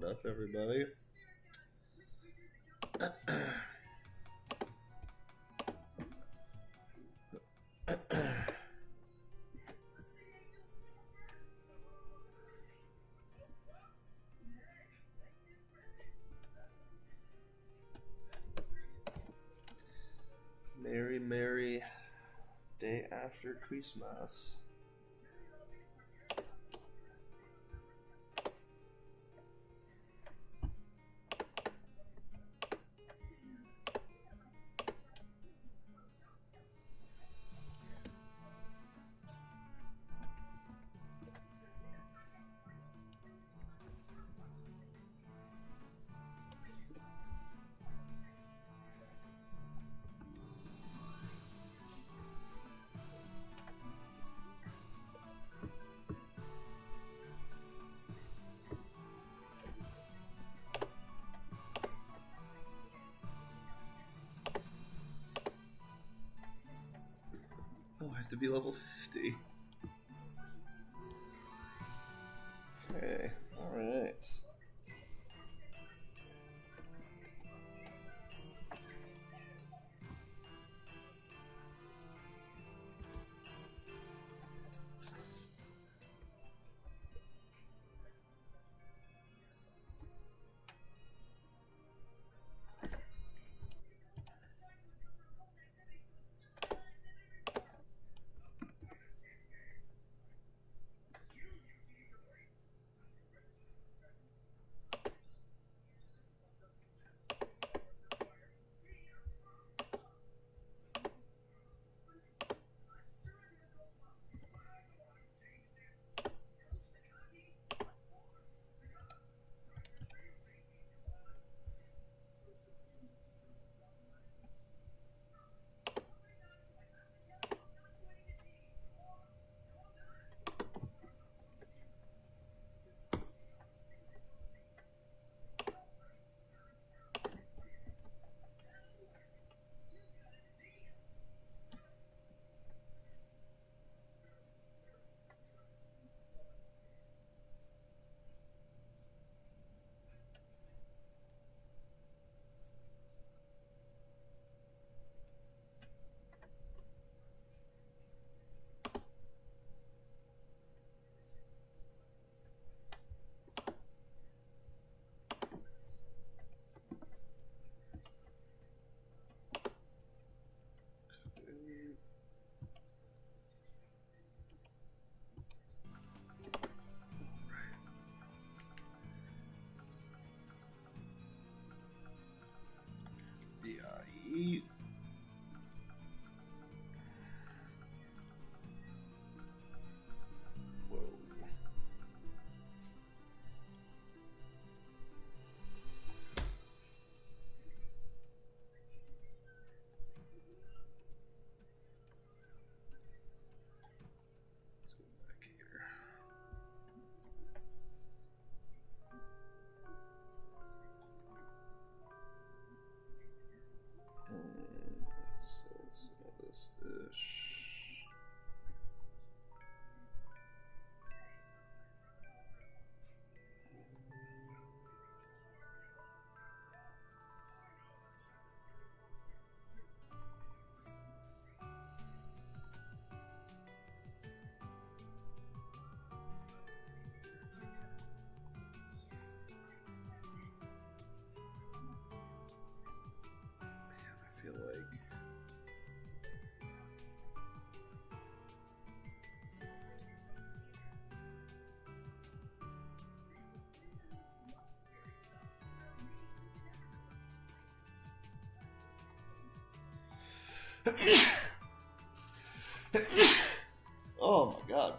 up, everybody? Merry, merry day after Christmas. Oh, I have to be level 50. Okay, alright. Eat. Whoa. Let's go back here. Let's sell some of this ish. I feel like oh my god.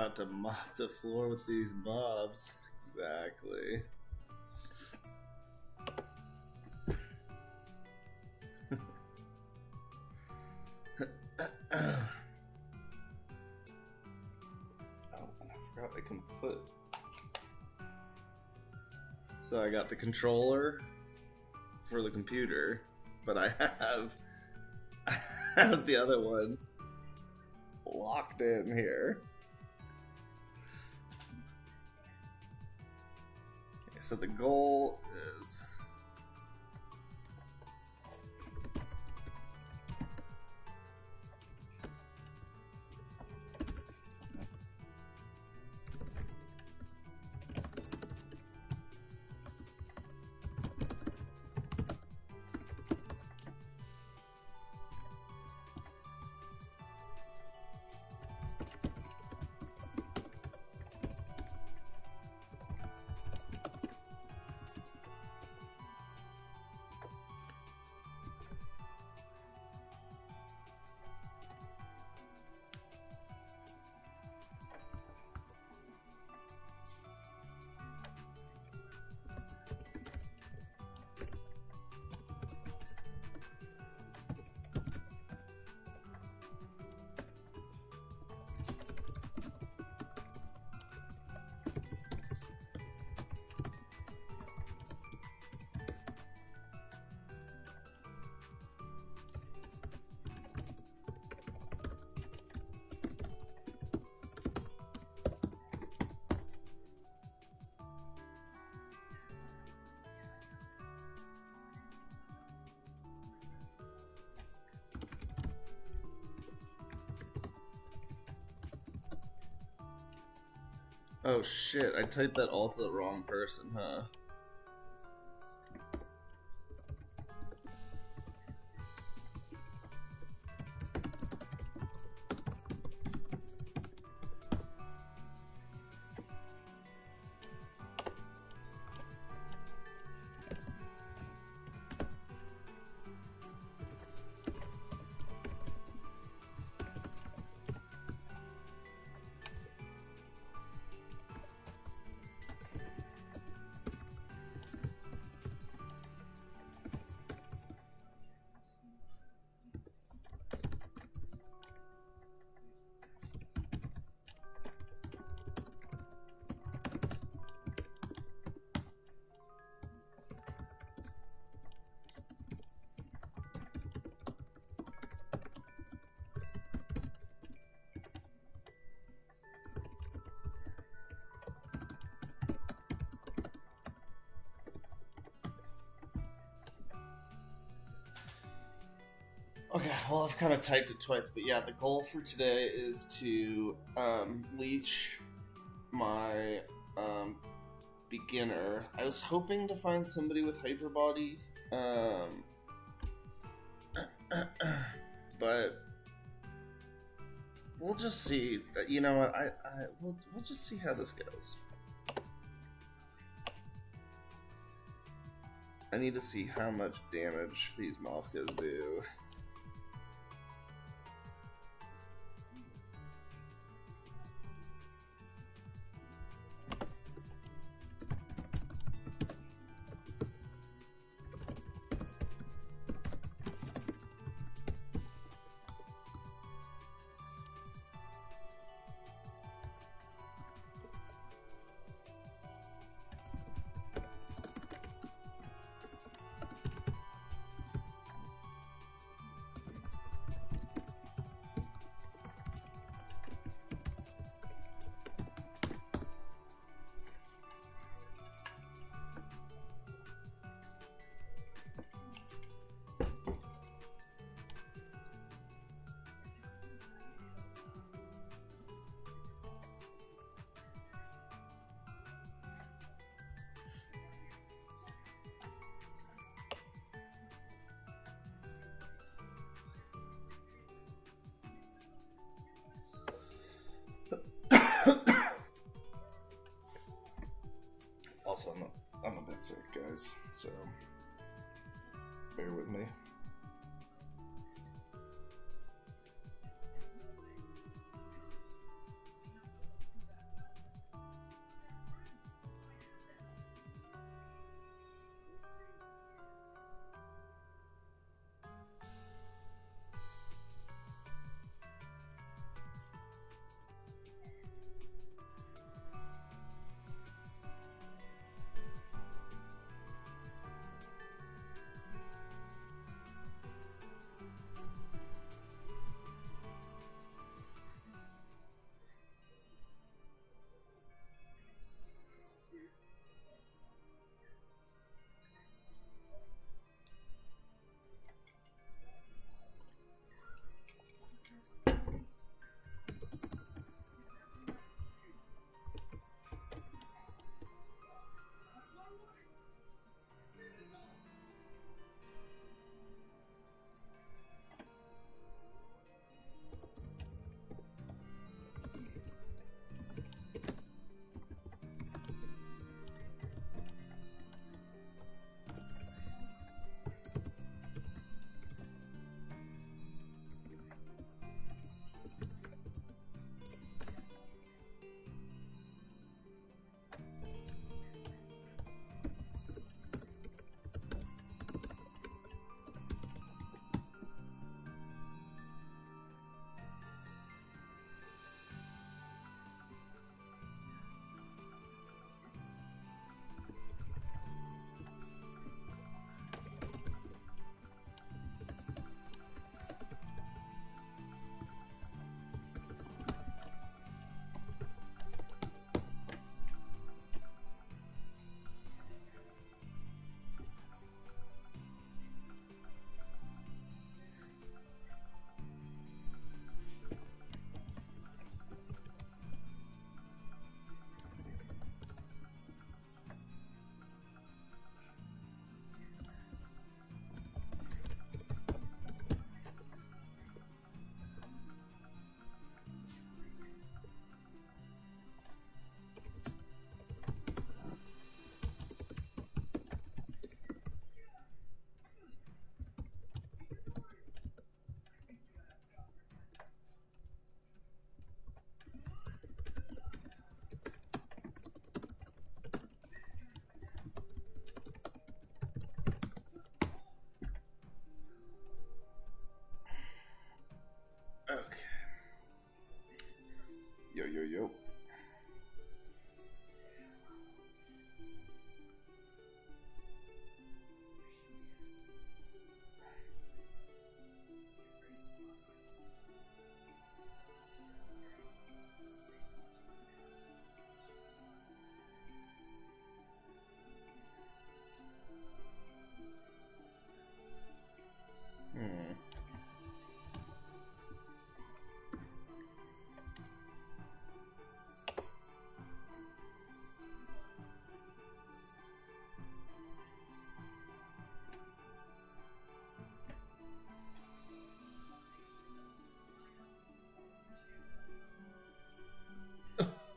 About to mop the floor with these mobs. Exactly. Oh, and I forgot I can put. So I got the controller for the computer, but I have the other one locked in here. Okay, so the goal is oh shit, I typed that all to the wrong person, huh? Okay, well, I've kind of typed it twice, but yeah, the goal for today is to leech my beginner. I was hoping to find somebody with hyperbody, but we'll just see. You know what? We'll just see how this goes. I need to see how much damage these Mofkas do. Yep.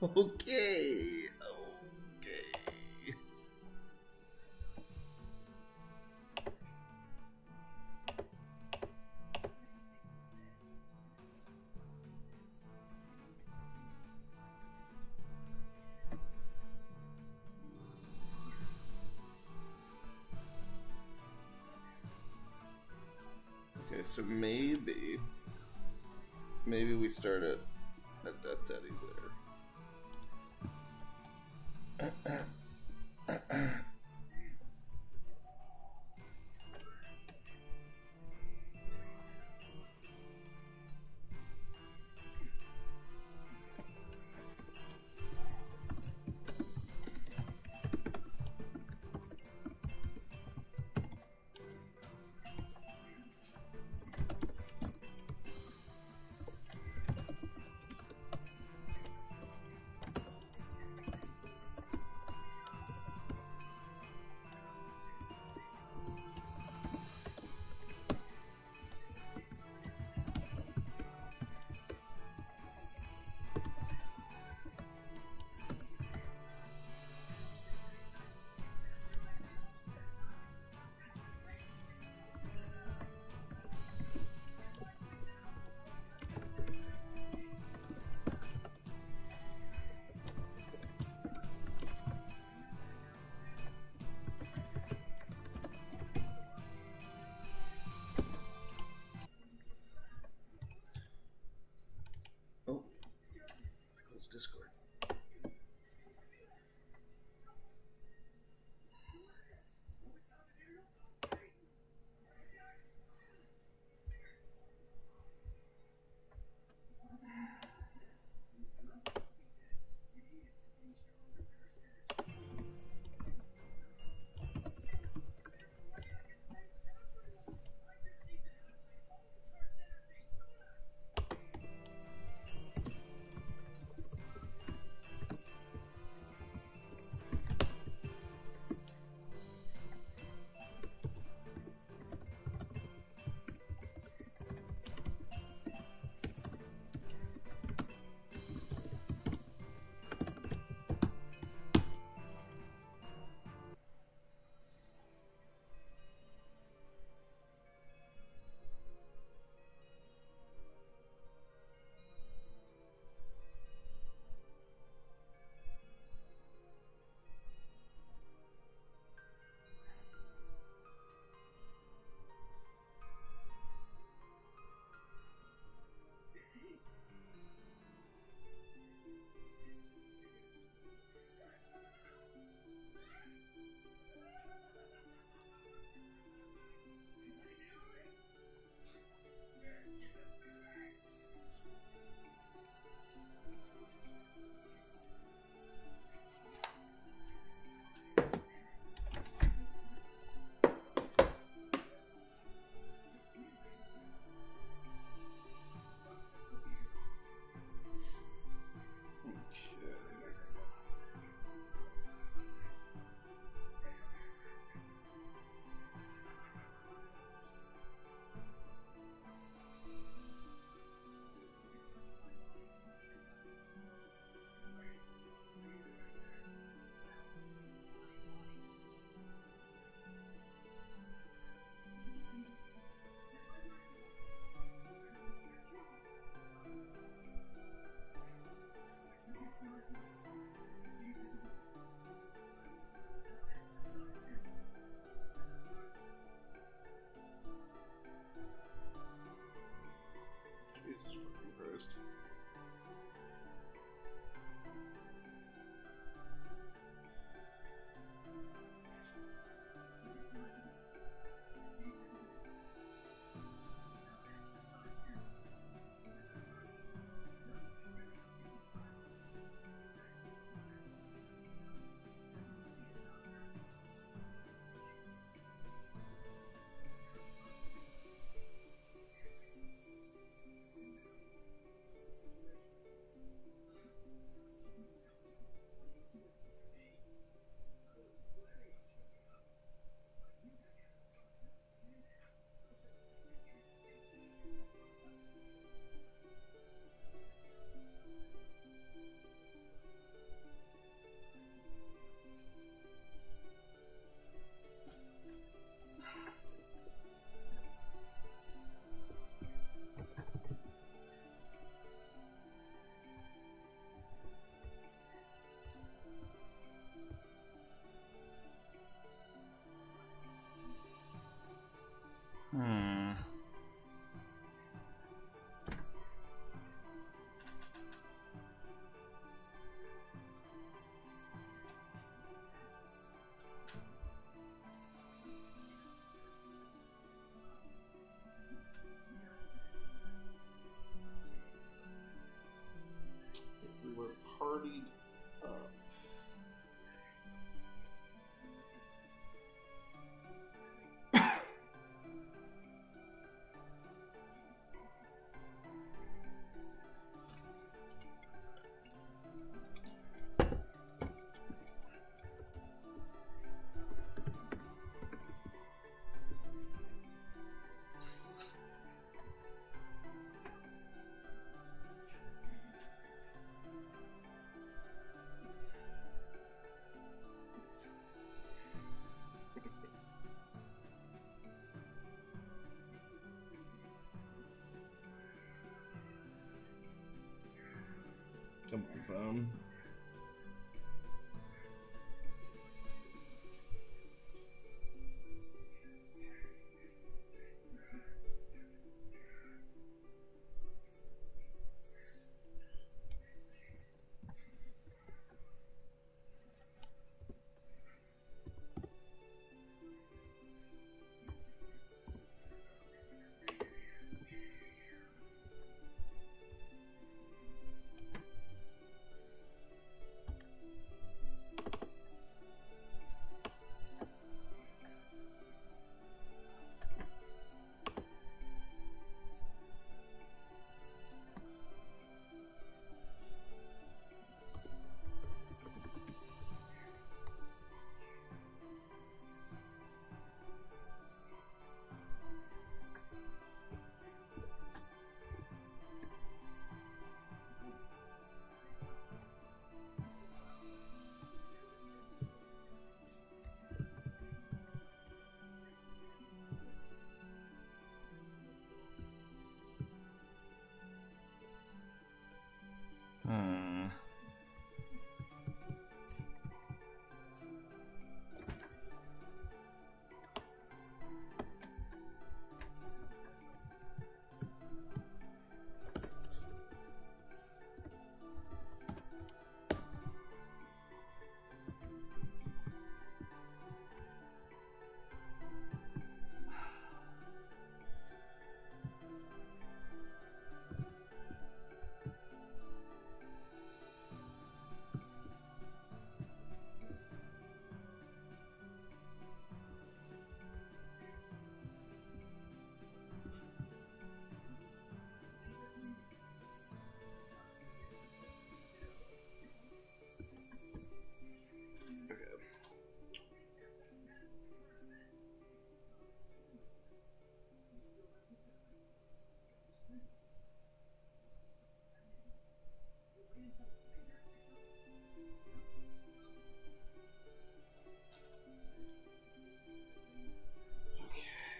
Okay. Okay, so maybe we start at Death Daddy's there. Come on, phone.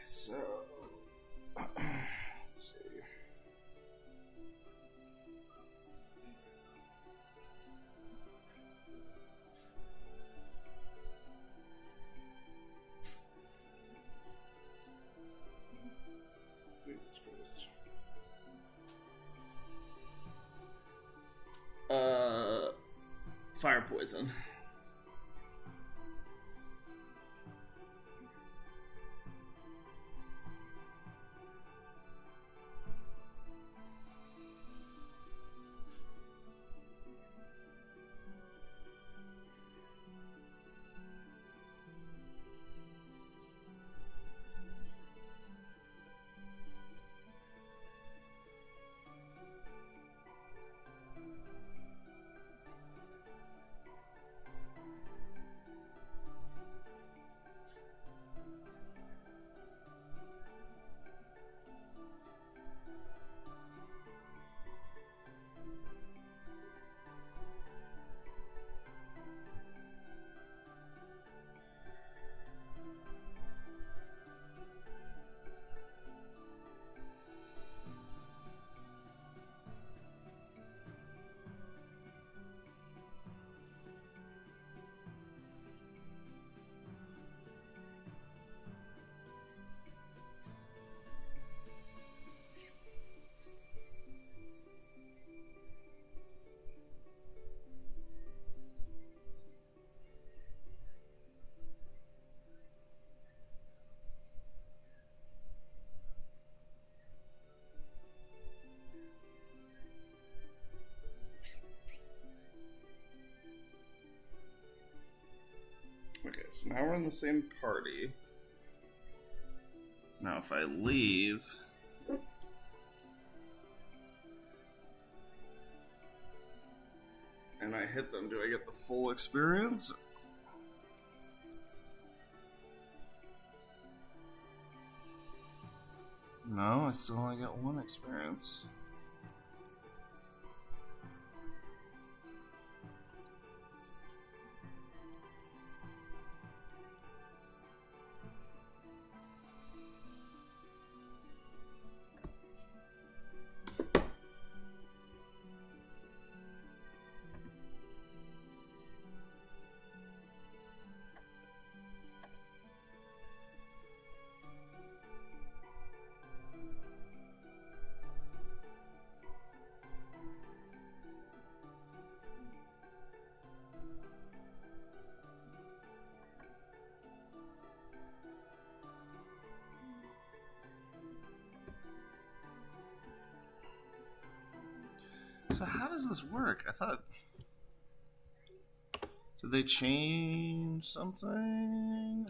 So, let's see. Jesus Christ. Fire poison. Okay, so now we're in the same party. Now if I leave... and I hit them, do I get the full experience? No, I still only get one experience. So how does this work? I thought... Did they change something?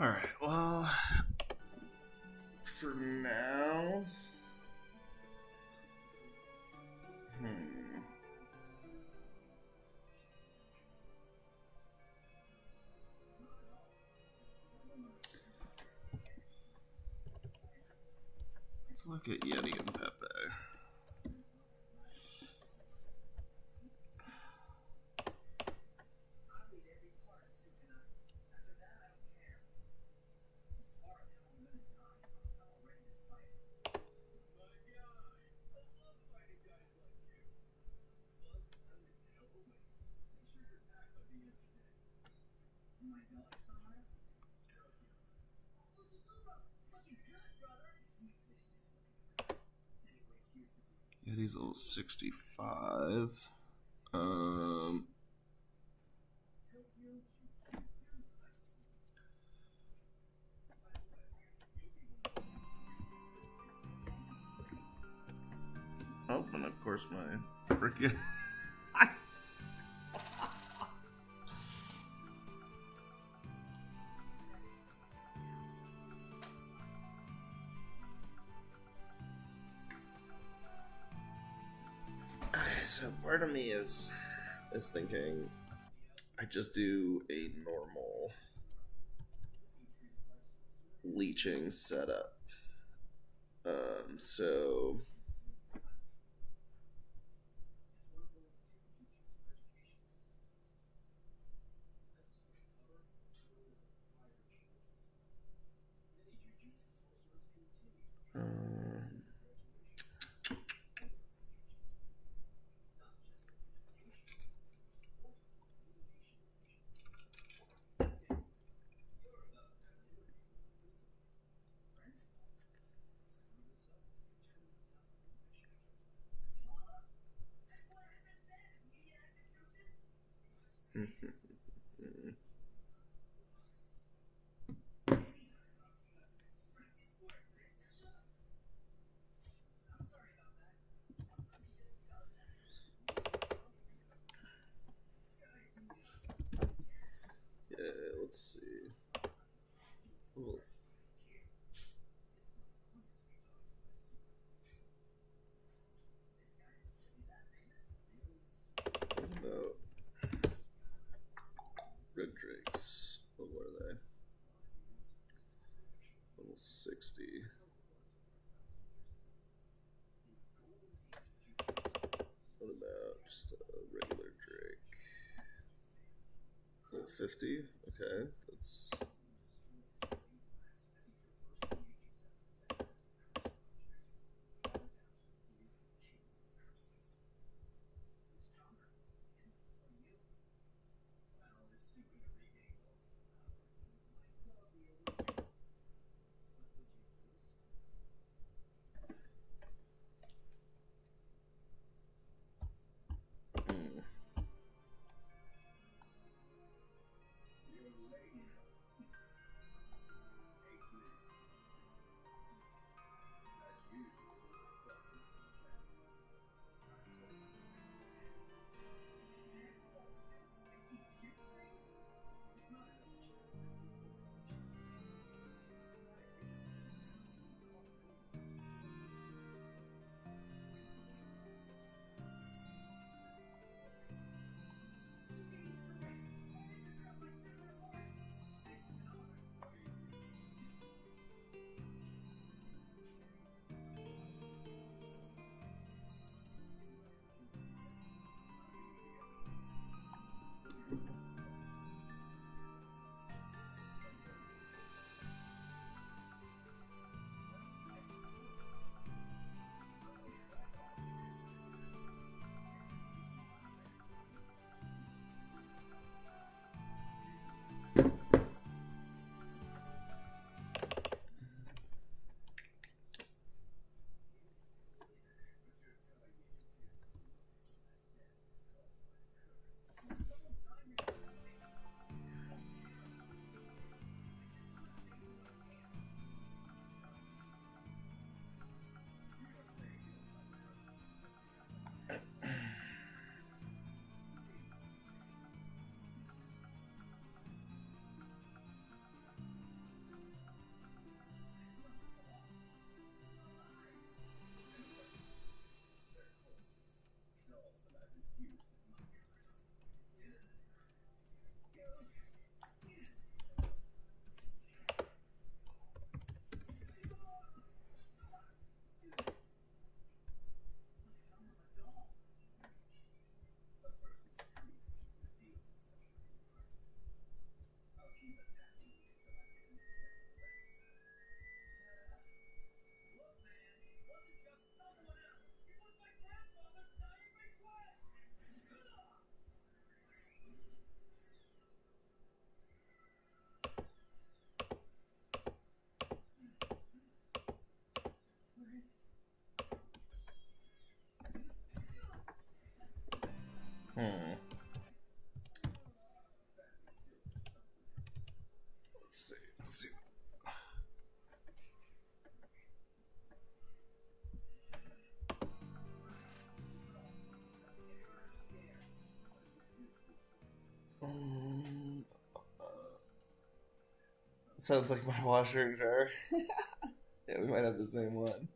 Alright, well, for now... Let's look at Yeti and Pepe. Yeti's level 65. Oh, and of course my freaking... Okay, so part of me is thinking I just do a normal leeching setup. So yeah, let's see. Ooh. What about red drakes? What are they? Level 60. What about just a regular drake? Level 50? Okay, that's. Let's see. Sounds like my washer and dryer. Yeah, we might have the same one.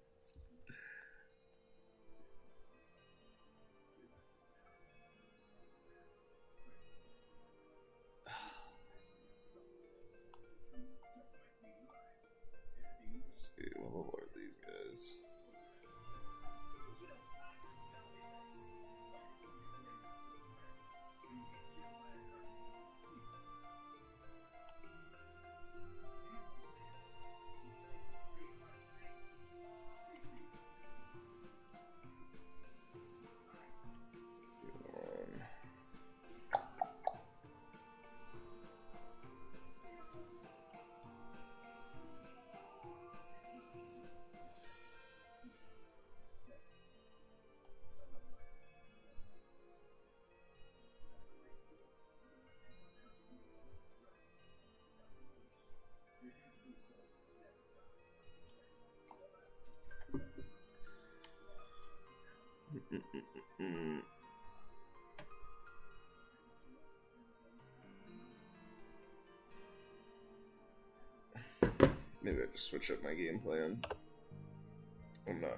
Mm. Maybe I just switch up my game plan. I'm not.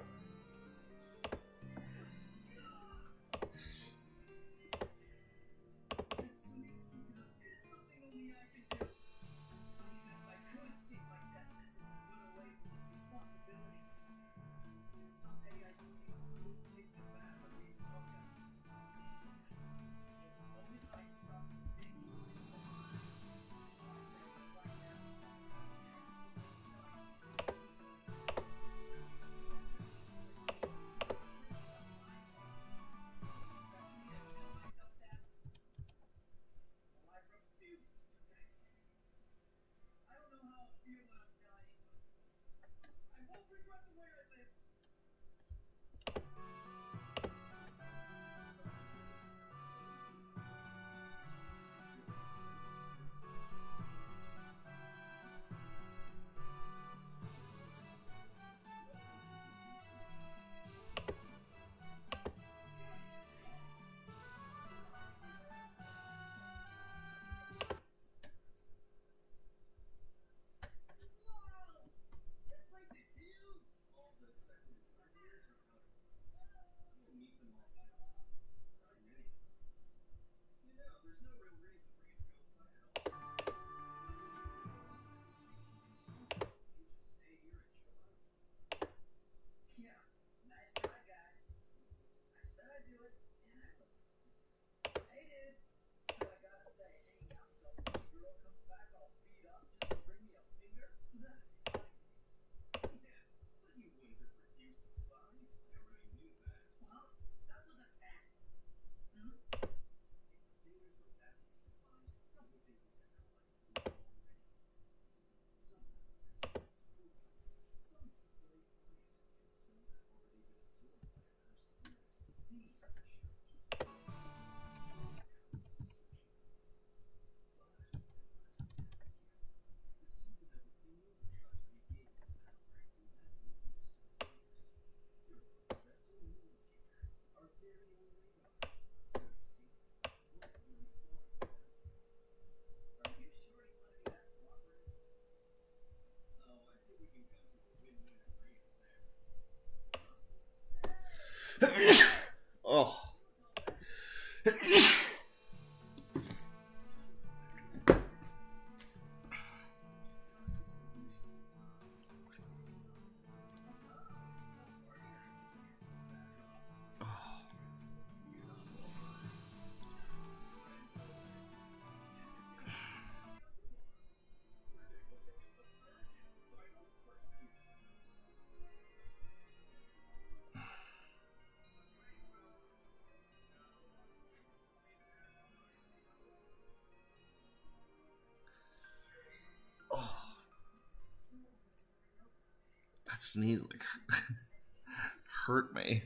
Oh. That sneeze like hurt me.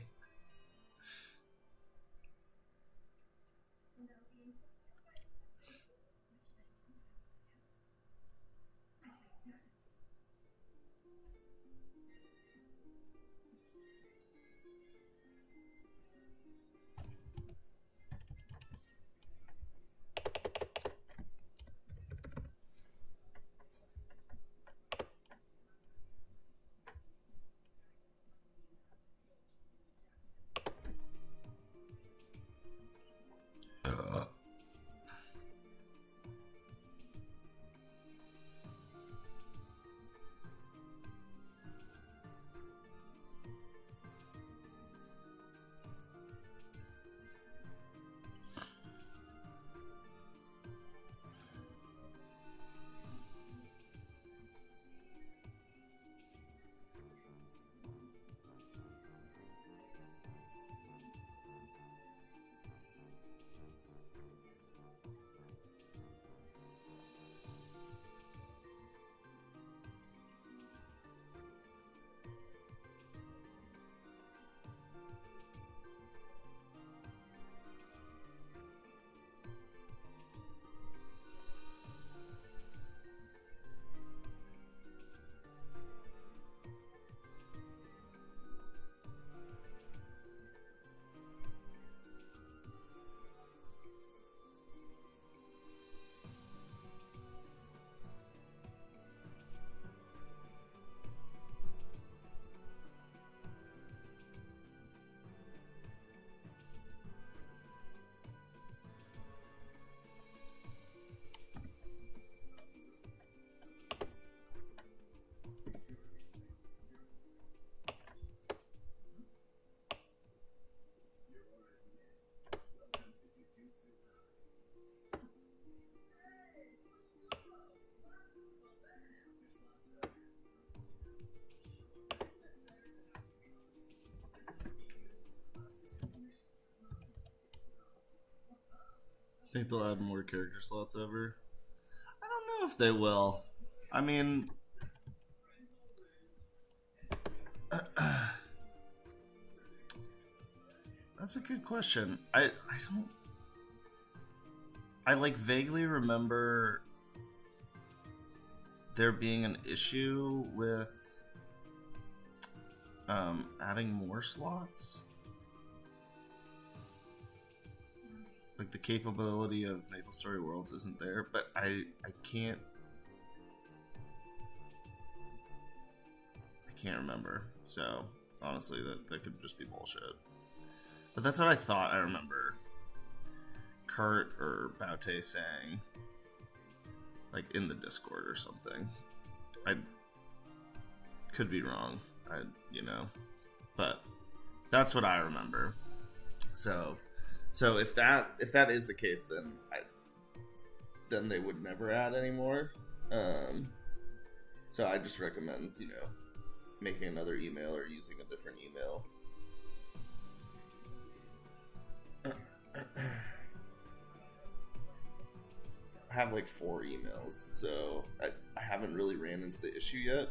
Think they'll add more character slots ever? I don't know if they will. I mean, that's a good question. I don't. I like vaguely remember there being an issue with adding more slots. Like the capability of Maplestory Worlds isn't there, but I can't remember. So honestly, that could just be bullshit. But that's what I thought I remember Kurt or Baute saying, like in the Discord or something. I could be wrong. But that's what I remember. So if that is the case, then they would never add anymore. So I just recommend making another email or using a different email. I have like 4 emails, so I haven't really ran into the issue yet.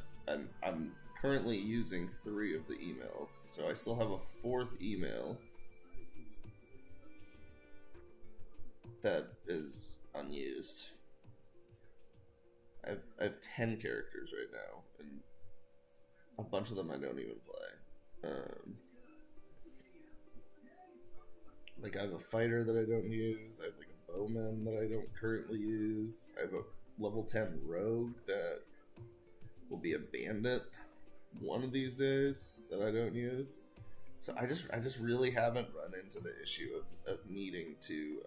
I'm currently using 3 of the emails, so I still have a 4th email that is unused. I have 10 characters right now, and a bunch of them I don't even play. Like I have a fighter that I don't use. I have like a bowman that I don't currently use. I have a level 10 rogue that will be a bandit one of these days that I don't use. So I just really haven't run into the issue of needing to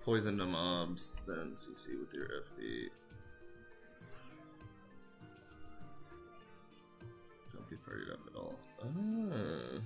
poison the mobs, then CC with your FB. Don't be partied up at all. Ah.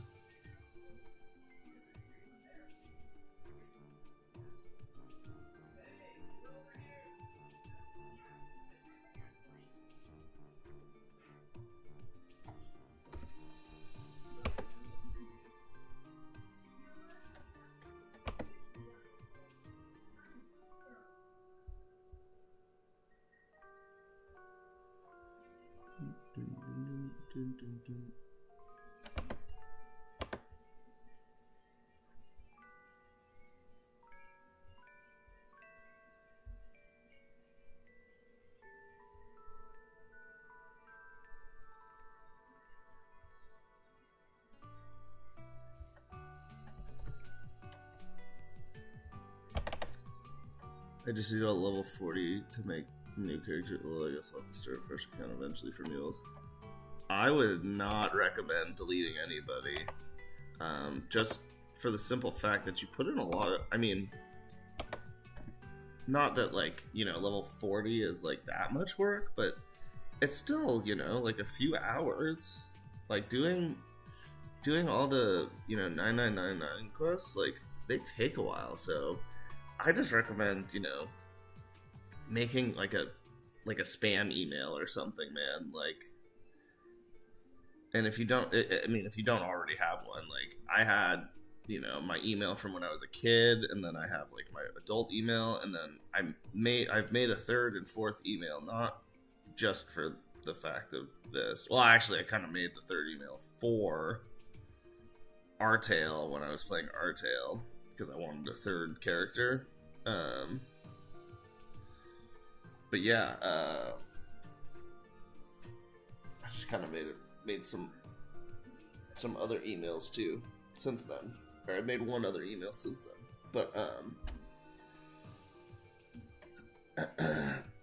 I just need a level 40 to make a new character. Well, I guess I'll have to start a fresh account eventually for mules. I would not recommend deleting anybody. Just for the simple fact that you put in a lot of... I mean, not that, like, level 40 is, like, that much work, but it's still, like, a few hours. Like, doing all the, 9999 quests, like, they take a while, so... I just recommend, making like a spam email or something, man. Like, and if you don't, if you don't already have one, like I had, my email from when I was a kid, and then I have like my adult email, and then I've made a 3rd and 4th email, not just for the fact of this. Well, actually, I kind of made the 3rd email for Artale when I was playing Artale, because I wanted a 3rd character. But yeah, I just kind of made some other emails too since then. Or I made one other email since then. But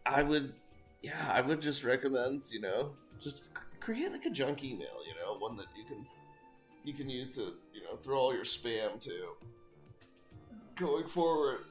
I would just recommend, just create like a junk email, one that you can use to, throw all your spam to going forward.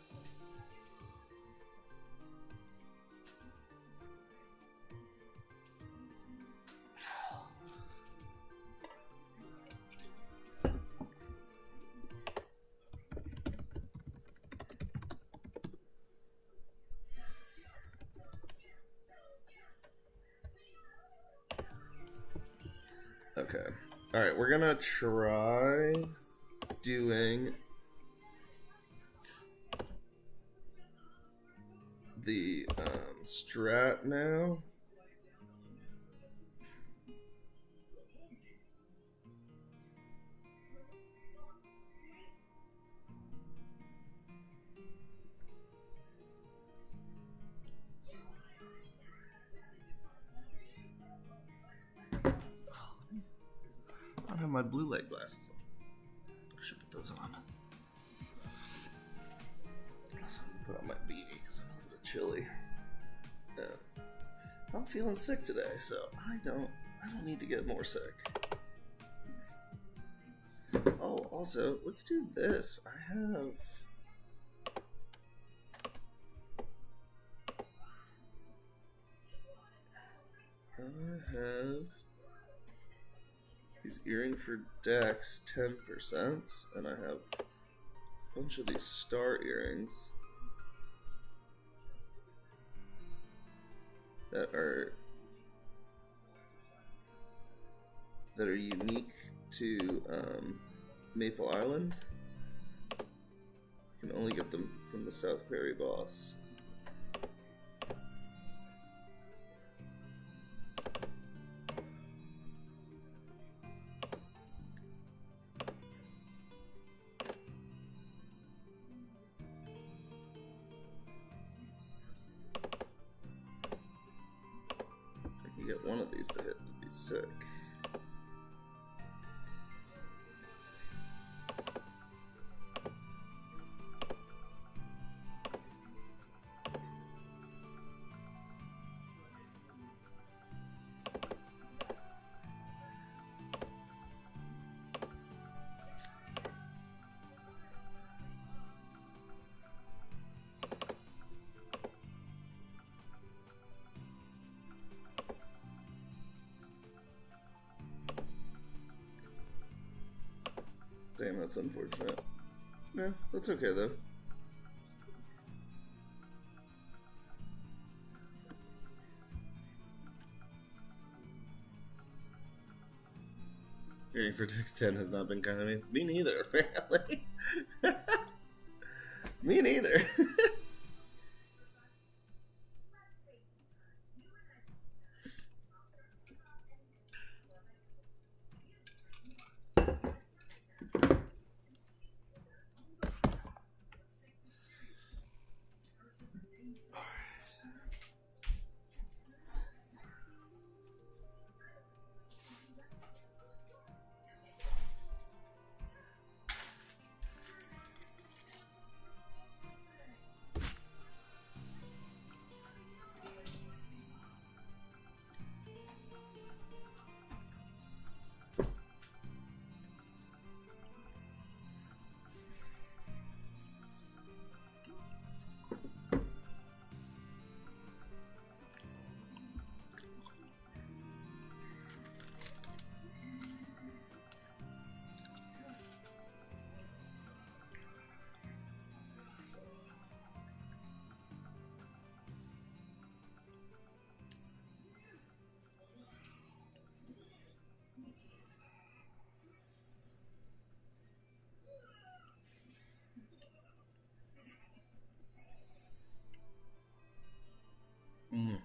Okay. All right, we're gonna try doing the strat now. I don't have my blue light glasses on. I should put those on. Also, I'm gonna put on my beanie because I'm a little chilly. I'm feeling sick today, so I don't need to get more sick. Oh, also, let's do this. I have these earring for Dex 10%, and I have a bunch of these star earrings that are unique to Maple Island. You can only get them from the South Prairie boss. If I can get one of these to hit, that'd be sick. Damn, that's unfortunate. Yeah, that's okay though. Hearing for Dex 10 has not been kind of me. Me neither, apparently. Me neither. Mm.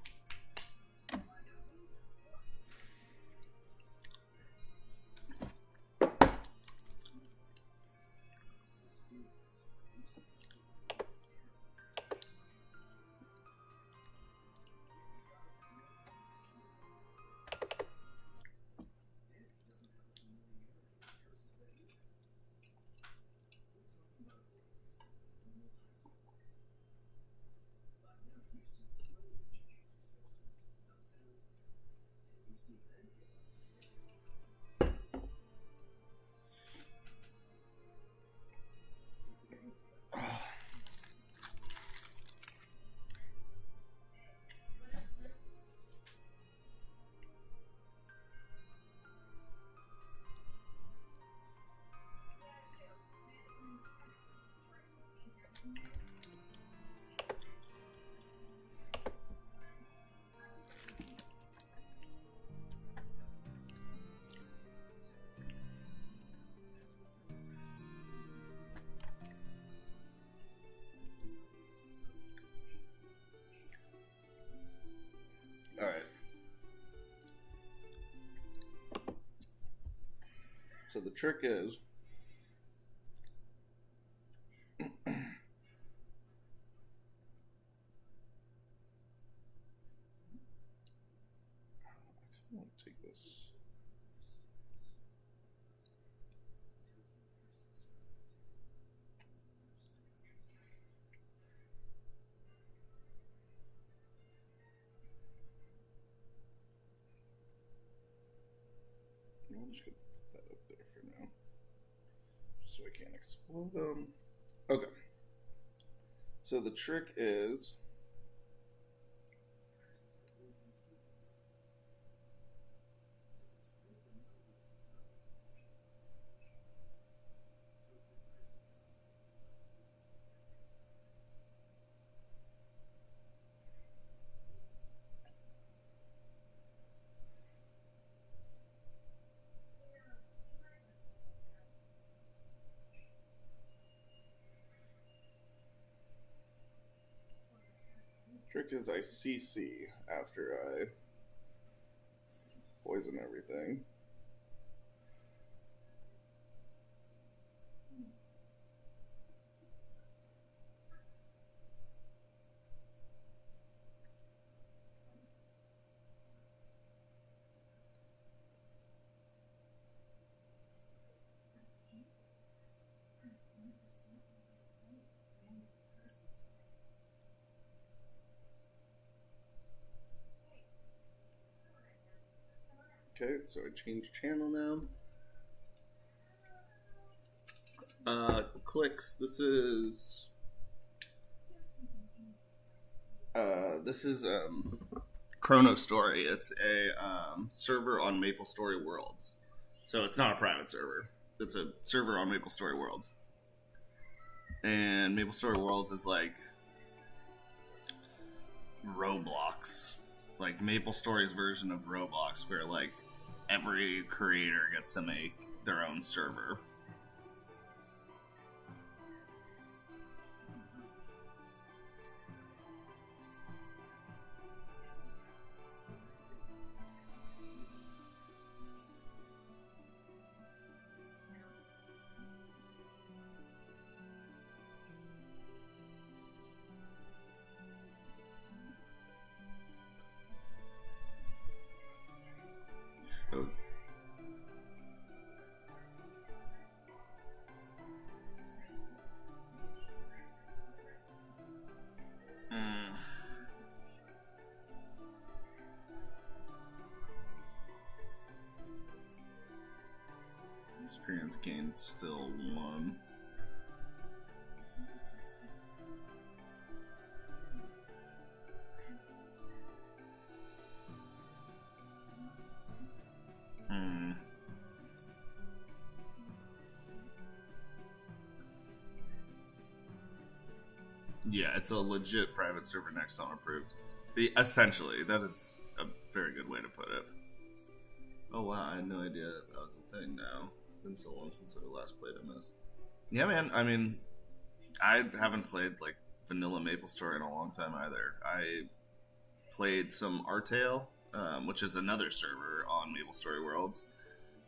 So the trick is I want to take this. I'm just going to put that up there for now, just so I can't explode them. Okay. So the trick is I CC after I poison everything. Okay, so I change channel now. Clicks. This is ChronoStory. It's a server on Maplestory Worlds. So it's not a private server. It's a server on Maplestory Worlds. And Maplestory Worlds is like Roblox. Like Maplestory's version of Roblox, where like every creator gets to make their own server. Oh. Experience gained still 1. Yeah, it's a legit private server next on approved. Essentially, that is a very good way to put it. Oh wow, I had no idea that was a thing now. It's been so long since I last played in this. Yeah, man, I mean, I haven't played like vanilla Maplestory in a long time either. I played some Artale, which is another server on Maplestory Worlds.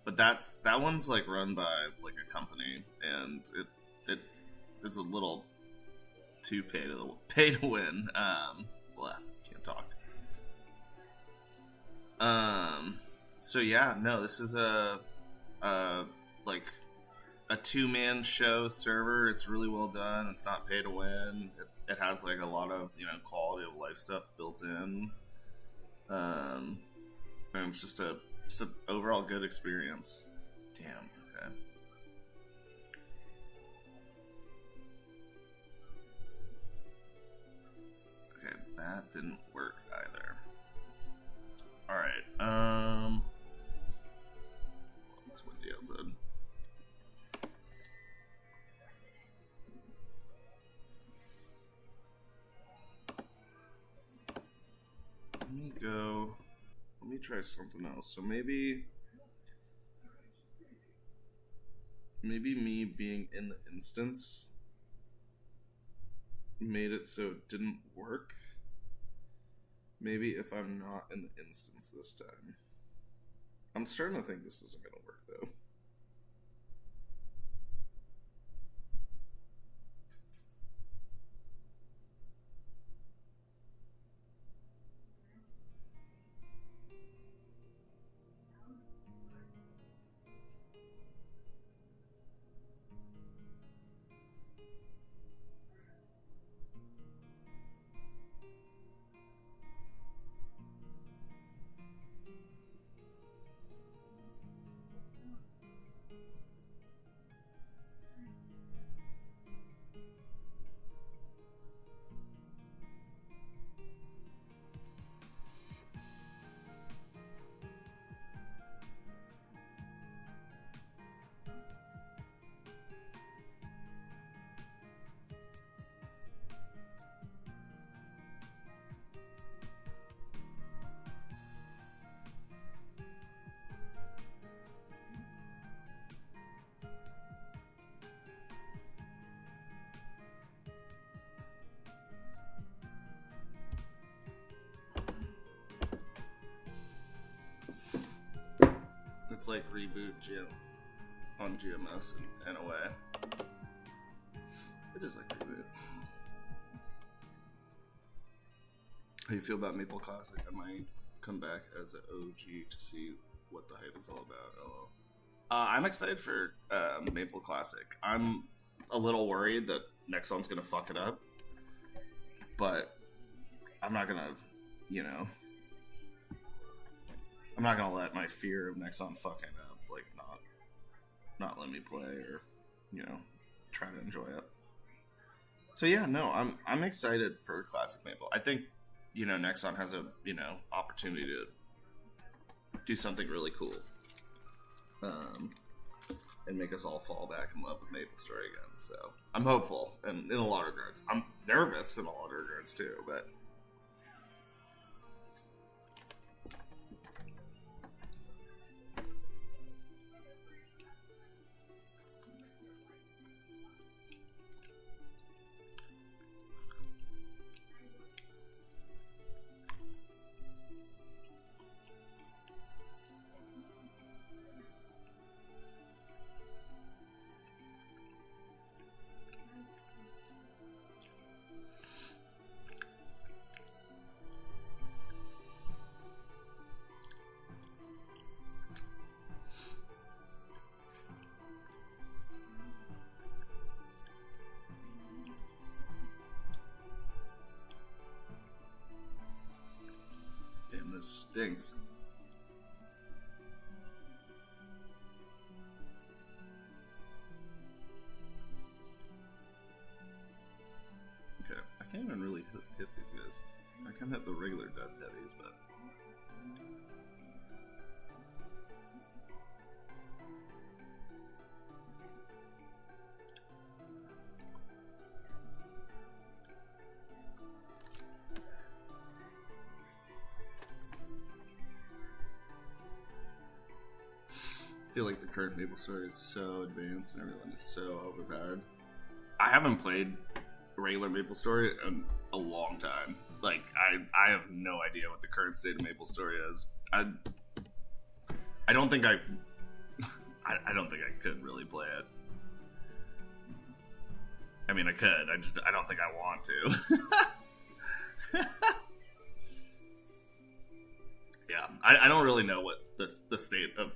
But that one's like run by like a company, and it is a little too pay to win. Blah, can't talk. So yeah, no, this is a like a 2-man show server. It's really well done. It's not pay to win. It has like a lot of quality of life stuff built in. And it's just an overall good experience. Damn. Okay. Okay, that didn't work either. All right. It's windy outside. Let me try something else. So maybe me being in the instance made it so it didn't work. Maybe if I'm not in the instance this time. I'm starting to think this isn't going to work though. It's like reboot GM on GMS in a way. It is like reboot. How do you feel about Maple Classic? I might come back as an OG to see what the hype is all about. LOL. I'm excited for Maple Classic. I'm a little worried that Nexon's gonna fuck it up, but I'm not gonna, you know, I'm not gonna let my fear of Nexon fucking up, like, not let me play or, you know, try to enjoy it. So yeah, no, I'm excited for Classic Maple. I think, you know, Nexon has a, you know, opportunity to do something really cool, and make us all fall back in love with Maplestory again. So I'm hopeful, and in a lot of regards, I'm nervous in a lot of regards too, but. Stinks. Okay, I can't even really hit these guys. I can hit the regular death heavies, but I feel like the current Maplestory is so advanced and everyone is so overpowered. I haven't played regular Maplestory in a long time. Like, I have no idea what the current state of Maplestory is. I don't think I don't think I could really play it. I mean, I could. I don't think I want to. Yeah, I don't really know what the state of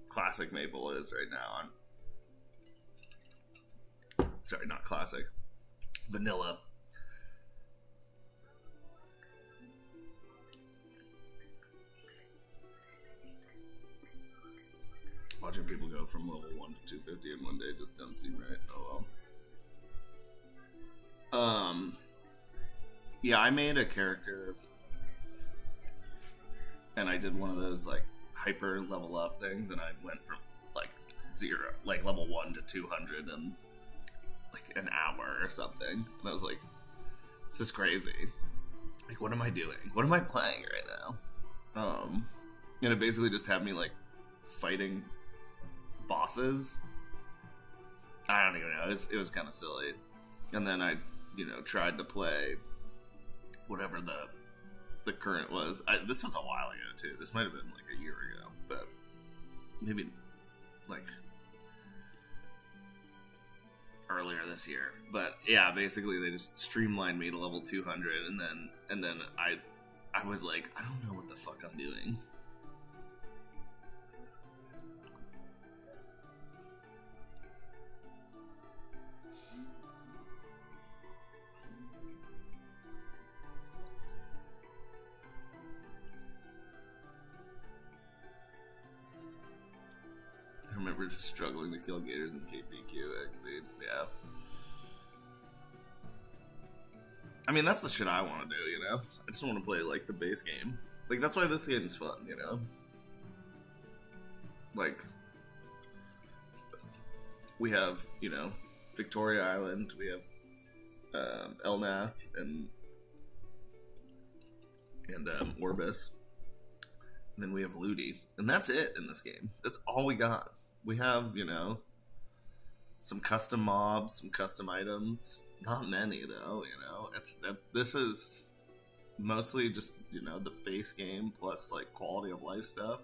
Classic Maple is right now. Sorry, not Classic. Vanilla. Watching people go from level 1 to 250 in one day just doesn't seem right. Oh well. Yeah, I made a character and I did one of those like hyper level up things, and I went from like level 1 to 200 in like an hour or something. And I was like, this is crazy. Like, what am I doing? What am I playing right now? And it basically just had me like fighting bosses. I don't even know. It was kind of silly. And then I, you know, tried to play whatever the current was. This was a while ago too. This might have been like a year ago, but maybe like earlier this year. But yeah, basically they just streamlined me to level 200, and then I was like, I don't know what the fuck I'm doing. I remember just struggling to kill gators in KPQ, actually. Yeah. I mean, that's the shit I want to do, you know? I just want to play, like, the base game. Like, that's why this game's fun, you know? Like, we have, you know, Victoria Island, we have Elnath and Orbis. And then we have Ludi. And that's it in this game. That's all we got. We have, you know, some custom mobs, some custom items. Not many, though, you know. This is mostly just, you know, the base game plus, like, quality of life stuff.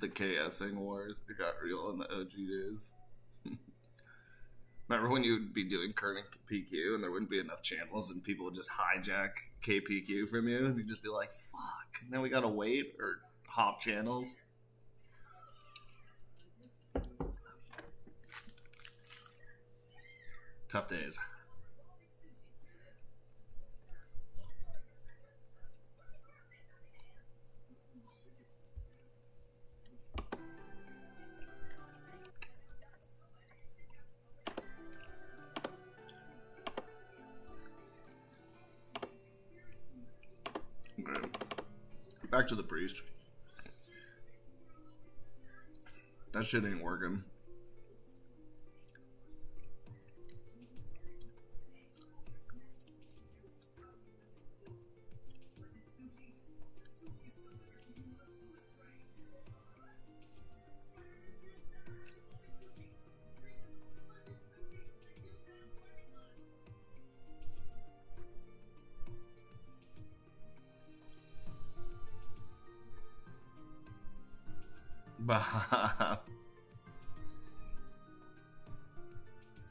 The KSing wars. It got real in the OG days. Remember when you would be doing current PQ and there wouldn't be enough channels and people would just hijack KPQ from you and you'd just be like, fuck, now we gotta wait or hop channels. Tough days. Back to the priest. That shit ain't working.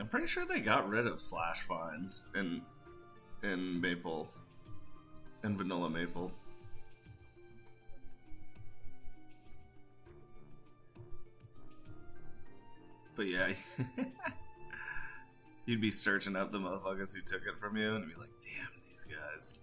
I'm pretty sure they got rid of slash finds in Maple, in vanilla Maple. But yeah, you'd be searching up the motherfuckers who took it from you and be like, damn, these guys.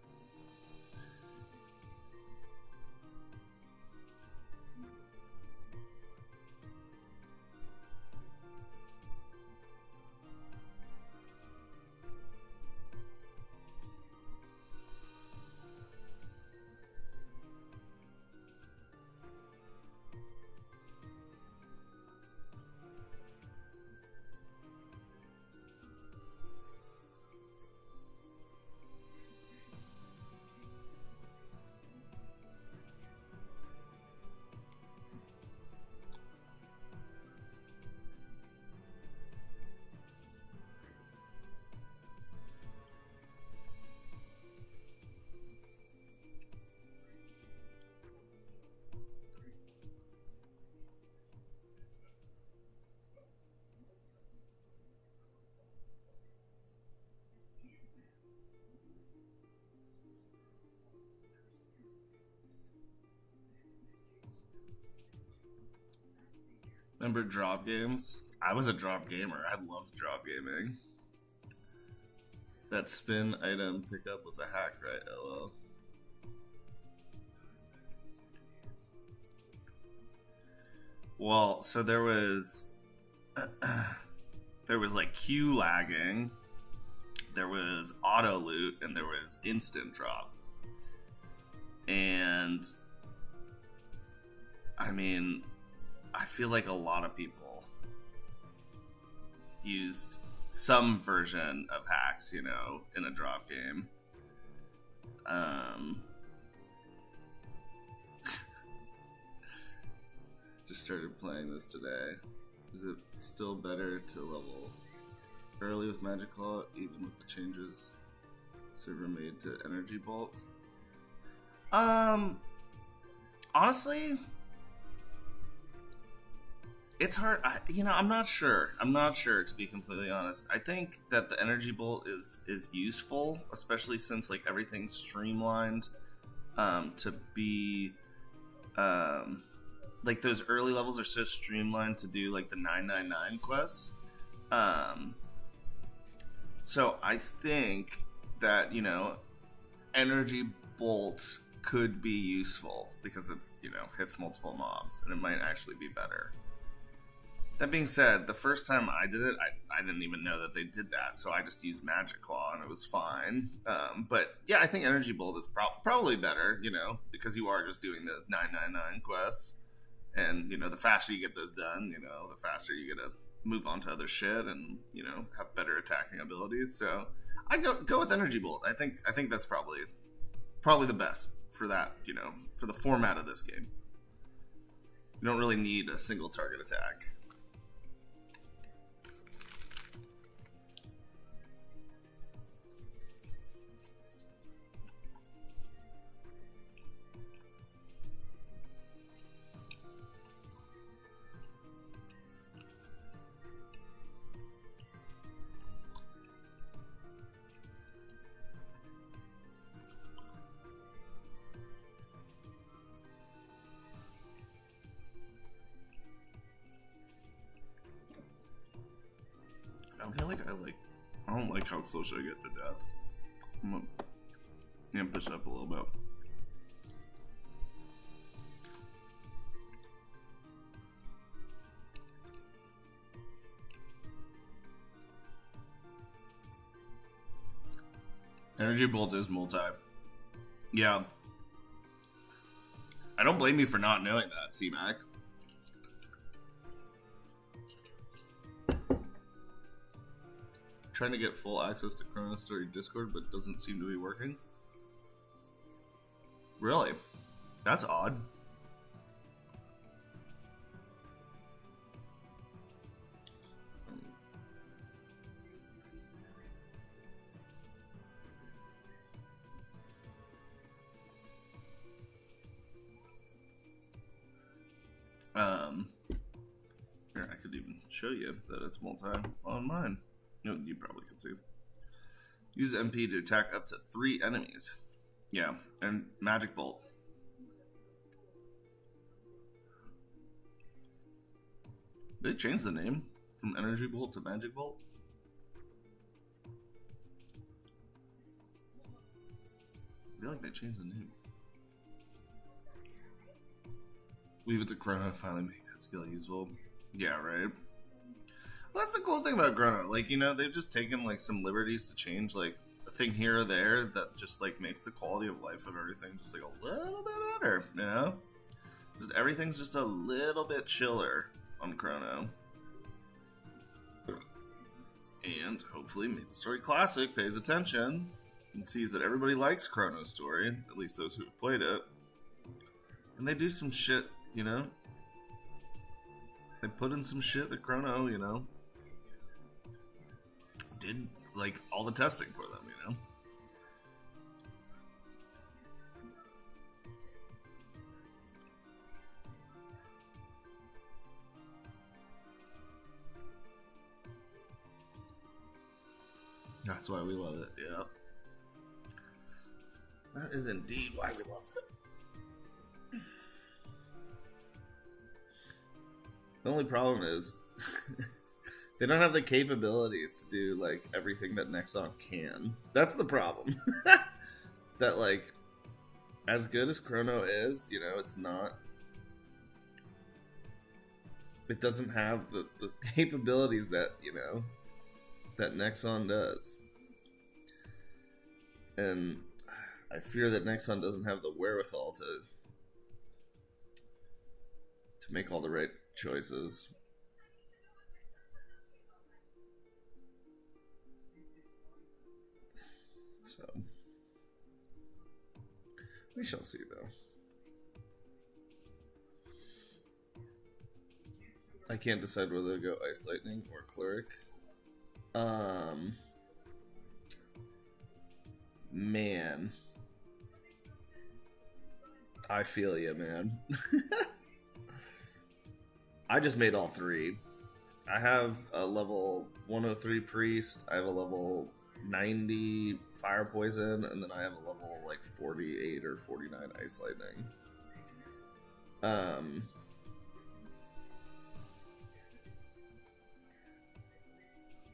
Remember drop games? I was a drop gamer. I loved drop gaming. That spin item pickup was a hack, right? LL. Well, so there was like queue lagging, there was auto loot, and there was instant drop. And I mean, I feel like a lot of people used some version of hacks, you know, in a drop game. Just started playing this today. Is it still better to level early with Magic Claw, even with the changes server made to Energy Bolt? Honestly, it's hard. I'm not sure. I'm not sure, to be completely honest. I think that the Energy Bolt is useful, especially since like everything's streamlined to be like those early levels are so streamlined to do like the 999 quests. So I think that, you know, Energy Bolt could be useful because it's, you know, hits multiple mobs and it might actually be better. That being said, the first time I did it, I didn't even know that they did that, so I just used Magic Claw and it was fine. But yeah, I think Energy Bolt is probably better, you know, because you are just doing those 999 quests. And, you know, the faster you get those done, you know, the faster you get to move on to other shit and, you know, have better attacking abilities. So I go with Energy Bolt. I think that's probably the best for that, you know, for the format of this game. You don't really need a single target attack. I feel like I don't like how close I get to death. I'm gonna amp this up a little bit. Energy Bolt is multi. Yeah. I don't blame you for not knowing that, C-Mac. Trying to get full access to ChronoStory Discord, but doesn't seem to be working. Really? That's odd. Here, I could even show you that it's multi on mine. No, you probably can see. Use MP to attack up to 3 enemies. Yeah, and Magic Bolt. They changed the name from Energy Bolt to Magic Bolt. I feel like they changed the name. Leave it to Chrono to finally make that skill useful. Yeah, right. Well, that's the cool thing about Chrono. Like, you know, they've just taken, like, some liberties to change, like, a thing here or there that just, like, makes the quality of life of everything just, like, a little bit better, you know? Just everything's just a little bit chiller on Chrono. And hopefully Maplestory Classic pays attention and sees that everybody likes ChronoStory, at least those who have played it. And they do some shit, you know? They put in some shit that Chrono, you know, did, like, all the testing for them, you know? That's why we love it, yeah. That is indeed why we love it. The only problem is they don't have the capabilities to do, like, everything that Nexon can. That's the problem. That, like, as good as Chrono is, you know, it's not... It doesn't have the capabilities that, you know, that Nexon does. And I fear that Nexon doesn't have the wherewithal to make all the right choices. So we shall see, though. I can't decide whether to go Ice Lightning or Cleric. Man, I feel you, man. I just made all 3. I have a level 103 Priest, I have a level 90 Fire Poison, and then I have a level, like, 48 or 49 Ice Lightning.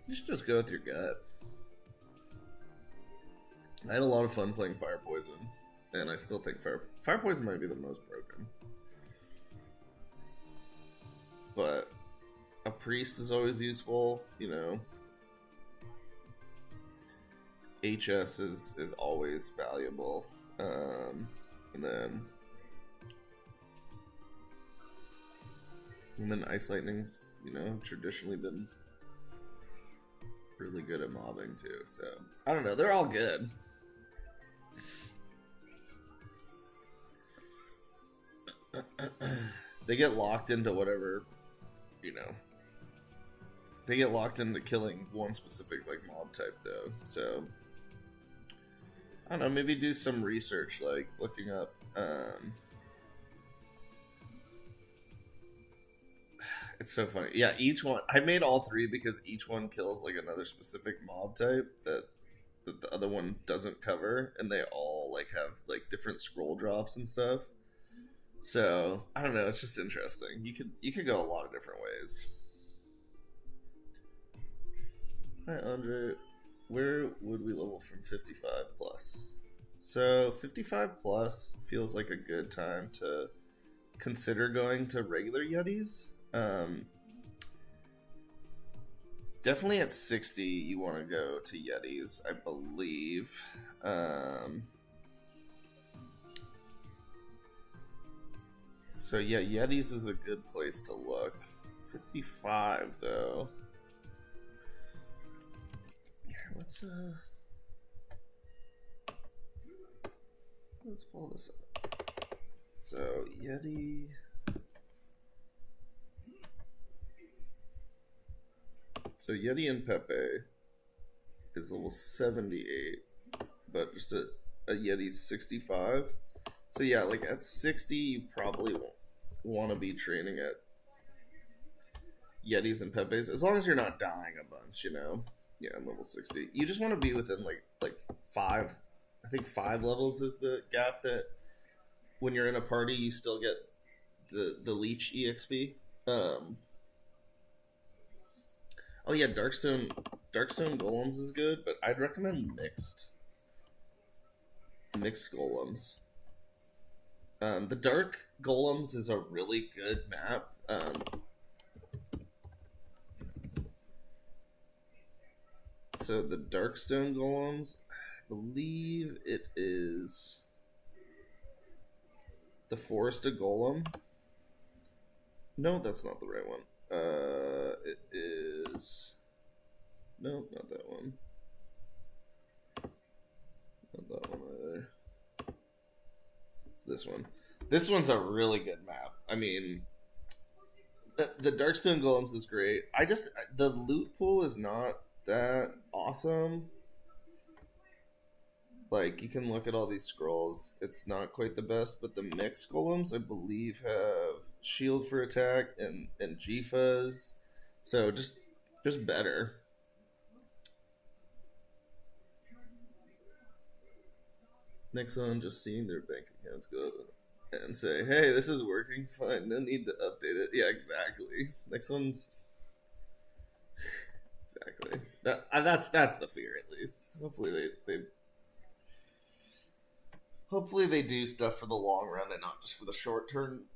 You should just go with your gut. I had a lot of fun playing Fire Poison, and I still think Fire Poison might be the most broken. But a priest is always useful, you know. HS is always valuable. And then Ice Lightning's, you know, traditionally been really good at mobbing too. So I don't know, they're all good. They get locked into whatever, you know. They get locked into killing one specific, like, mob type though. So I don't know, maybe do some research, like looking up it's so funny. Yeah, each one I made all 3 because each one kills, like, another specific mob type that the other one doesn't cover, and they all, like, have, like, different scroll drops and stuff. So I don't know, it's just interesting. You could go a lot of different ways. Hi, Andre. Where would we level from 55 plus? So 55 plus feels like a good time to consider going to regular Yetis. Definitely at 60 you want to go to Yetis, I believe. So yeah, Yetis is a good place to look. 55 though. Here, let's pull this up. So Yeti. So Yeti and Pepe is level 78, but just a Yeti's 65. So yeah, like at 60, you probably won't want to be training at Yetis and Pepes, as long as you're not dying a bunch, you know. Yeah, I'm level 60. You just want to be within like 5. I think 5 levels is the gap that when you're in a party, you still get the leech exp. Oh yeah, Darkstone golems is good, but I'd recommend mixed golems. The dark golems is a really good map. So the Darkstone golems, I believe it is the Forested Golem. No, that's not the right one. It is... No, not that one. Not that one either. It's this one. This one's a really good map. I mean, the Darkstone Golems is great. The loot pool is not that awesome. Like, you can look at all these scrolls. It's not quite the best, but the mixed golems, I believe, have shield for attack and G-Fuzz. So just better. Next one, just seeing their bank accounts go and say, hey, this is working fine. No need to update it. Yeah, exactly. Next one's... Exactly. That's the fear, at least. Hopefully they do stuff for the long run and not just for the short term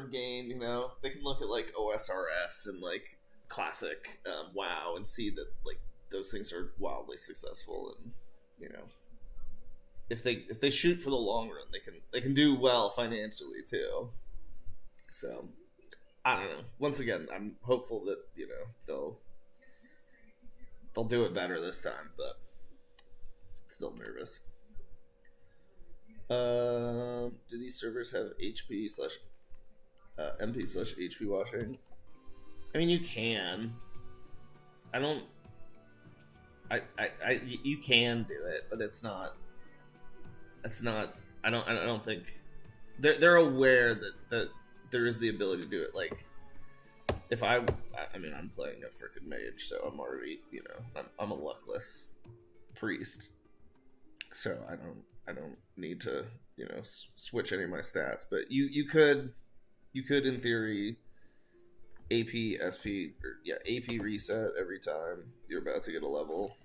gain. You know, they can look at like OSRS and like classic WoW and see that like those things are wildly successful, and you know, if they shoot for the long run, they can do well financially too. So I don't know. Once again, I'm hopeful that you know they'll do it better this time, but still nervous. Do these servers have HP / MP / HP washing? I mean, you can. I don't. You can do it, but it's not. It's not. I don't think they're aware that there is the ability to do it. Like, if I mean, I'm playing a freaking mage, so I'm already, you know, I'm a luckless priest, so I don't need to, you know, switch any of my stats. But you could in theory AP SP or AP reset every time you're about to get a level,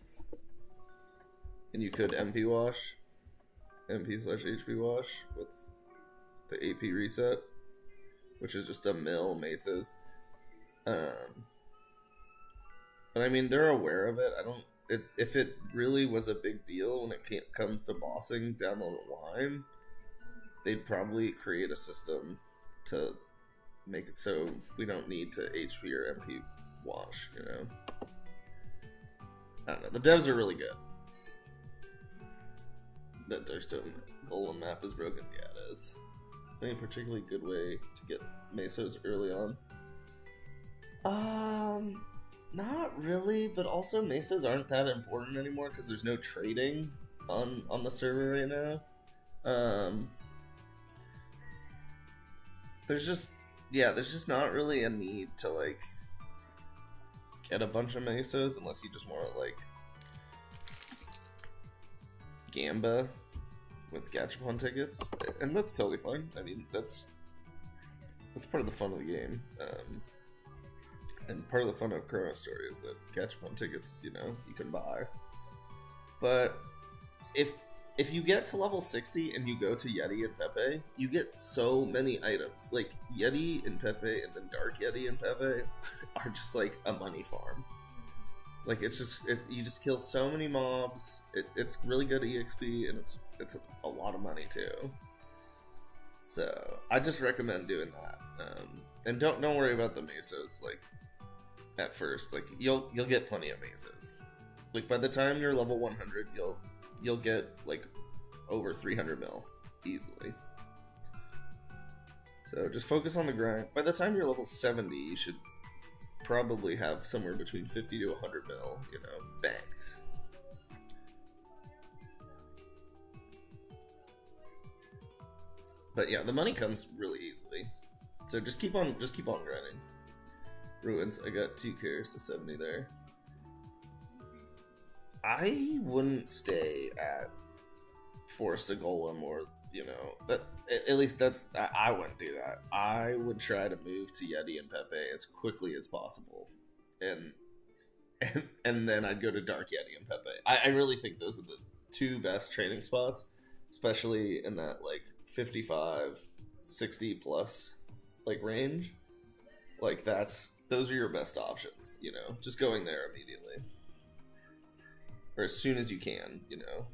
and you could MP / HP wash with the AP reset, which is just a mill maces. But I mean, they're aware of it. If it really was a big deal when it comes to bossing down the line, they'd probably create a system to make it so we don't need to HP or MP wash, you know? I don't know. The devs are really good. That Darkstone Golem map is broken. Yeah, it is. Any particularly good way to get Mesos early on? Not really, but also Mesos aren't that important anymore because there's no trading on the server right now. There's just not really a need to like get a bunch of Mesos unless you just want to like Gamba with Gachapon tickets, and that's totally fine. I mean, that's part of the fun of the game. And part of the fun of ChronoStory is that Gachapon tickets, you know, you can buy. But if you get to level 60 and you go to Yeti and Pepe, you get so many items. Like, Yeti and Pepe and then Dark Yeti and Pepe are just like a money farm. Like, you just kill so many mobs. It's really good EXP, and it's a lot of money too. So I just recommend doing that. And don't worry about the mesos. Like, at first, like you'll get plenty of mesos. Like, by the time you're level 100, you'll get like over 300 mil easily. So just focus on the grind. By the time you're level 70, you should probably have somewhere between 50 to 100 mil, you know, banked. But yeah, the money comes really easily. So just keep on grinding. Ruins, I got 2 cares to 70 there. I wouldn't stay at Force a Golem, or, you know, that at least I wouldn't do that. I would try to move to Yeti and Pepe as quickly as possible, and then I'd go to Dark Yeti and Pepe. I really think those are the 2 best training spots, especially in that like 55, 60 plus like range. Like, those are your best options, you know, just going there immediately. Or as soon as you can, you know.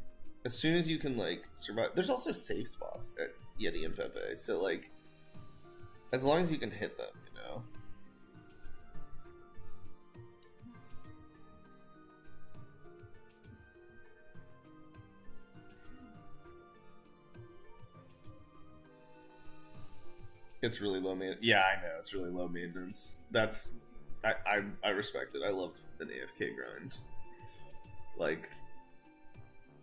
As soon as you can, like, survive. There's also safe spots at Yeti and Pepe, so, like, as long as you can hit them, you know. It's really low maintenance. Yeah, I know, it's really low maintenance. I respect it. I love an AFK grind. Like,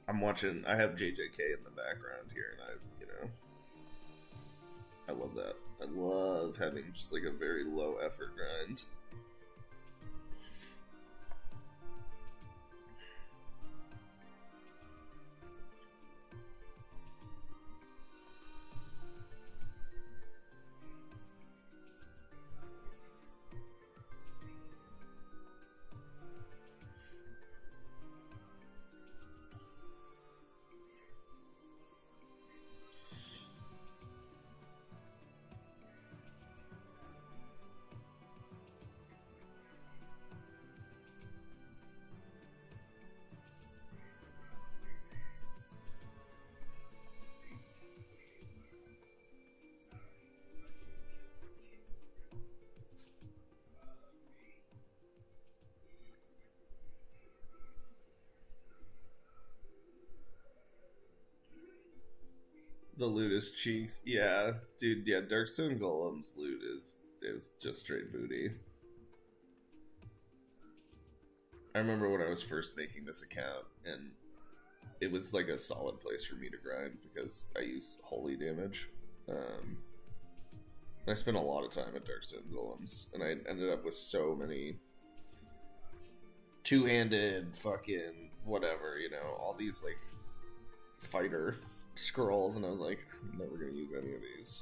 I have JJK in the background here, and I love that. I love having just like a very low effort grind. The loot is cheeks. Yeah, dude, yeah, Darkstone Golem's loot is just straight booty. I remember when I was first making this account, and it was like a solid place for me to grind because I use holy damage. I spent a lot of time at Darkstone Golems, and I ended up with so many two-handed fucking whatever, you know, all these like fighter scrolls, and I was like, I'm never gonna use any of these.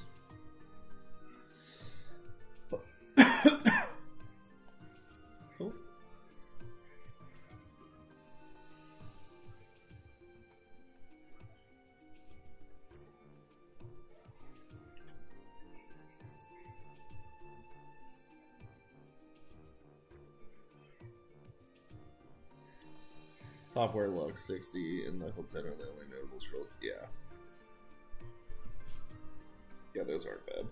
Oh. Top Warlock 60 and Knuckle 10 are the only notable scrolls. Yeah. Yeah, those aren't bad.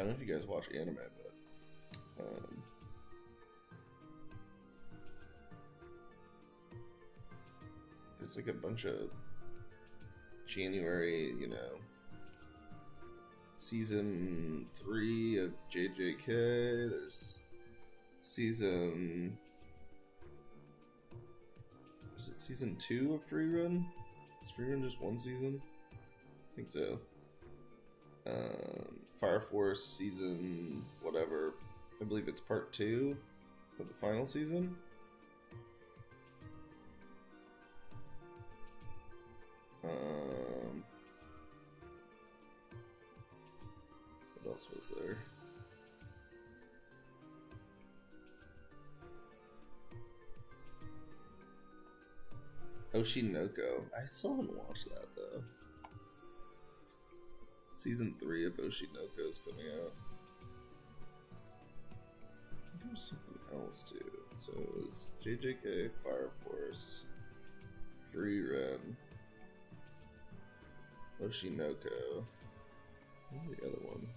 know if you guys watch anime, but there's like a bunch of January, you know, season 3 of JJK. There's season. Is it season 2 of Free Run? Is Free Run just one season? I think so. Fire Force season whatever. I believe it's part 2 of the final season. What else was there? Oshinoko. I still haven't watched that though. Season 3 of Oshinoko is coming out. There was something else too. So it was JJK, Fire Force, Free Run, Oshinoko. What was the other one?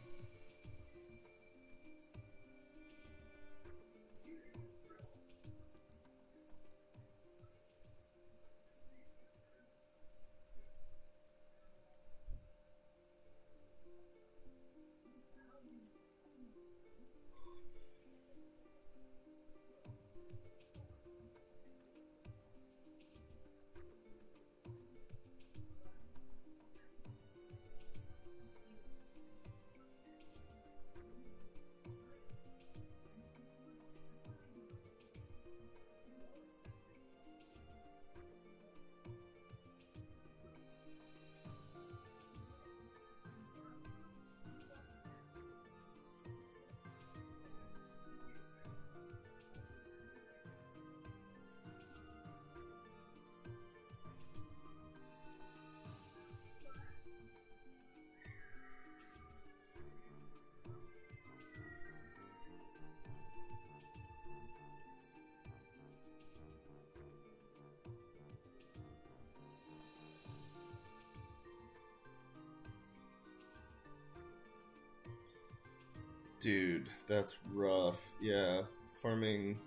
Dude, that's rough. Yeah, farming.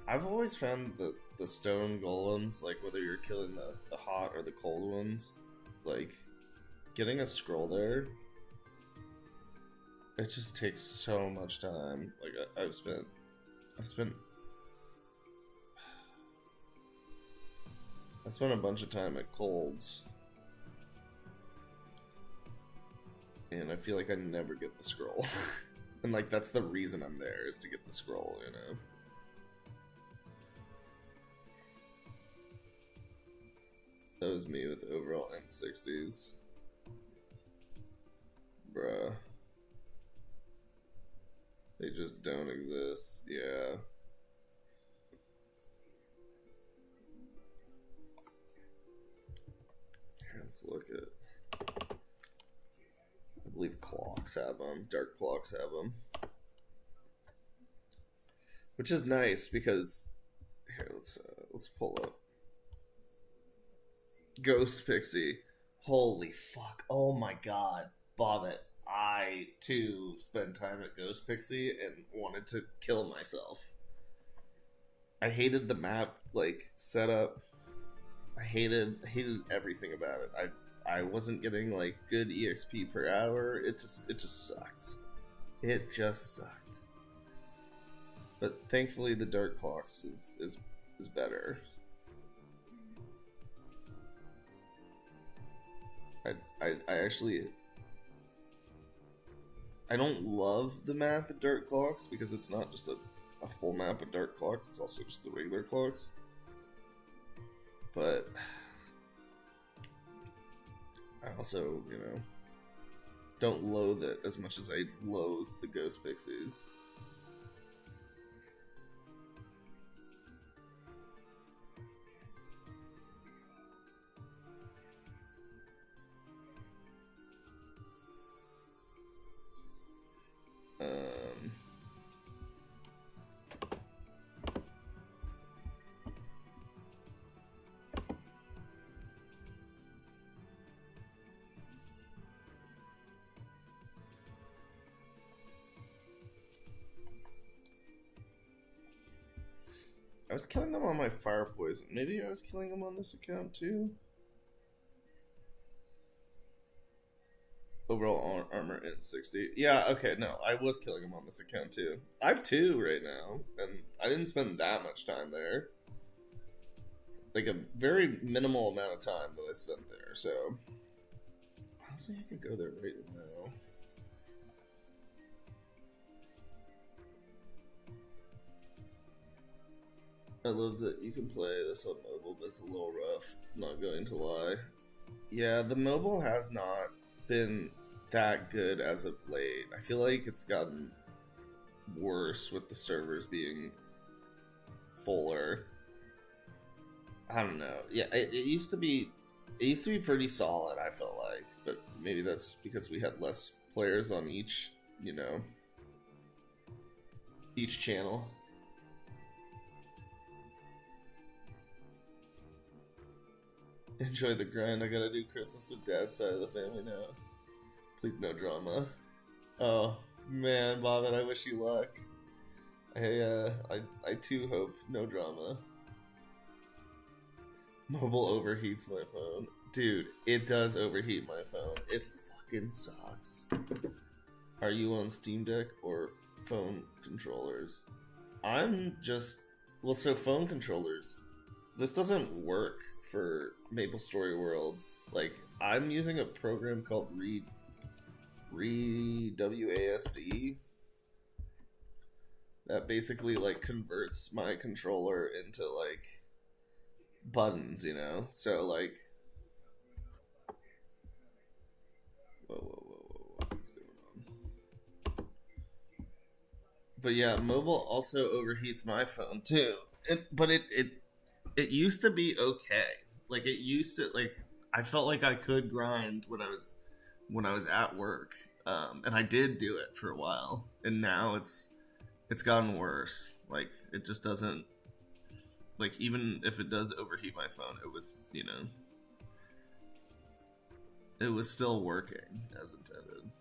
I've always found the stone golems, like whether you're killing the hot or the cold ones, like getting a scroll there, it just takes so much time. Like I've spent a bunch of time at colds. And I feel like I never get the scroll. And like that's the reason I'm there, is to get the scroll, you know. That was me with the overall N60s. Bruh. They just don't exist. Yeah. Here, let's look at. I believe clocks have them. Dark clocks have them, which is nice because here let's pull up Ghost Pixie. Holy fuck! Oh my god, Bobbit! I too spent time at Ghost Pixie and wanted to kill myself. I hated the map like setup. I hated everything about it. I wasn't getting like good EXP per hour. It just sucked. It just sucked. But thankfully the Dark Clocks is better. I actually I don't love the map of Dark Clocks because it's not just a full map of Dark Clocks, it's also just the regular clocks. But I also, you know, don't loathe it as much as I loathe the Ghost Pixies. I was killing them on my fire poison. Maybe I was killing them on this account too. Overall armor in 60. Yeah, okay, no, I was killing them on this account too. I have 2 right now, and I didn't spend that much time there. Like a very minimal amount of time that I spent there, so honestly I could go there right now. I love that you can play this on mobile, but it's a little rough, not going to lie. Yeah, the mobile has not been that good as of late. I feel like it's gotten worse with the servers being fuller. I don't know. Yeah, it used to be pretty solid, I felt like, but maybe that's because we had less players on each, you know, each channel. Enjoy the grind. I gotta do Christmas with Dad's side of the family now. Please, no drama. Oh man, Bobbin, I wish you luck. I too hope no drama. Mobile overheats my phone. Dude, it does overheat my phone. It fucking sucks. Are you on Steam Deck or phone controllers? I'm just... Well, so phone controllers. This doesn't work for Maplestory Worlds. Like, I'm using a program called WASD that basically, like, converts my controller into, like, buttons, you know? So, like... Whoa, what's going on? But yeah, mobile also overheats my phone, too. But it used to be okay. Like, it used to, like, I felt like I could grind when I was at work. And I did do it for a while. And now it's gotten worse. Like, it just doesn't... Like, even if it does overheat my phone, it was, you know... It was still working as intended.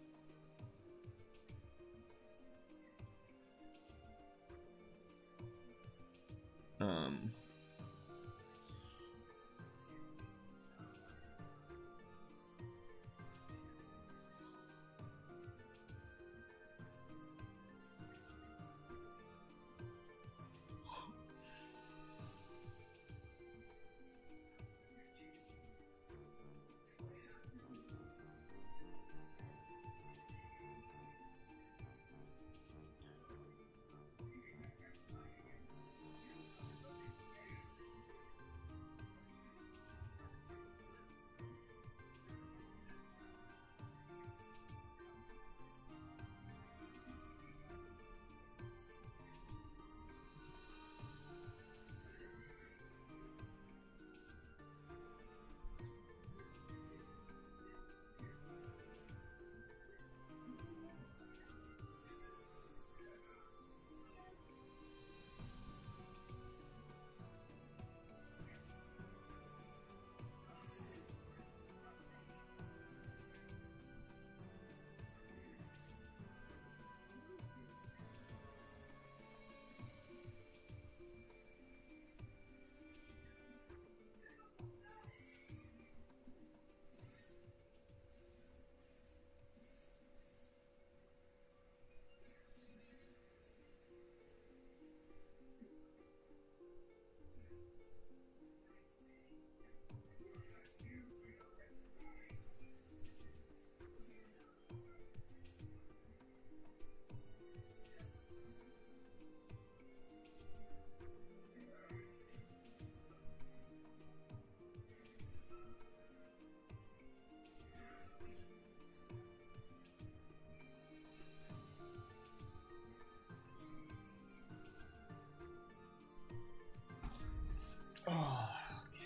Oh, okay.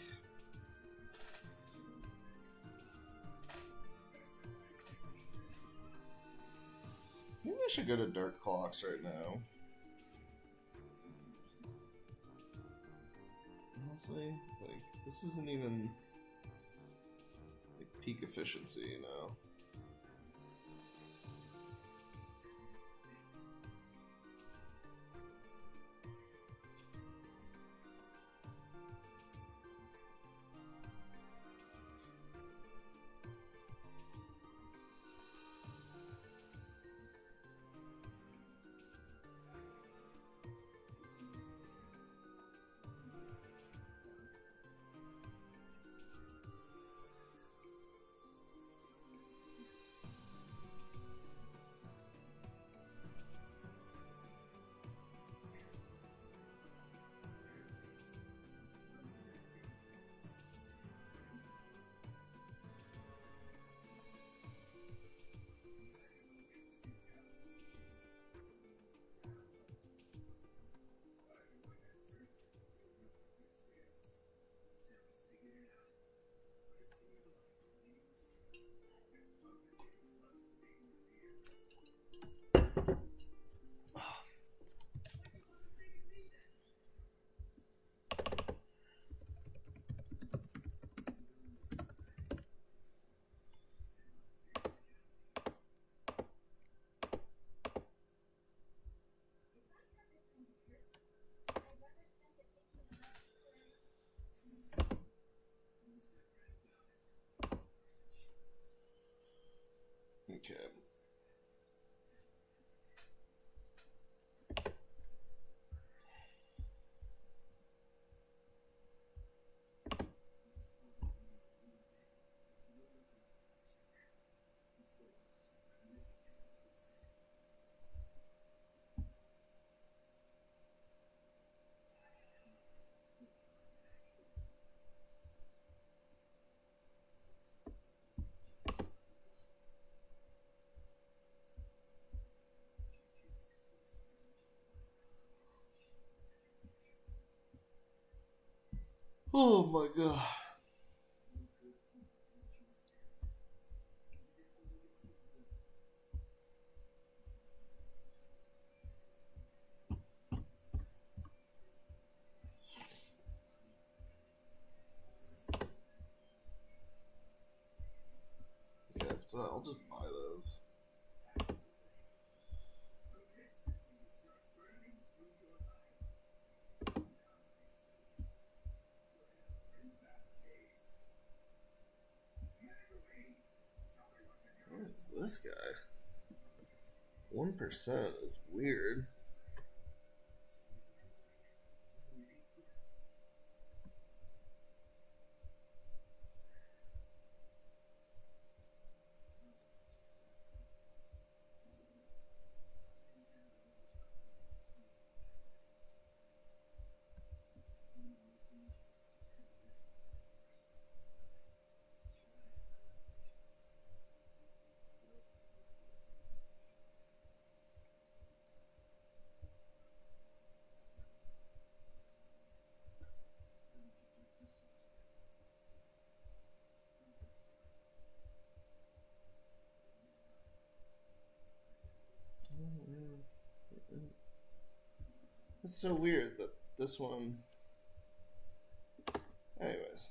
Maybe I should go to Dark Clocks right now. Honestly, like, this isn't even like peak efficiency, you know? Okay. Oh my god. Okay, so I'll just buy those. What is this guy? 1% is weird. It's so weird that this one. Anyways.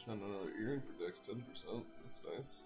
Trying another earring for Dex 10%. That's nice.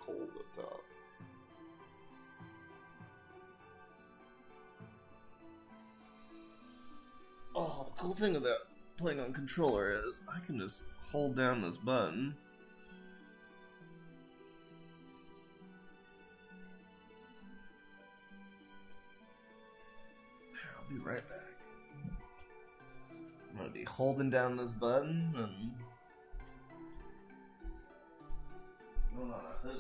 cold up top. Oh, the cool thing about playing on controller is I can just hold down this button. I'll be right back. I'm gonna be holding down this button and going on a hoodie.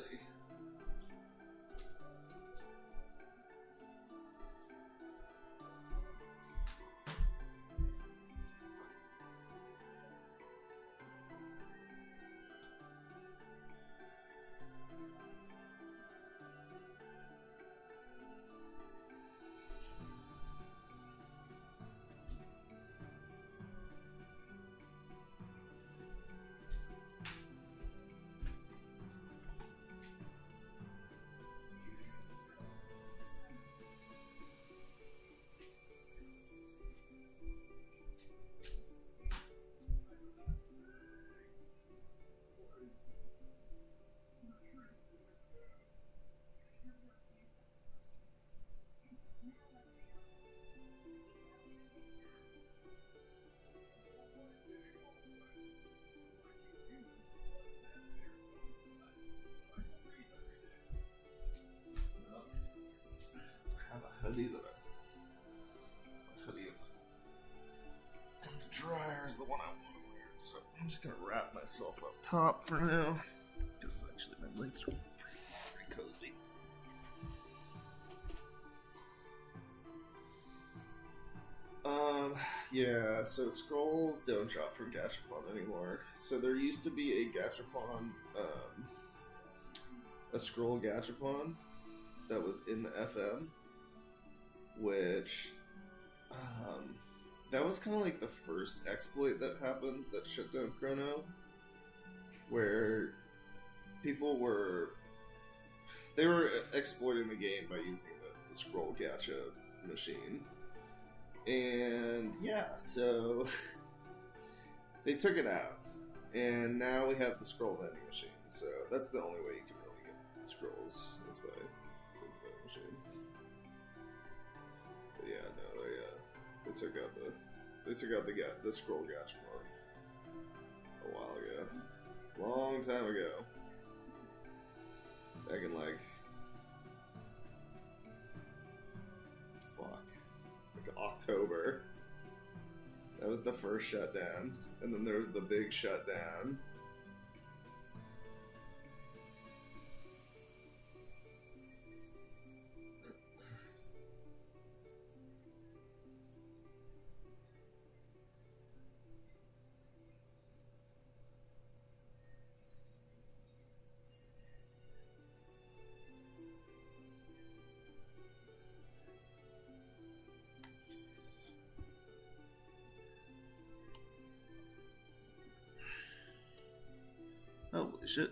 Hoodie that hoodie and the dryer is the one I want to wear, so I'm just gonna wrap myself up top for now. Because actually my legs are pretty cozy. Yeah, so scrolls don't drop from Gachapon anymore. So there used to be a Gachapon, a scroll Gachapon that was in the FM, which, that was kind of like the first exploit that happened that shut down Chrono, where people were exploiting the game by using the scroll gacha machine. And yeah, so they took it out, and now we have the scroll vending machine. So that's the only way you can really get scrolls, is by the vending machine. But yeah, no, they took out the scroll Gachapon a while ago, long time ago, back in like October. That was the first shutdown, and then there was the big shutdown. Holy shit.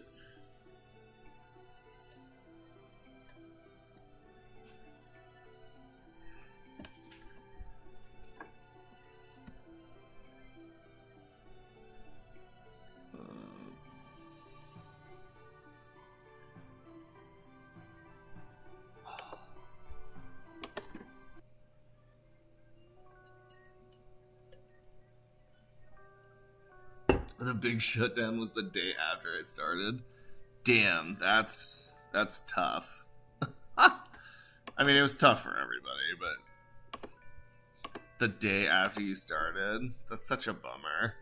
The big shutdown was the day after I started. Damn, that's tough. I mean, it was tough for everybody, but the day after you started, that's such a bummer.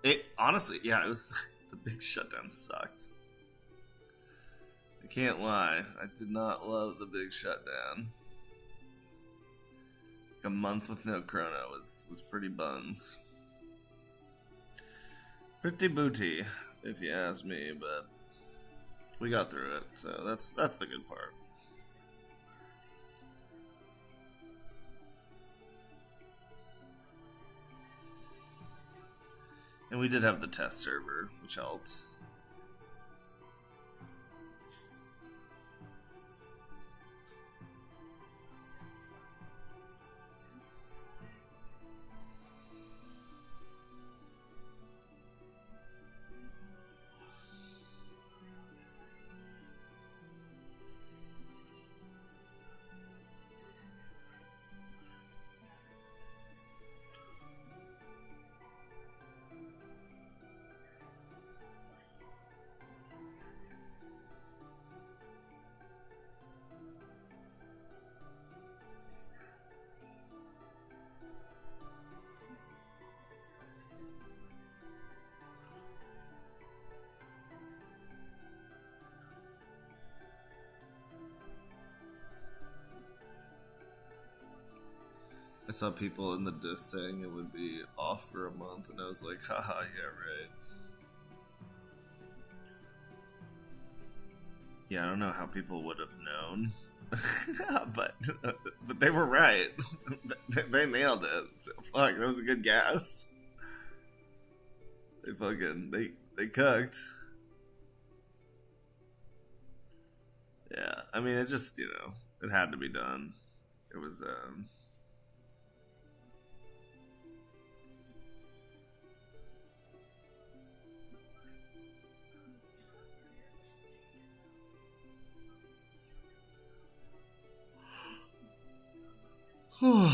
It honestly, yeah, it was the big shutdown sucked. I can't lie, I did not love the big shutdown. Like a month with no chrono was pretty buns. Pretty booty, if you ask me, but we got through it, so that's the good part. And we did have the test server, which helped. I saw people in the disc saying it would be off for a month, and I was like, haha, yeah, right. Yeah, I don't know how people would have known, but they were right. They nailed it. So, fuck, that was a good guess. They cooked. Yeah, I mean, it just, it had to be done. It was hmm.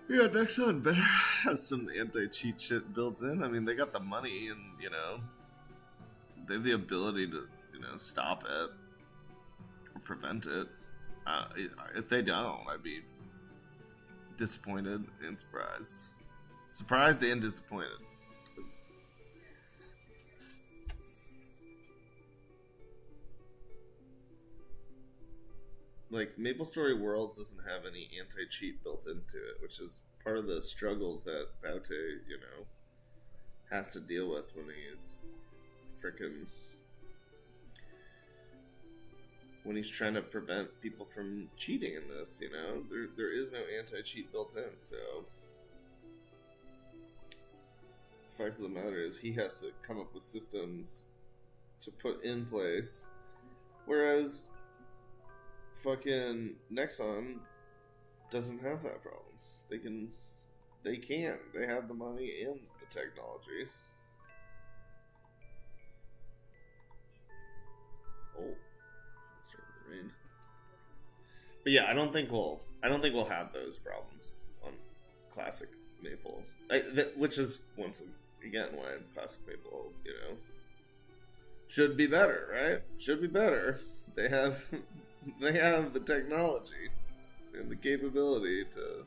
Yeah, next one better have some anti-cheat shit built in. I mean, they got the money and, they have the ability to, stop it or prevent it. If they don't, I'd be disappointed and surprised. Surprised and disappointed. Like, Maplestory Worlds doesn't have any anti-cheat built into it, which is part of the struggles that Baute, has to deal with when he's trying to prevent people from cheating in this, there is no anti-cheat built in, so the fact of the matter is he has to come up with systems to put in place, whereas fucking Nexon doesn't have that problem. They have the money and the technology. Oh, it's starting to rain. But yeah, I don't think we'll have those problems on Classic Maple. Which is once again why Classic Maple, should be better, right? Should be better. They have the technology and the capability to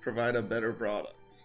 provide a better product.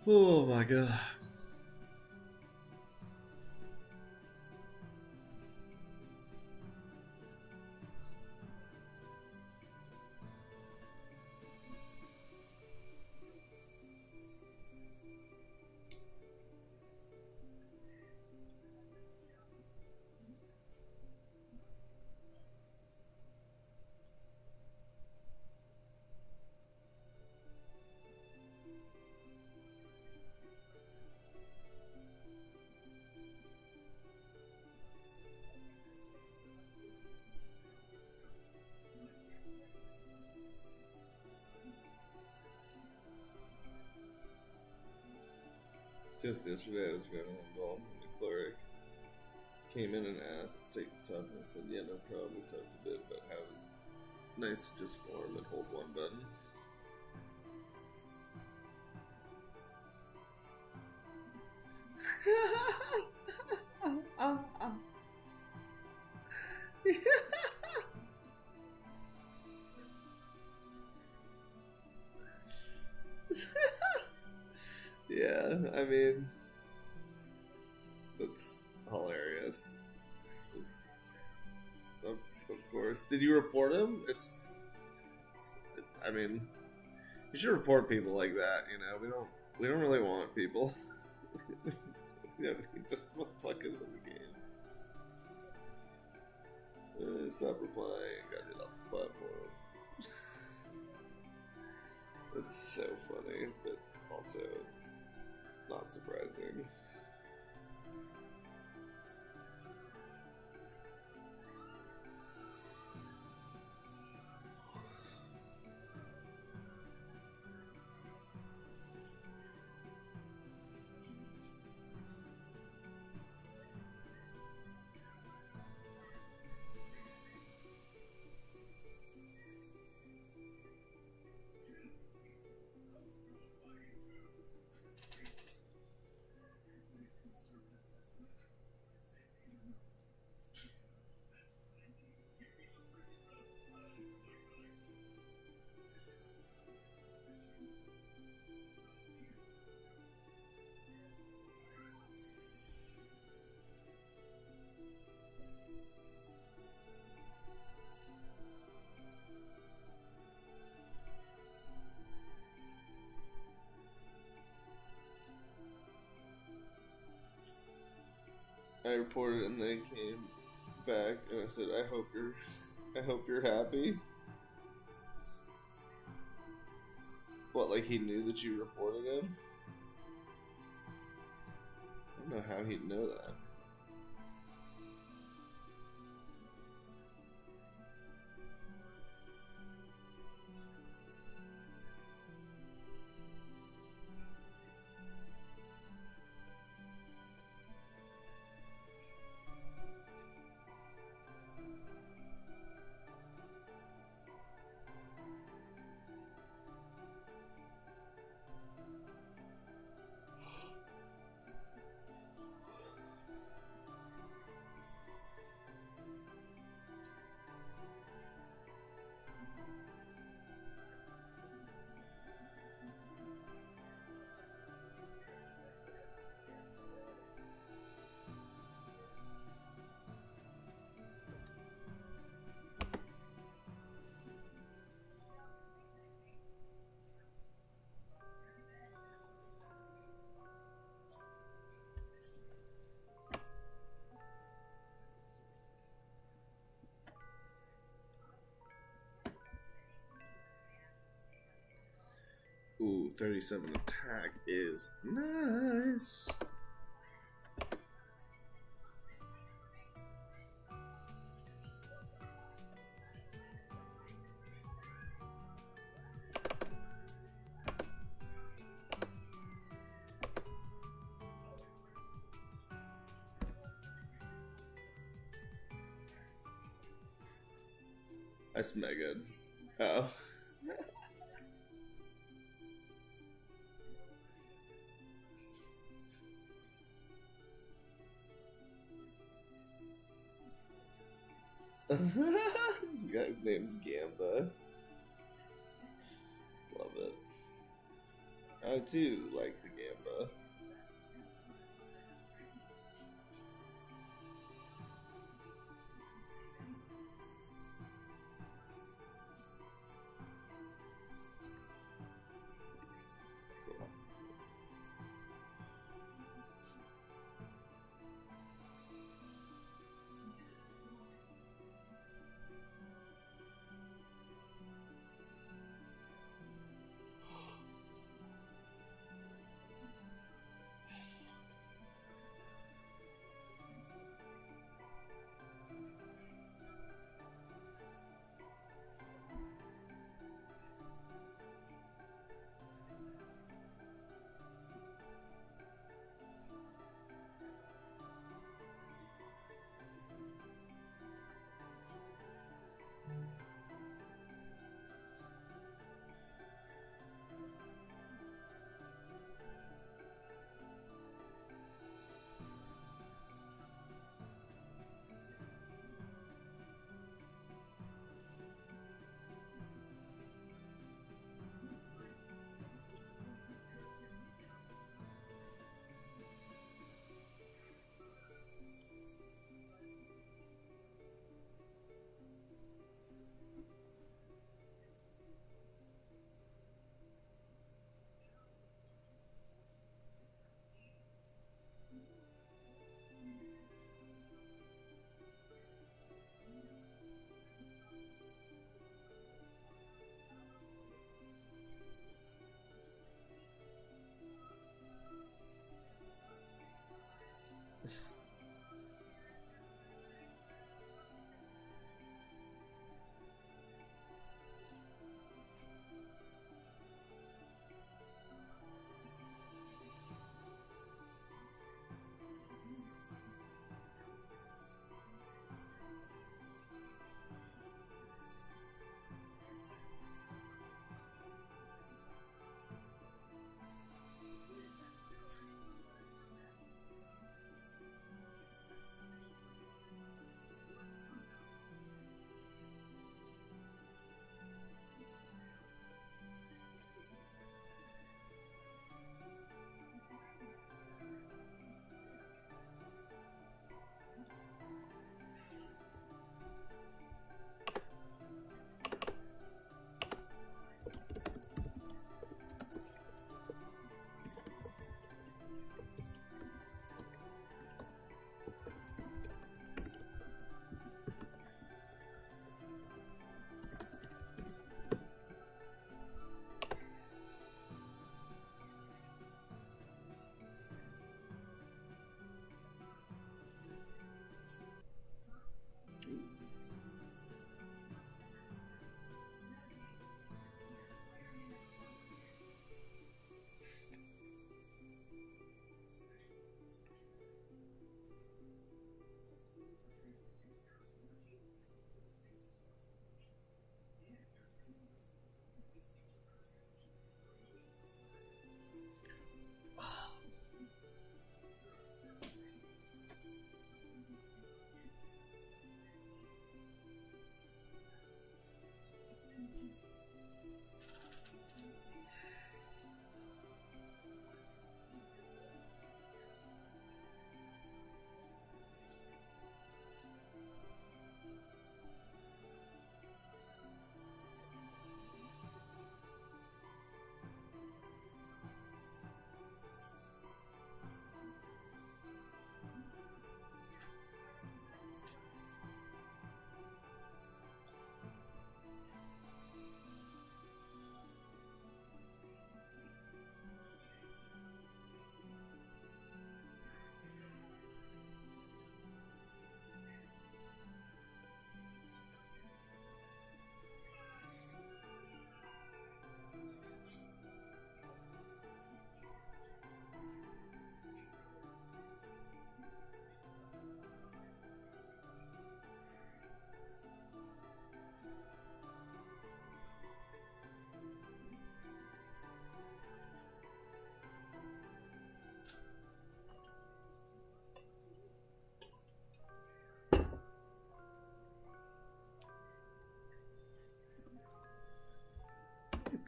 Oh my god. Just yesterday, I was driving home Dalton, and the cleric came in and asked to take the tub, and I said, yeah, no problem. We talked a bit about how it was nice to just form and hold one button. Yeah, I mean, that's hilarious. Of course. Did you report him? I mean, you should report people like that. You know, we don't really want people. We don't need those motherfuckers in the game. Stop replying. Got it off the platform. That's so funny, but also not surprising. I reported and they came back and I said, I hope you're happy. What, like he knew that you reported him? I don't know how he'd know that. Ooh, 37 attack is nice. That's mega. Oh. This guy's name's Gamba. Love it. I too like the Gamba.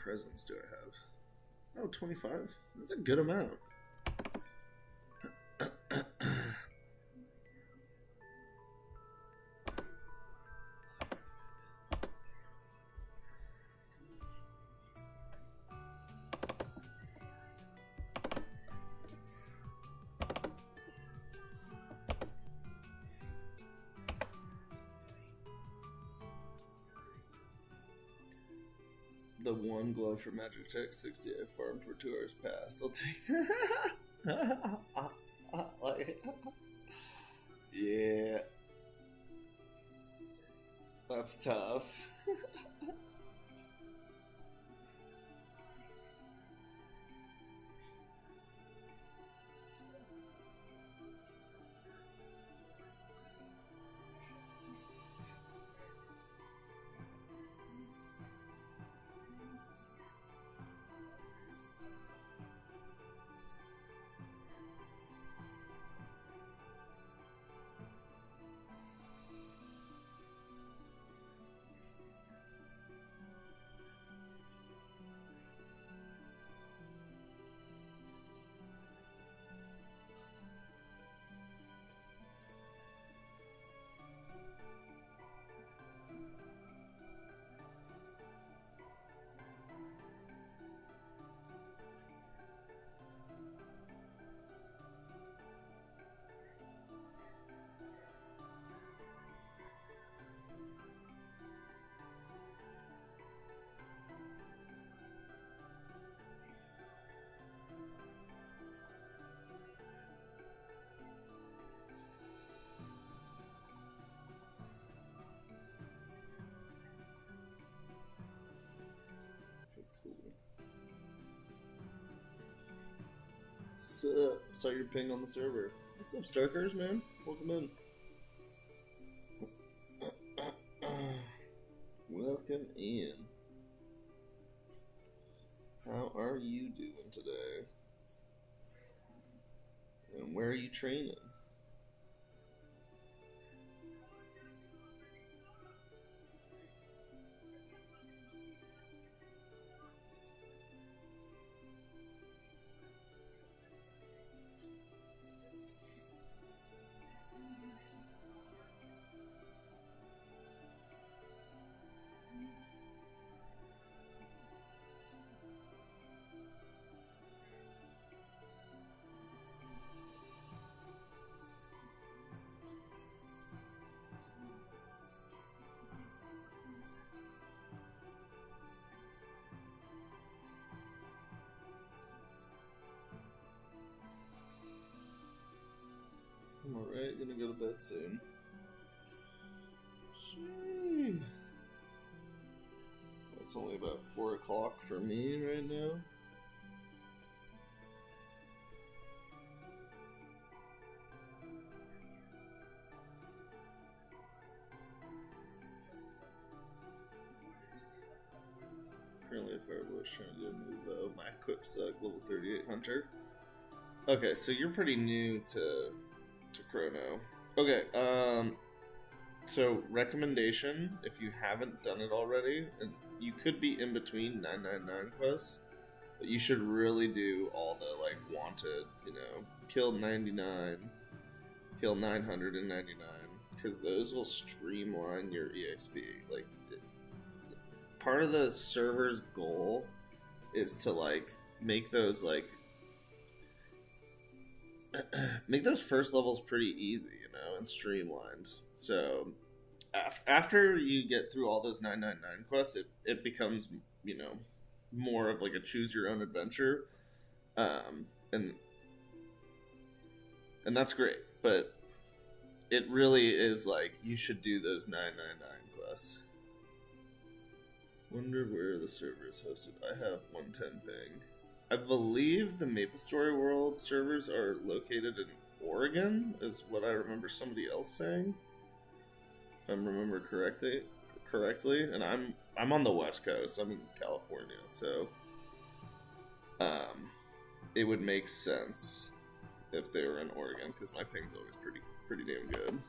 presents do I have? Oh, 25. That's a good amount. The one glove for Magic Tech 60 I farmed for 2 hours past. I'll take yeah. That's tough. Saw your ping on the server. What's up, Starkers, man? Welcome in. Welcome in. How are you doing today? And where are you training? I'm alright, gonna go to bed soon. Sweet. It's only about 4 o'clock for me right now. Currently a Firebush trying to get a move out. My equip suck, level 38 Hunter. Okay, so you're pretty new to Chrono. Okay, so recommendation, if you haven't done it already, and you could be in between 999 quests, but you should really do all the, like, wanted, you know, kill 99, kill 999, because those will streamline your EXP. Like, part of the server's goal is to, like, make those, like, make those first levels pretty easy, you know, and streamlined. So after you get through all those 999 quests, it becomes, you know, more of like a choose your own adventure, and that's great. But it really is like you should do those 999 quests. Wonder where the server is hosted. I have 110 ping. I believe the Maplestory Worlds servers are located in Oregon, is what I remember somebody else saying. If I remember correctly, and I'm on the West Coast. I'm in California, so it would make sense if they were in Oregon because my ping's always pretty damn good.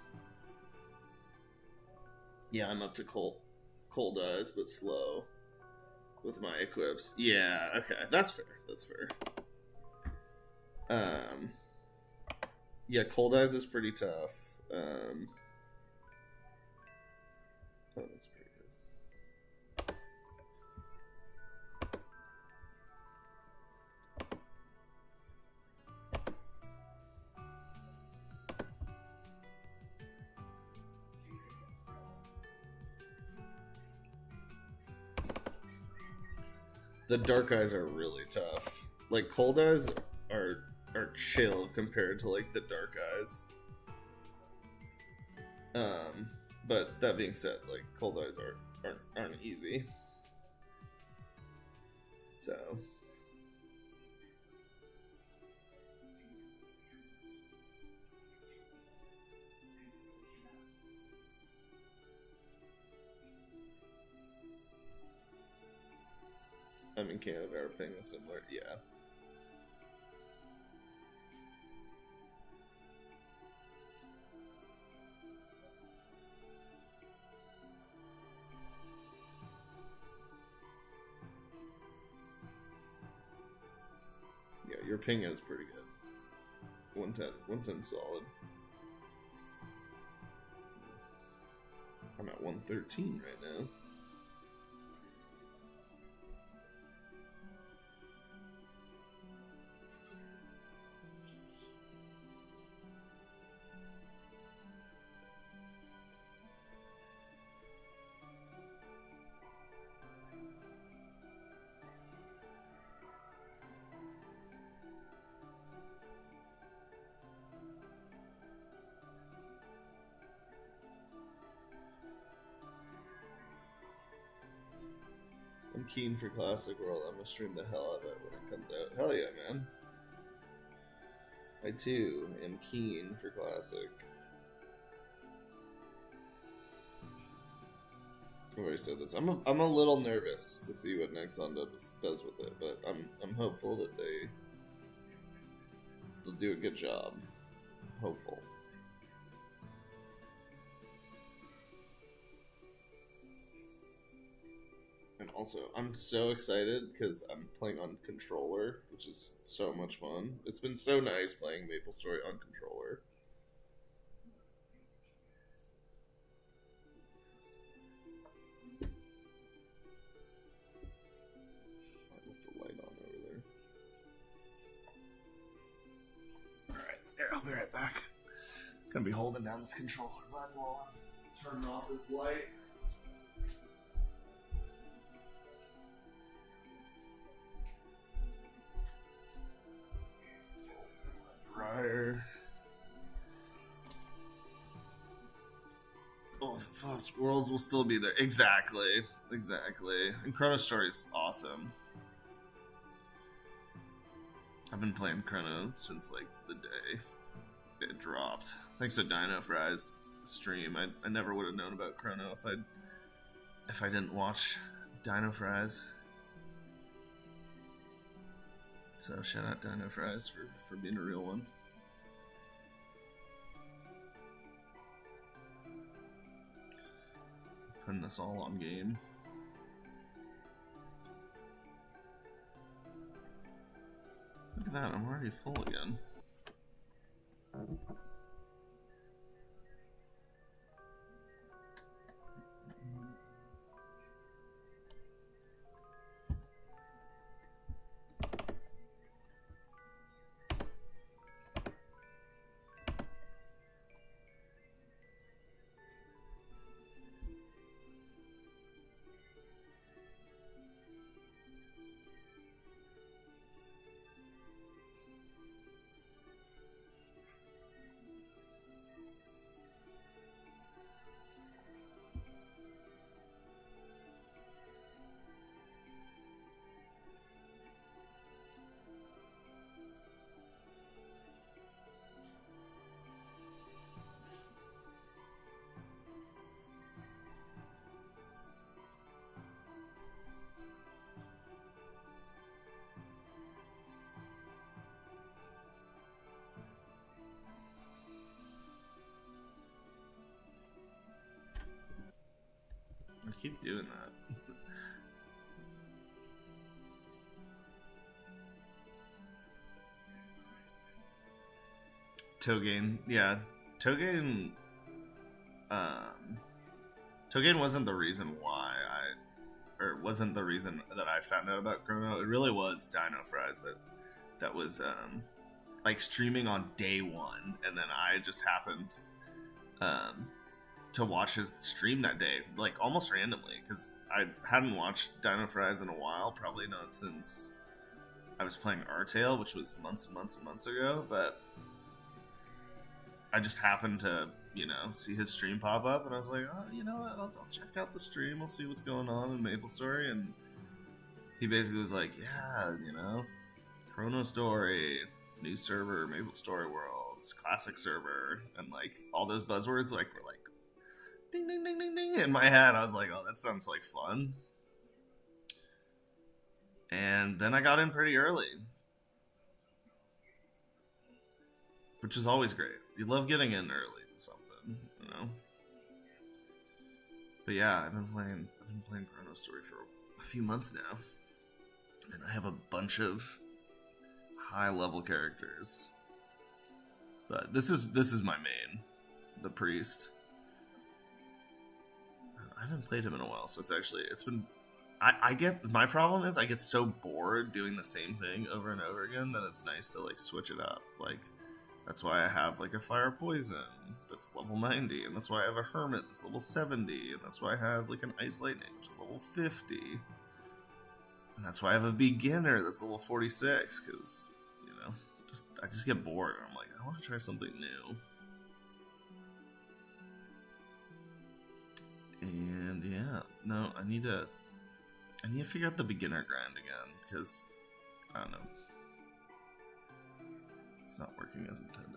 Yeah, I'm up to cold eyes, but slow. with my equips. Yeah, okay, that's fair. That's fair. Yeah, Cold Eyes is pretty tough. Oh, that's pretty good. The Dark Eyes are really tough. Like, Cold Eyes are chill compared to like the Dark Eyes. But that being said, like Cold Eyes aren't easy. So I'm in Canada, our ping is similar. Yeah. Yeah, your ping is pretty good. 110 solid. I'm at 113 right now. I'm keen for Classic World. I'm gonna stream the hell out of it when it comes out. Hell yeah, man. I too am keen for Classic. I've already said this. I'm a little nervous to see what Nexon does with it, but I'm hopeful that they'll do a good job. Hopeful. And also, I'm so excited because I'm playing on controller, which is so much fun. It's been so nice playing Maplestory on controller. I left the light on over there. Alright, here, I'll be right back. Gonna be holding down this controller button while I'm turning off this light. Dryer. Oh, Fox Worlds will still be there. Exactly. And ChronoStory is awesome. I've been playing Chrono since like the day it dropped. Thanks to Dino Fry's stream. I never would have known about Chrono if I didn't watch Dino Fries. So shout out Dino Fries for being a real one. Putting this all on game. Look at that, I'm already full again. I keep doing that. Togain, yeah, Togain, um, Togain wasn't the reason why or wasn't the reason that I found out about Chrono. It really was Dino Fries that was like streaming on day one, and then I just happened to watch his stream that day, like almost randomly, because I hadn't watched Dino Fries in a while, probably not since I was playing Artale, which was months and months and months ago, but I just happened to, see his stream pop up, and I was like, oh, you know what, I'll check out the stream, I'll see what's going on in Maplestory, and he basically was like, yeah, ChronoStory, new server, Maplestory Worlds, classic server, and, like, all those buzzwords, like, were like, ding, ding, ding, ding, ding, in my head. I was like, oh, that sounds like fun. And then I got in pretty early, which is always great. You love getting in early to something, But yeah, I've been playing ChronoStory for a few months now, and I have a bunch of high level characters. But this is my main, the priest. I haven't played him in a while, so it's been. My problem is I get so bored doing the same thing over and over again that it's nice to like switch it up. Like, that's why I have like a fire poison that's level 90, and that's why I have a hermit that's level 70, and that's why I have like an ice lightning which is level 50, and that's why I have a beginner that's level 46, because I just get bored and I'm like, I want to try something new. And yeah, no, I need to figure out the beginner grind again, because I don't know, it's not working as intended.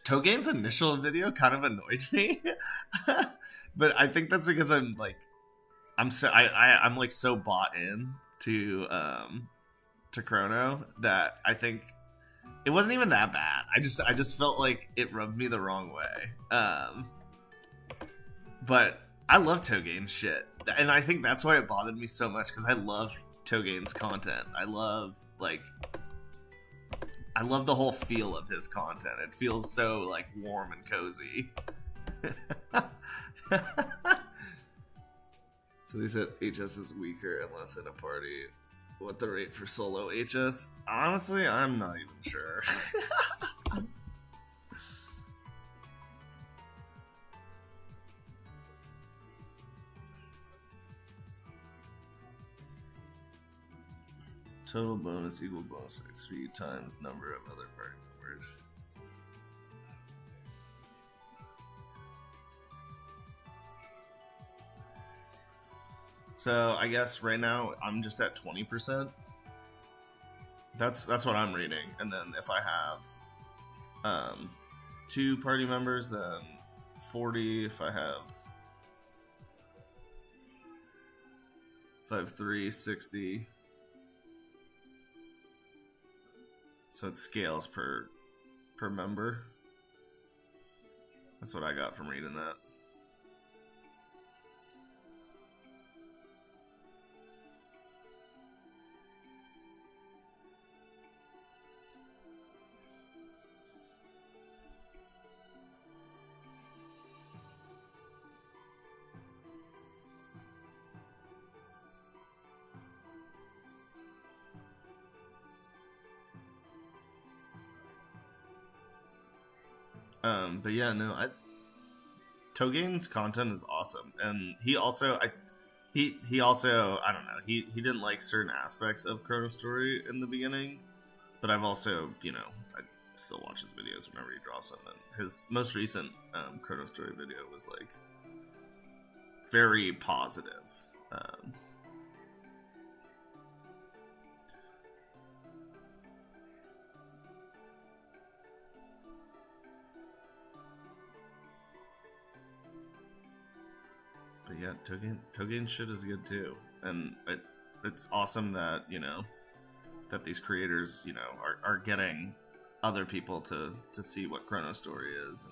Togain's initial video kind of annoyed me, but I think that's because I'm so bought in to Chrono that I think it wasn't even that bad. I just felt like it rubbed me the wrong way. But I love Togain's shit, and I think that's why it bothered me so much, because I love Togain's content. I love the whole feel of his content. It feels so like warm and cozy. So they said HS is weaker unless in a party. What the rate for solo HS? Honestly, I'm not even sure. Total bonus equal bonus XP times number of other party members. So I guess right now I'm just at 20%. That's what I'm reading. And then if I have 2 party members, then 40. If I have 3, 60. So it scales per member. That's what I got from reading that. But yeah, no, Togain's content is awesome, and he also I don't know, he didn't like certain aspects of ChronoStory in the beginning, but I've also, I still watch his videos whenever he drops them. And his most recent ChronoStory video was like very positive. But yeah, Togen shit is good too, and it's awesome that that these creators are getting other people to see what ChronoStory is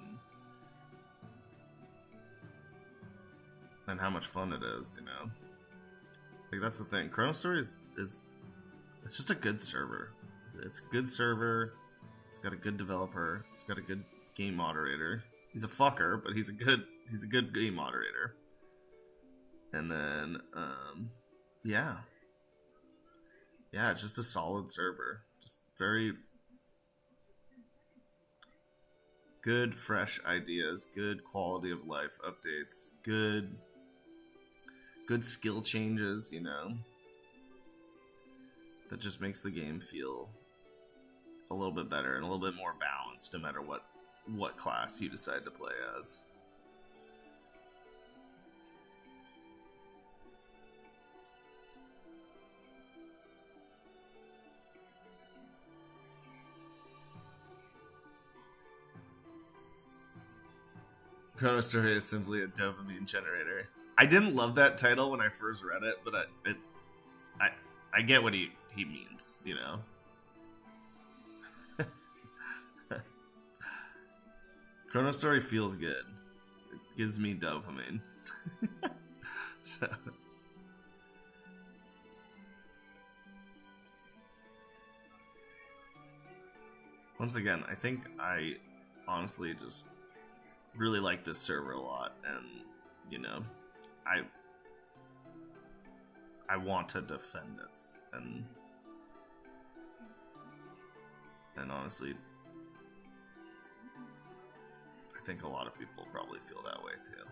and how much fun it is. Like that's the thing. ChronoStory is it's just a good server. It's a good server. It's got a good developer. It's got a good game moderator. He's a fucker, but he's a good game moderator. And then yeah, it's just a solid server. Just very good, fresh ideas, good quality of life updates, good skill changes, that just makes the game feel a little bit better and a little bit more balanced no matter what class you decide to play as. ChronoStory is simply a dopamine generator. I didn't love that title when I first read it, but I get what he means, ChronoStory feels good. It gives me dopamine. So once again, I think I honestly just really like this server a lot, and I want to defend it, and honestly, I think a lot of people probably feel that way too.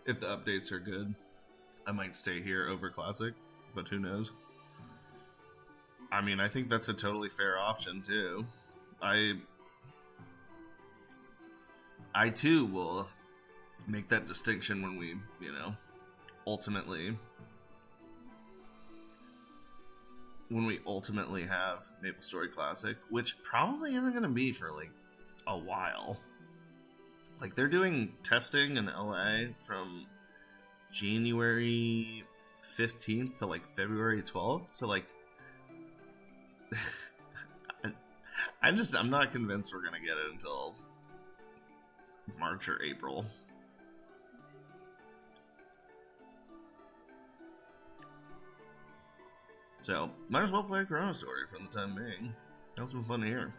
If the updates are good, I might stay here over Classic, but who knows? I mean, I think that's a totally fair option too. I too will make that distinction when we, ultimately have Maplestory Classic, which probably isn't going to be for like a while. Like, they're doing testing in LA from January 15th to like February 12th. So like I'm not convinced we're gonna get it until March or April. So might as well play ChronoStory for the time being. That was some fun to hear.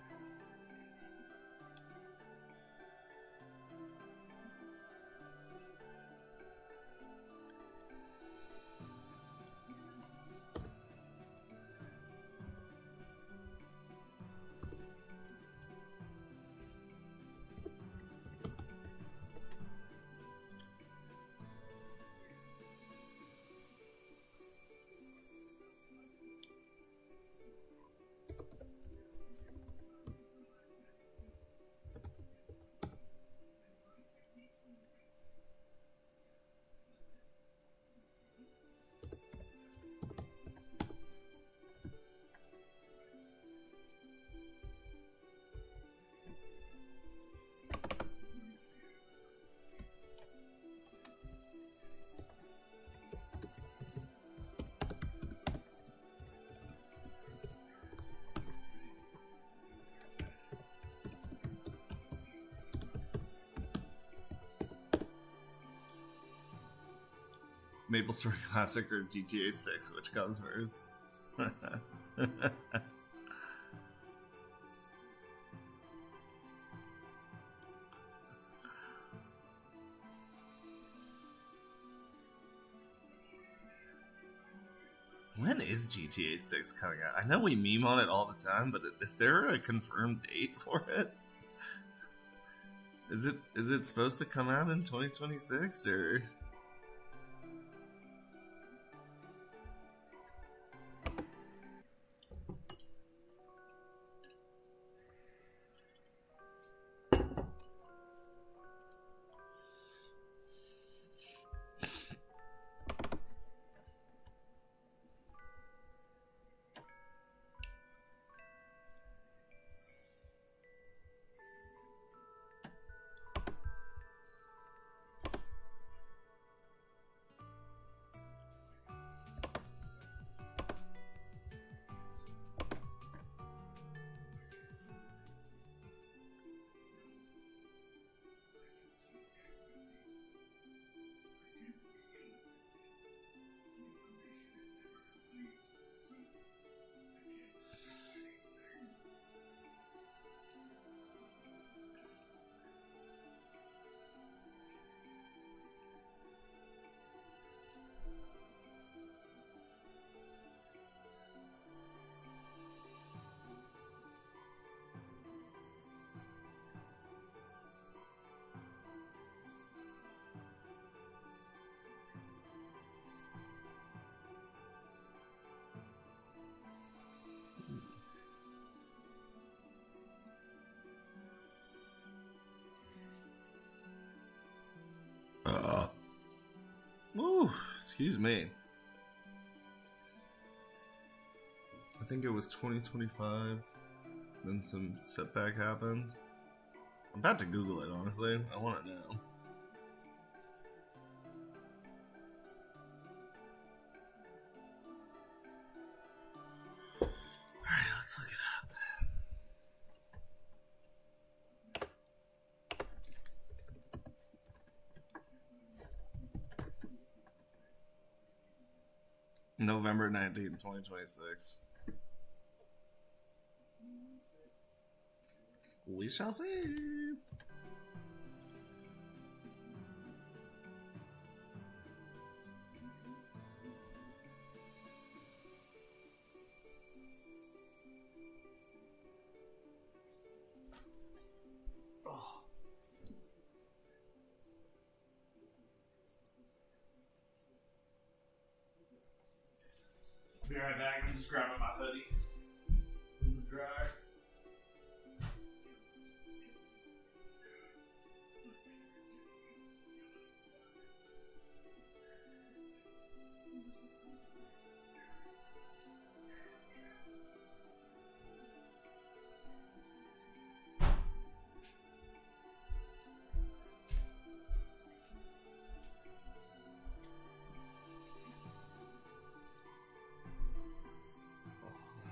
Maplestory Classic or GTA 6? Which comes first? When is GTA 6 coming out? I know we meme on it all the time, but is there a confirmed date for it? Is it supposed to come out in 2026 or? Ooh, excuse me. I think it was 2025. Then some setback happened. I'm about to Google it, honestly. I want to know. Alright, let's look it up. November 19th, 2026. We shall see. Oh. Be right back. I'm just grabbing my hoodie from the dryer.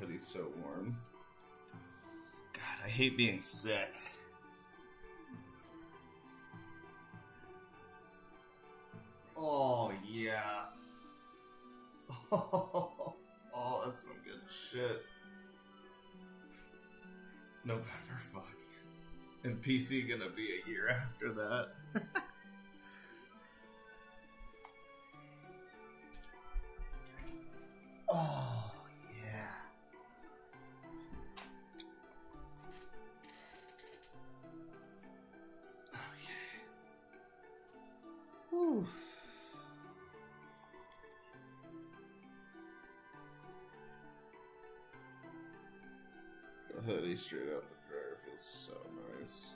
Hoodie's so warm. God, I hate being sick. Oh, yeah. Oh, that's some good shit. November, fuck. And PC gonna be a year after that. Oh, yeah. Okay. Whew. The hoodie straight out the dryer feels so nice.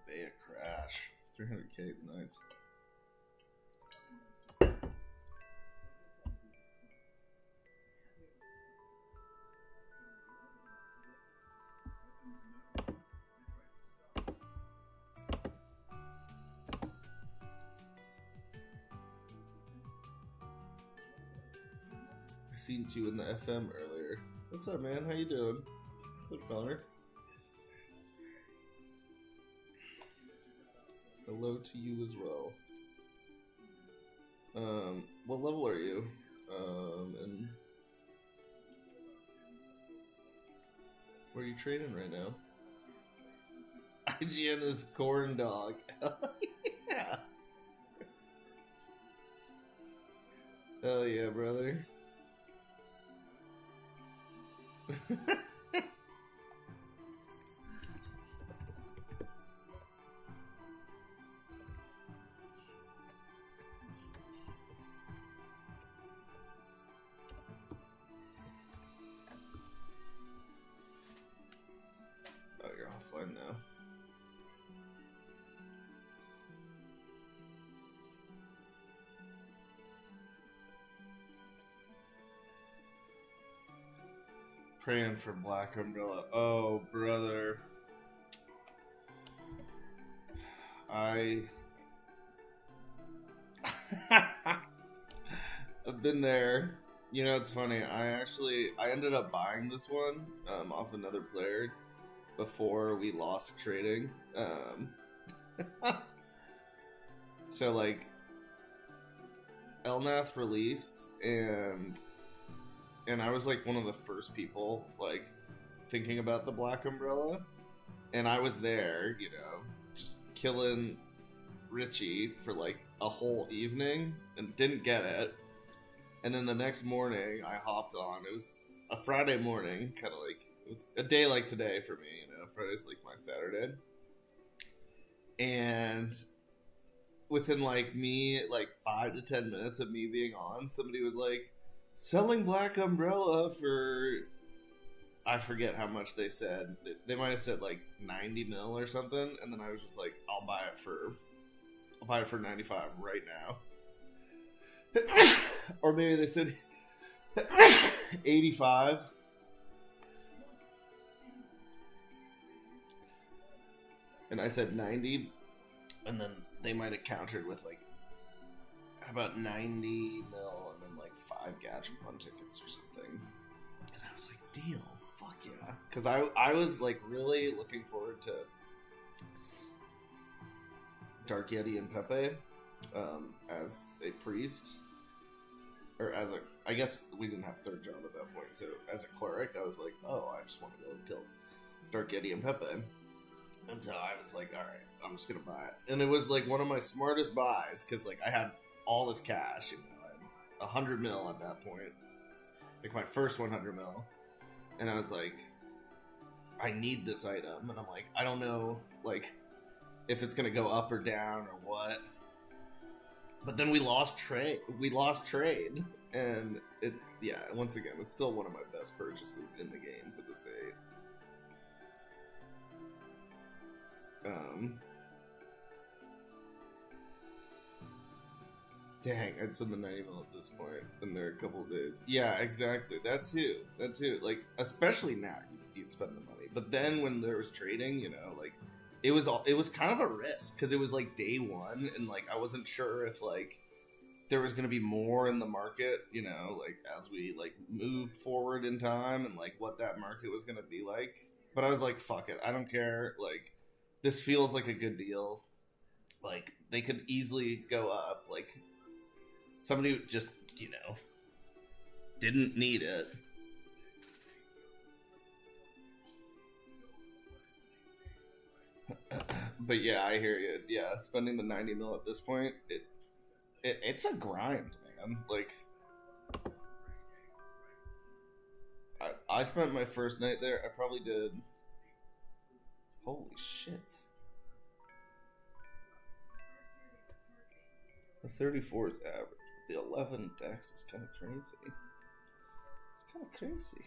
Mabea Crash. 300k is nice. I seen you in the FM earlier. What's up, man? How you doing? What's up, Connor? Hello to you as well. What level are you? And where are you trading right now? IGN is corn dog. Yeah. Hell yeah, brother. Oh, you're offline now. Praying for Black Umbrella. Oh, brother. I've been there. You know, it's funny. I ended up buying this one off another player before we lost trading. So, like, Elnath released, and I was, like, one of the first people, like, thinking about the Black Umbrella. And I was there, you know, just killing Richie for, like, a whole evening and didn't get it. And then the next morning, I hopped on. It was a Friday morning, kind of like, it was a day like today for me, you know. Friday's, like, my Saturday. And within, like, me, like, 5 to 10 minutes of me being on, somebody was like, selling Black Umbrella for, I forget how much they said. They might have said like 90 mil or something, and then I was just like, I'll buy it for 95 right now. Or maybe they said 85. And I said 90, and then they might have countered with like, how about 90 mil and then like 5 Gachapon tickets or something. And I was like, deal, fuck yeah. Because I was like really looking forward to Dark Yeti and Pepe as a priest. Or as a, I guess we didn't have a third job at that point, so as a cleric, I was like, oh, I just want to go and kill Dark Yeti and Pepe. And so I was like, alright, I'm just gonna buy it. And it was like one of my smartest buys, because like I had all this cash, you know, I had 100 mil at that point, like my first 100 mil, and I was like, I need this item, and I'm like, I don't know, like, if it's gonna go up or down or what, but then we lost trade, and it, yeah, once again, it's still one of my best purchases in the game to this date. Dang, I'd spend the 90 mil at this point, and there are a couple of days. Yeah, exactly. That too. Like, especially now, you'd spend the money. But then when there was trading, you know, like, it was kind of a risk, because it was, like, day one, and, like, I wasn't sure if, like, there was going to be more in the market, you know, like, as we, like, moved forward in time, and, like, what that market was going to be like. But I was like, fuck it, I don't care, like, this feels like a good deal. Like, they could easily go up, like, somebody just, you know, didn't need it. But yeah, I hear you. Yeah, spending the 90 mil at this point, it's a grind, man. Like, I spent my first night there, I probably did, holy shit. The 34 is average. The 11 dex is kind of crazy. It's kind of crazy.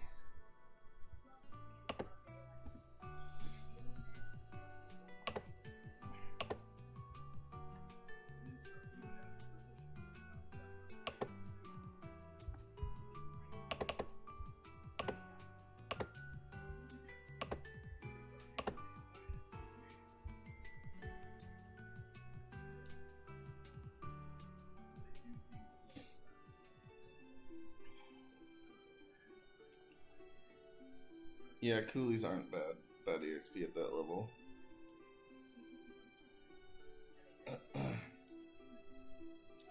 Yeah, coolies aren't bad EXP at that level.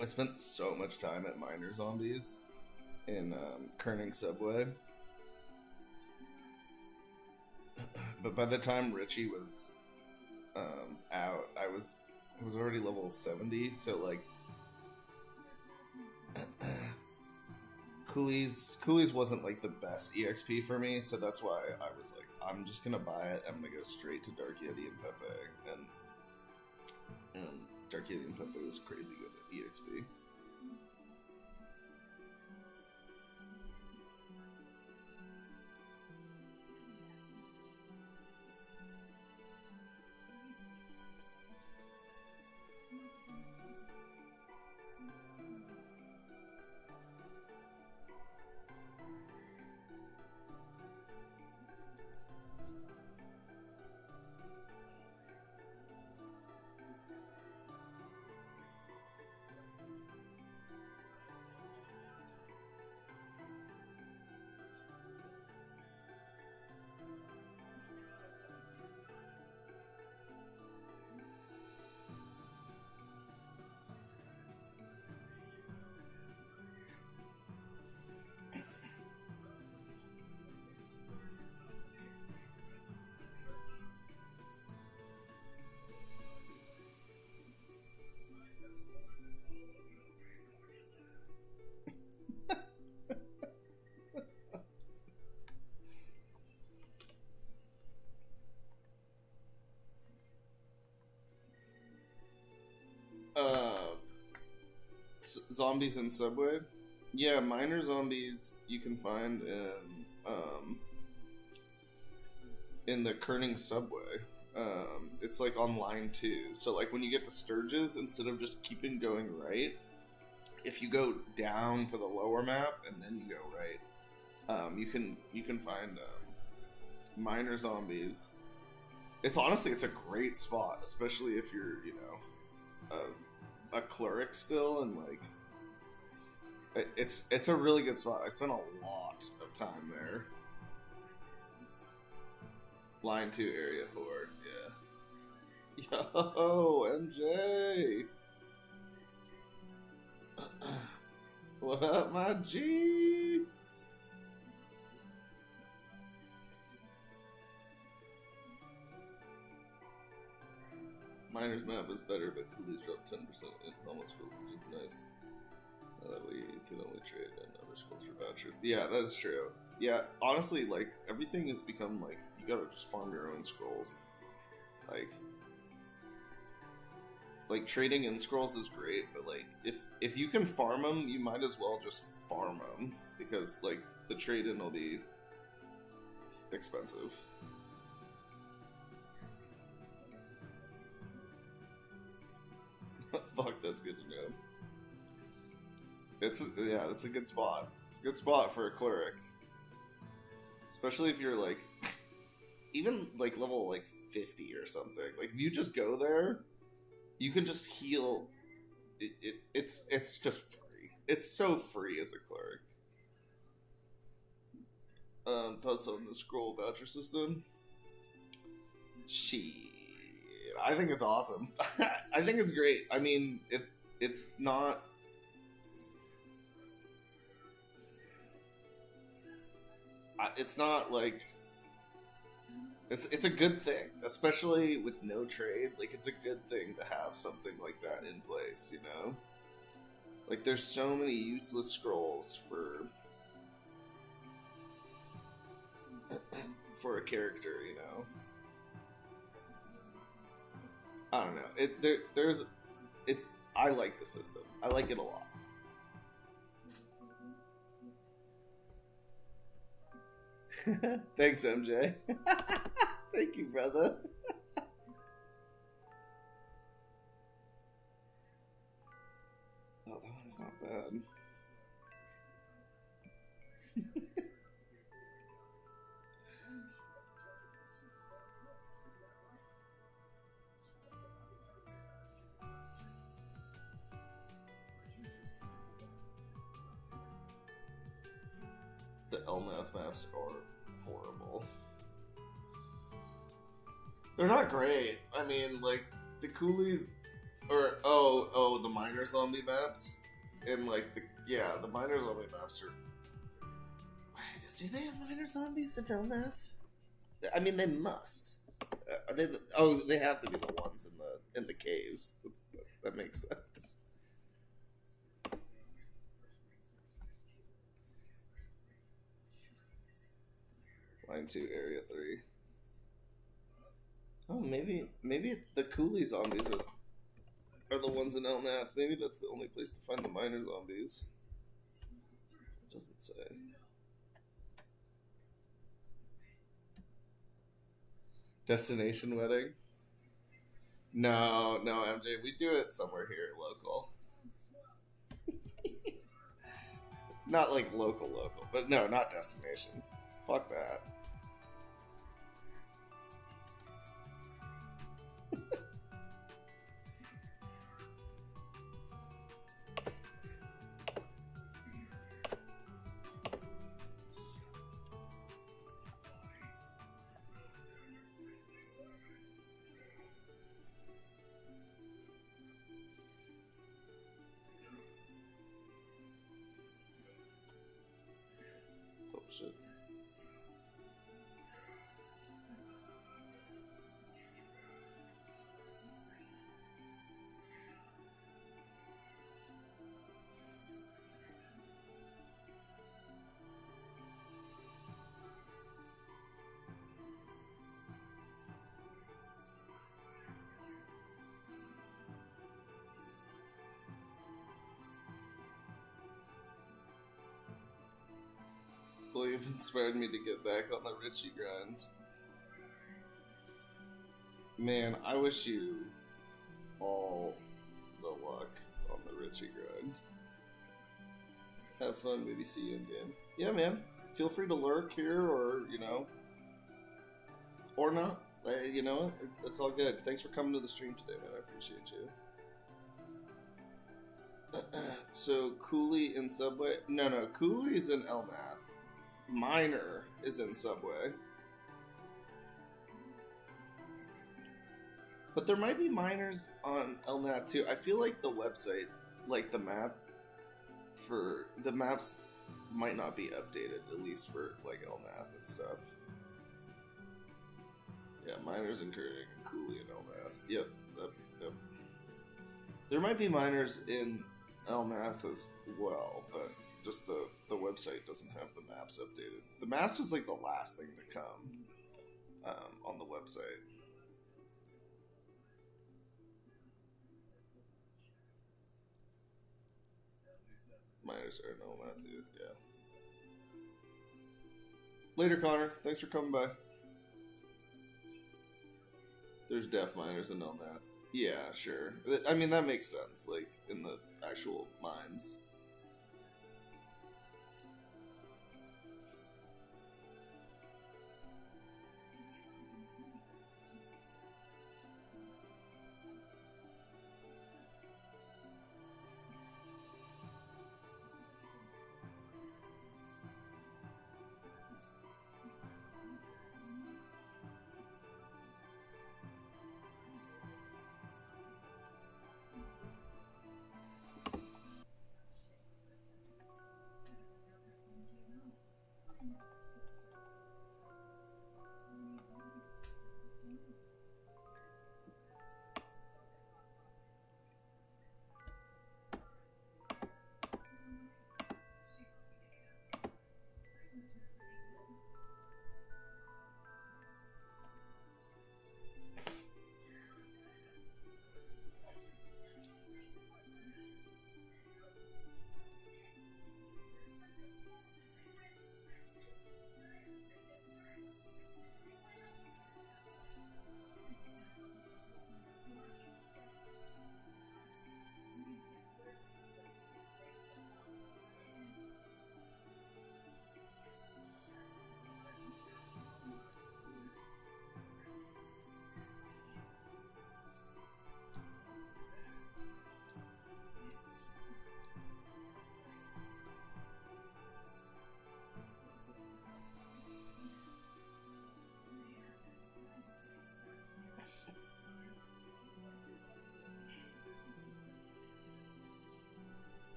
I spent so much time at miner zombies in Kerning Subway. But by the time Richie was out, I was already level 70, so like Coolies wasn't like the best EXP for me, so that's why I was like, I'm just gonna buy it. I'm gonna go straight to Dark Yeti and Pepe, and Dark Yeti and Pepe was crazy good at EXP. Zombies in Subway? Yeah, miner zombies you can find in the Kerning Subway. It's like on line 2. So like when you get the Sturges, instead of just keeping going right, if you go down to the lower map and then you go right, you can find miner zombies. It's honestly, it's a great spot, especially if you're, a cleric still, and like it's a really good spot. I spent a lot of time there. Line 2, area 4, yeah. Yo, MJ! What up, my G? Miner's map is better, but coolies drop 10% in normal schools, which is nice. That way you can only trade in other schools for vouchers. Yeah, that is true. Yeah, honestly, like, everything has become, like, you gotta just farm your own scrolls. Like trading in scrolls is great, but, like, if you can farm them, you might as well just farm them, because, like, the trade-in will be expensive. Fuck, that's good to know. It's a good spot. It's a good spot for a cleric, especially if you're like, even like level like 50 or something. Like if you just go there, you can just heal. It's just free. It's so free as a cleric. Thoughts on the scroll voucher system? I think it's awesome. I think it's great. I mean, it's not. It's not like. It's a good thing, especially with no trade. Like, it's a good thing to have something like that in place, you know? Like, there's so many useless scrolls for a character, you know? I don't know. I like the system. I like it a lot. Thanks, MJ. Thank you, brother. Oh, that one's not bad. The Elmath maps are horrible. They're not great. I mean, like the coolies, or the miner zombie maps, and like the miner zombie maps are. Do they have miner zombies in Elnath? I mean, they must. Are they? They have to be the ones in the caves. That makes sense. Line 2, Area 3. Oh, maybe the coolie zombies are the ones in Elnath. Maybe that's the only place to find the miner zombies. It doesn't say. Destination wedding? No, MJ. We do it somewhere here local. Not like local, but no, not destination. Fuck that. Oh shit. Well, you've inspired me to get back on the Richie grind. Man, I wish you all the luck on the Richie grind. Have fun, maybe see you in game. Yeah, man. Feel free to lurk here, or or not. It's all good. Thanks for coming to the stream today, man. I appreciate you. So, Cooley in Subway? No, Cooley's in Elnath. Miner is in Subway. But there might be miners on Elnath too. I feel like the website, like the maps might not be updated, at least for like Elnath and stuff. Yeah, miners in Kurdic and Cooley and Elnath. Yep. There might be miners in Elnath as well, but just the website doesn't have the maps updated. The maps was like the last thing to come on the website. Miners are in Elnath too, yeah. Later, Connor. Thanks for coming by. There's deaf miners in Elnath. Yeah, sure. I mean, that makes sense, like, in the actual mines.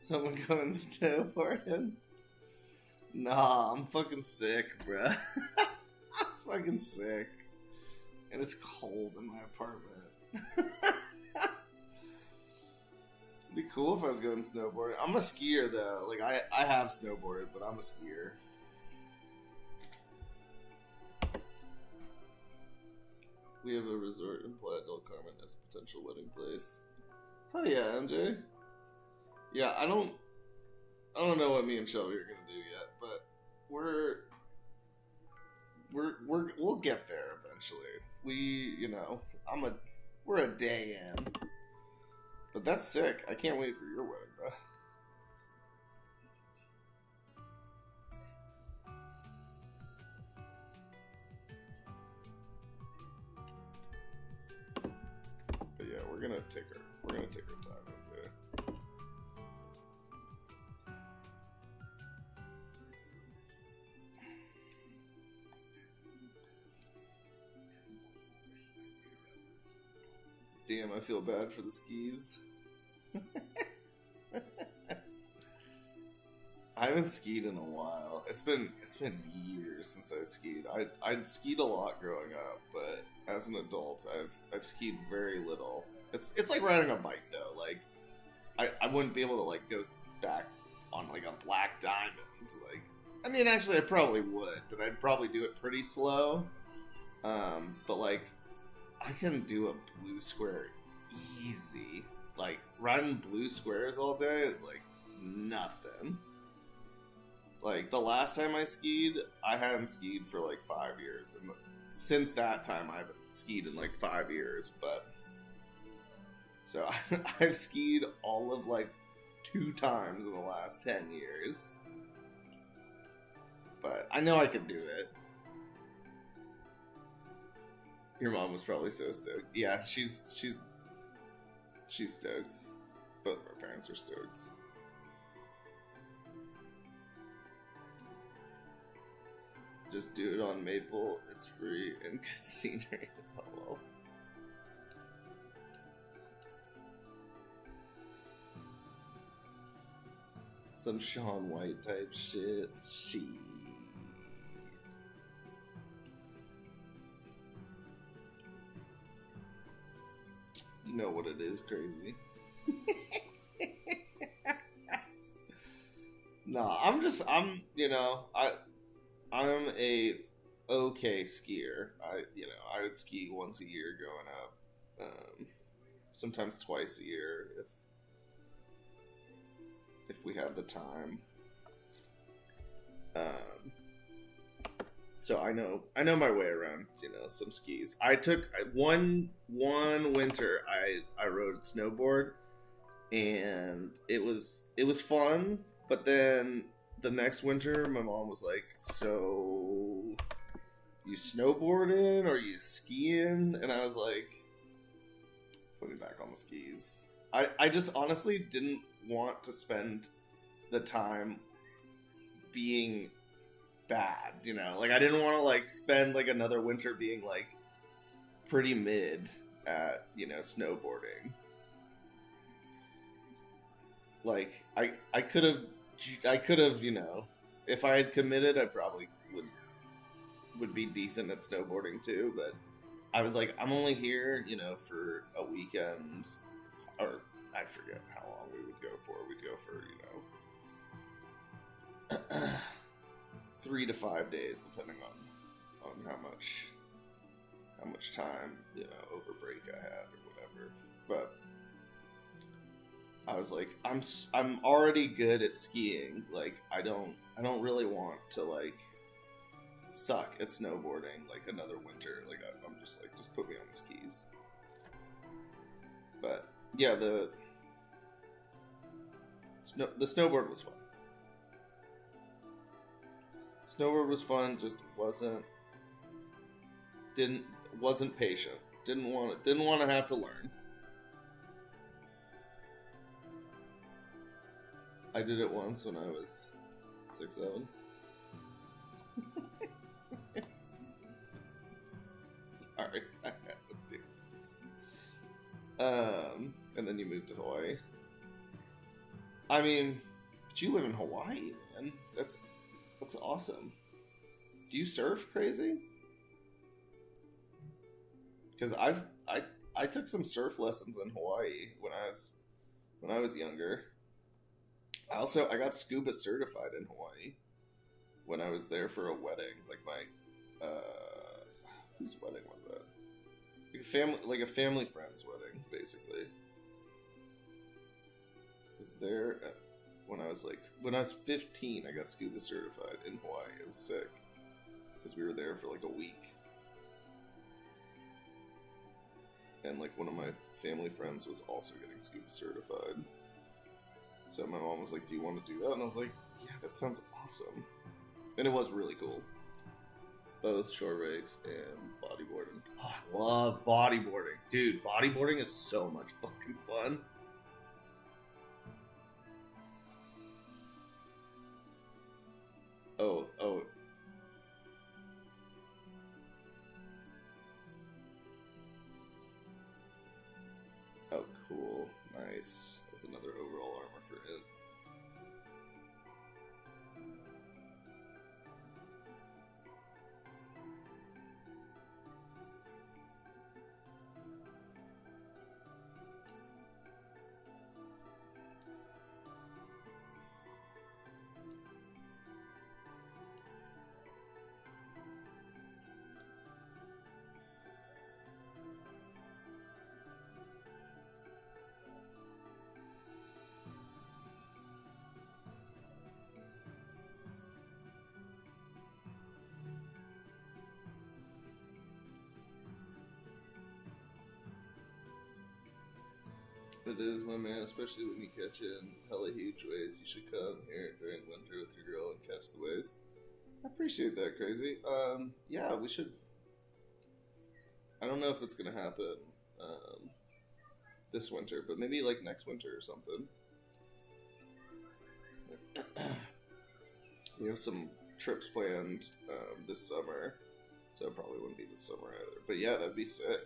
Someone going snowboarding? Nah, I'm fucking sick, bruh. I'm fucking sick. And it's cold in my apartment. It'd be cool if I was going snowboarding. I'm a skier, though. Like, I have snowboarded, but I'm a skier. We have a resort in Playa del Carmen as a potential wedding place. Hell yeah, MJ. Yeah, I don't know what me and Shelby are gonna do yet, but we'll get there eventually. We're a day in, but that's sick. I can't wait for your wedding, though. But yeah, we're gonna take our time, MJ. Damn, I feel bad for the skis. I haven't skied in a while. It's been years since I skied. I'd skied a lot growing up, but as an adult, I've skied very little. It's like riding a bike though. Like I wouldn't be able to like go back on like a black diamond. Like I mean, actually, I probably would, but I'd probably do it pretty slow. But like I can do a blue square easy. Like riding blue squares all day is like nothing. Like the last time I skied, I hadn't skied for like 5 years, and since that time I haven't skied in like 5 years. But so I've skied all of like 2 times in the last 10 years. But I know I could do it. Your mom was probably so stoked. Yeah, she's stoked. Both of our parents are stoked. Just do it on Maple. It's free and good scenery. Hello. Some Shaun White type shit. You know what it is, crazy. Nah, I'm a okay skier. I would ski once a year growing up. Sometimes twice a year if we have the time. So I know my way around, some skis. I took one winter I rode snowboard, and it was fun, but then the next winter my mom was like, "So you snowboarding or you skiing?" And I was like, "Put me back on the skis." I just honestly didn't want to spend the time being bad, like I didn't want to like spend like another winter being like pretty mid at snowboarding. Like I could have if I had committed, I probably would be decent at snowboarding too, but I was like, I'm only here for a weekend, or I forget how long we would go for. We'd go for 3 to 5 days, depending on how much time over break I had or whatever. But I was like, I'm already good at skiing. Like I don't really want to like suck at snowboarding like another winter. Like I'm just like, just put me on the skis. But yeah, the snowboard was fun. Snowboard was fun, just wasn't patient. Didn't want to have to learn. I did it once when I was 6, 7. Sorry, I had to do this. And then you moved to Hawaii. I mean, but you live in Hawaii, man. That's awesome. Do you surf crazy? Because I took some surf lessons in Hawaii when I was younger. I got scuba certified in Hawaii when I was there for a wedding. Like my whose wedding was that? Like a family friend's wedding, basically. I was there when I was 15. I got scuba certified in Hawaii. It was sick because we were there for like a week. And like one of my family friends was also getting scuba certified. So my mom was like, "Do you want to do that?" And I was like, "Yeah, that sounds awesome." And it was really cool. Both shore rakes and bodyboarding. Oh, I love bodyboarding. Dude, bodyboarding is so much fucking fun. Oh. Oh, cool. Nice. That's another overall armor for it. It is, my man, especially when you catch it in hella huge waves. You should come here during winter with your girl and catch the waves. I appreciate that, Crazy. Yeah, we should. I don't know if it's gonna happen this winter, but maybe like next winter or something. We have some trips planned this summer, so it probably wouldn't be this summer either. But yeah, that'd be sick.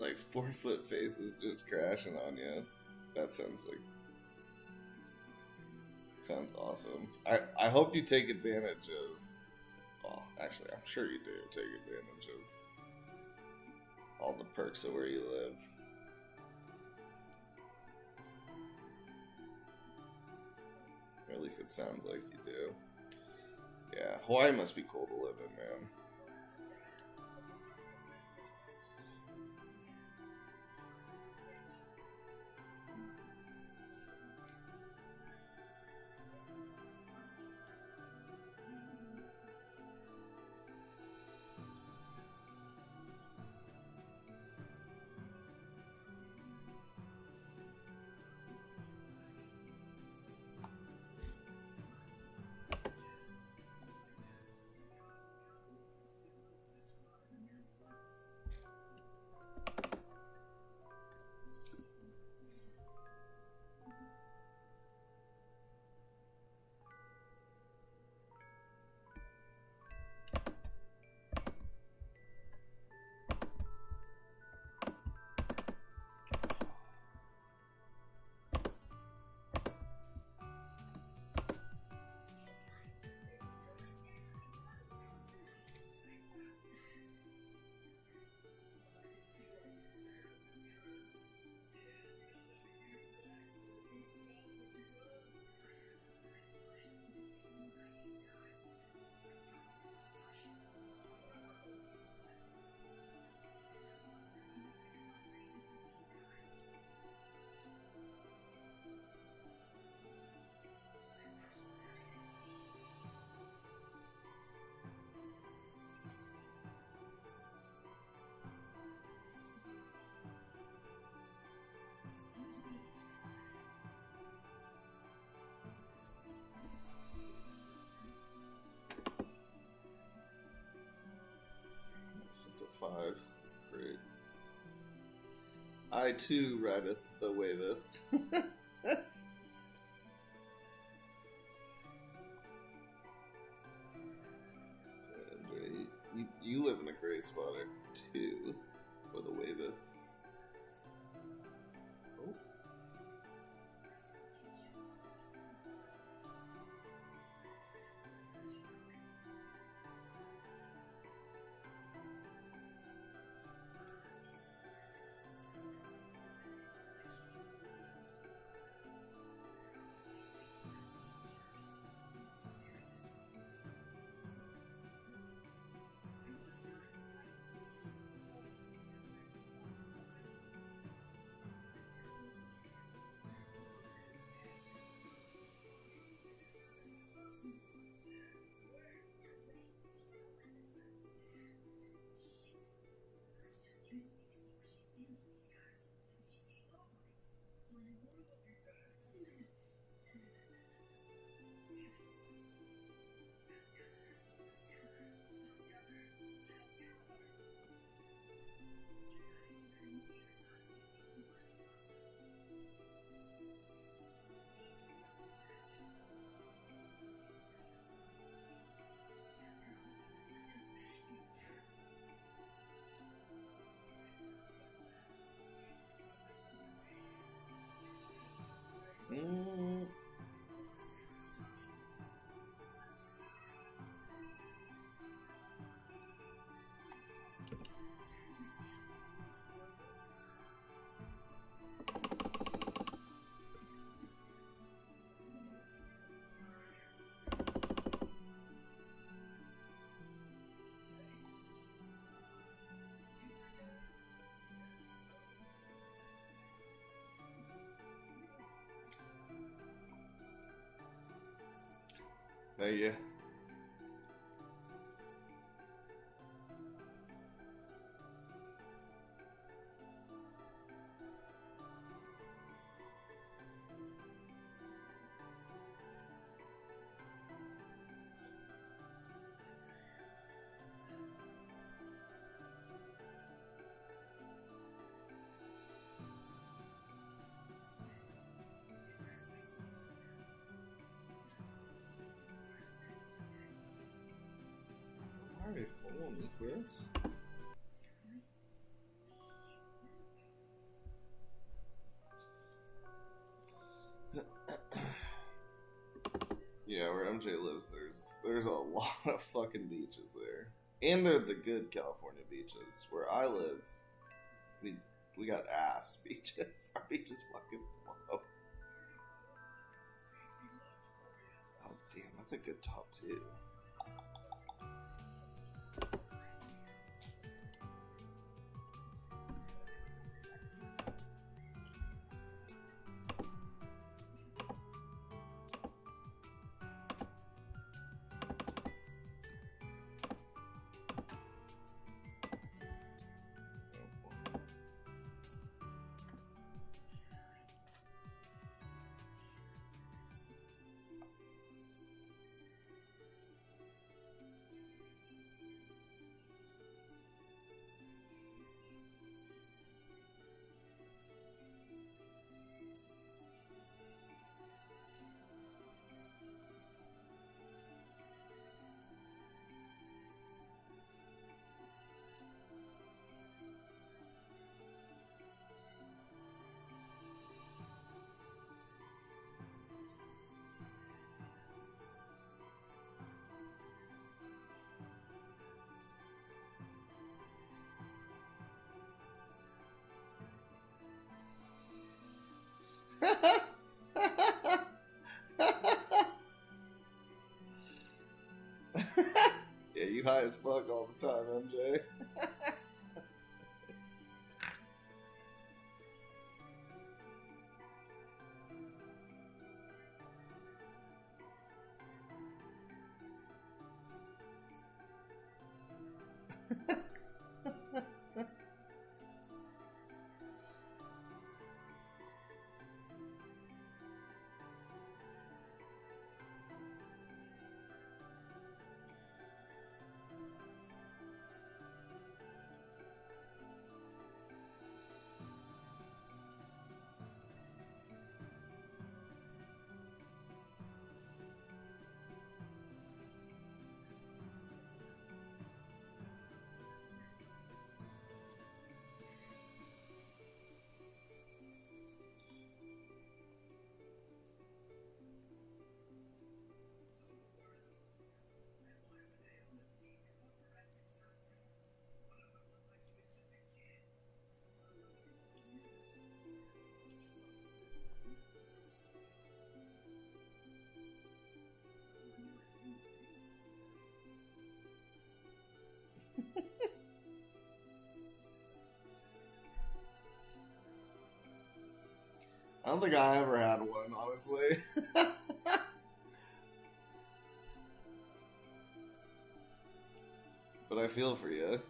Like 4-foot faces just crashing on you. That sounds awesome. I hope you take advantage of. Oh, actually, I'm sure you do take advantage of all the perks of where you live. Or at least it sounds like you do. Yeah, Hawaii must be cool to live in, man. great. I too rideth the waveth. You live in a great spot too, for the waveth. Oh. Yeah. Why are they following me, Chris? Yeah, where MJ lives, there's a lot of fucking beaches there, and they're the good California beaches. Where I live, we got ass beaches. Our beach is fucking low. Oh damn, that's a good top too. Yeah, you high as fuck all the time, MJ. I don't think I ever had one, honestly. But I feel for you.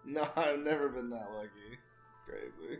No, I've never been that lucky. Crazy.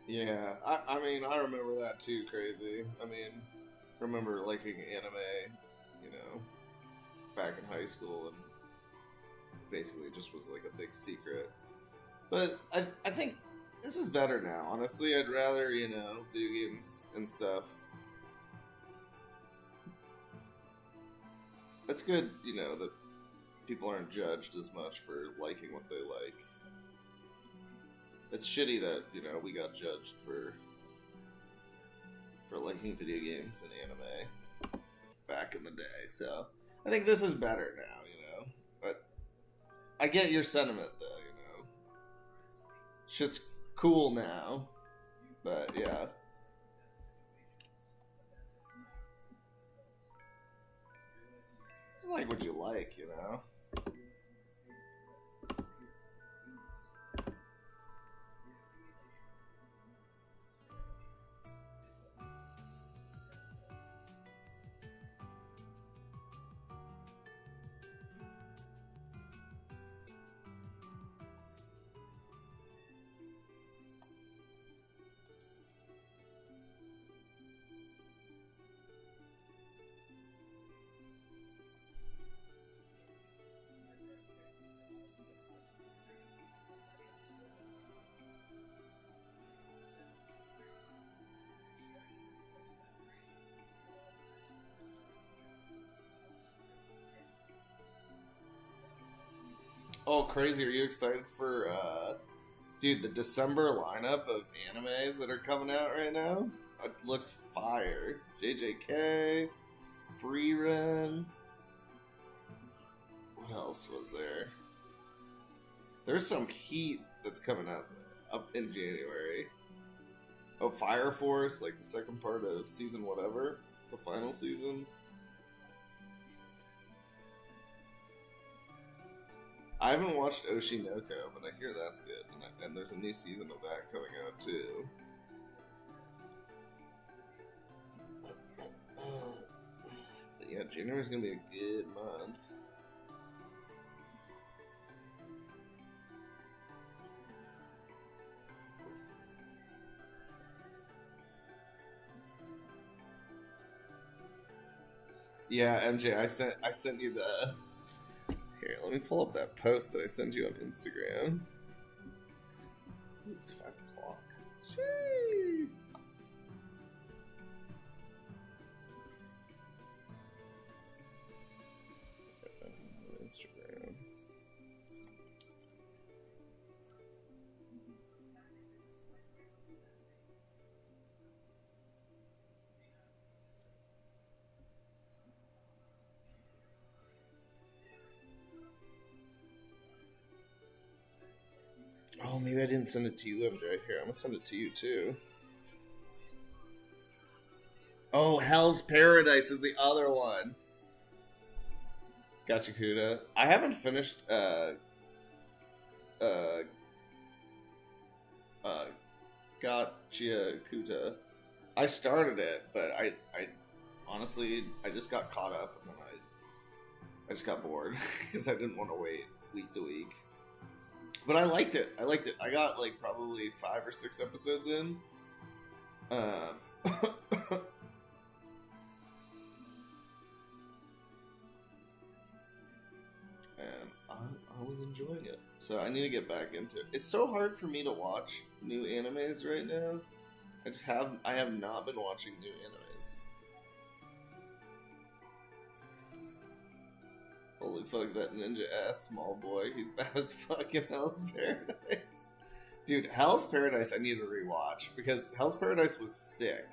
Yeah, I mean, I remember that too, crazy. I mean, remember liking anime, you know, back in high school, and basically it just was like a big secret. But I think this is better now, honestly. I'd rather, you know, video games and stuff. It's good, you know, that people aren't judged as much for liking what they like. It's shitty that, you know, we got judged for liking video games and anime back in the day. So I think this is better now, you know. But I get your sentiment though, you know. Shit's cool now. But yeah. Just like what you like, you know. Oh, crazy! Are you excited for, dude, the December lineup of animes that are coming out right now? It looks fire. JJK, Freerun. What else was there? There's some heat that's coming out up in January. Oh, Fire Force, like the second part of season whatever, the final season. I haven't watched Oshinoko, but I hear that's good, and there's a new season of that coming out too. But yeah, January's gonna be a good month. Yeah, MJ, I sent you the. Here, let me pull up that post that I sent you on Instagram. Ooh, it's 5:00. Shee! Instagram. Oh, maybe I didn't send it to you, MJ. Here, I'm gonna send it to you too. Oh, Hell's Paradise is the other one. Gotcha, Kuda. I haven't finished Gotcha, Kuda. I started it, but I honestly I just got caught up and then I just got bored because I didn't want to wait week to week. But I liked it. I got like probably 5 or 6 episodes in. And I was enjoying it. So I need to get back into it. It's so hard for me to watch new animes right now. I have not been watching new animes. Holy fuck, that ninja ass small boy. He's bad as fucking Hell's Paradise. Dude, Hell's Paradise I need to rewatch because Hell's Paradise was sick.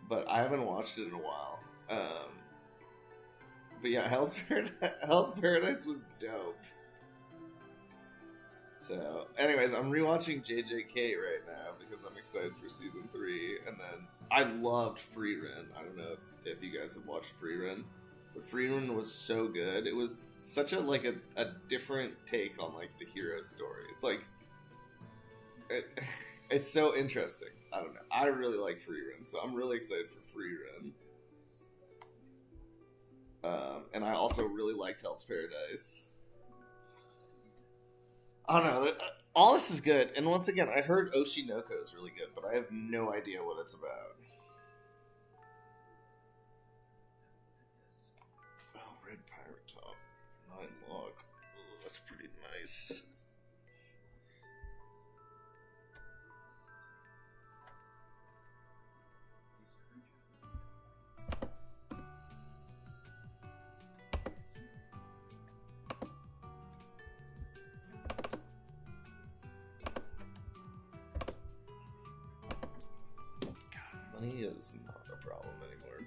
But I haven't watched it in a while. But yeah, Hell's Paradise was dope. So, anyways, I'm rewatching JJK right now because I'm excited for season 3. And then I loved Freerun. I don't know if you guys have watched Freerun, but Freerun was so good. It was such a different take on like the hero story. It's like it's so interesting. I don't know. I really like Freerun, so I'm really excited for Freerun. And I also really liked Hell's Paradise. I don't know. All this is good. And once again, I heard Oshinoko is really good, but I have no idea what it's about. Oh, red pirate top. 9 log. Ooh, that's pretty nice. Money is not a problem anymore.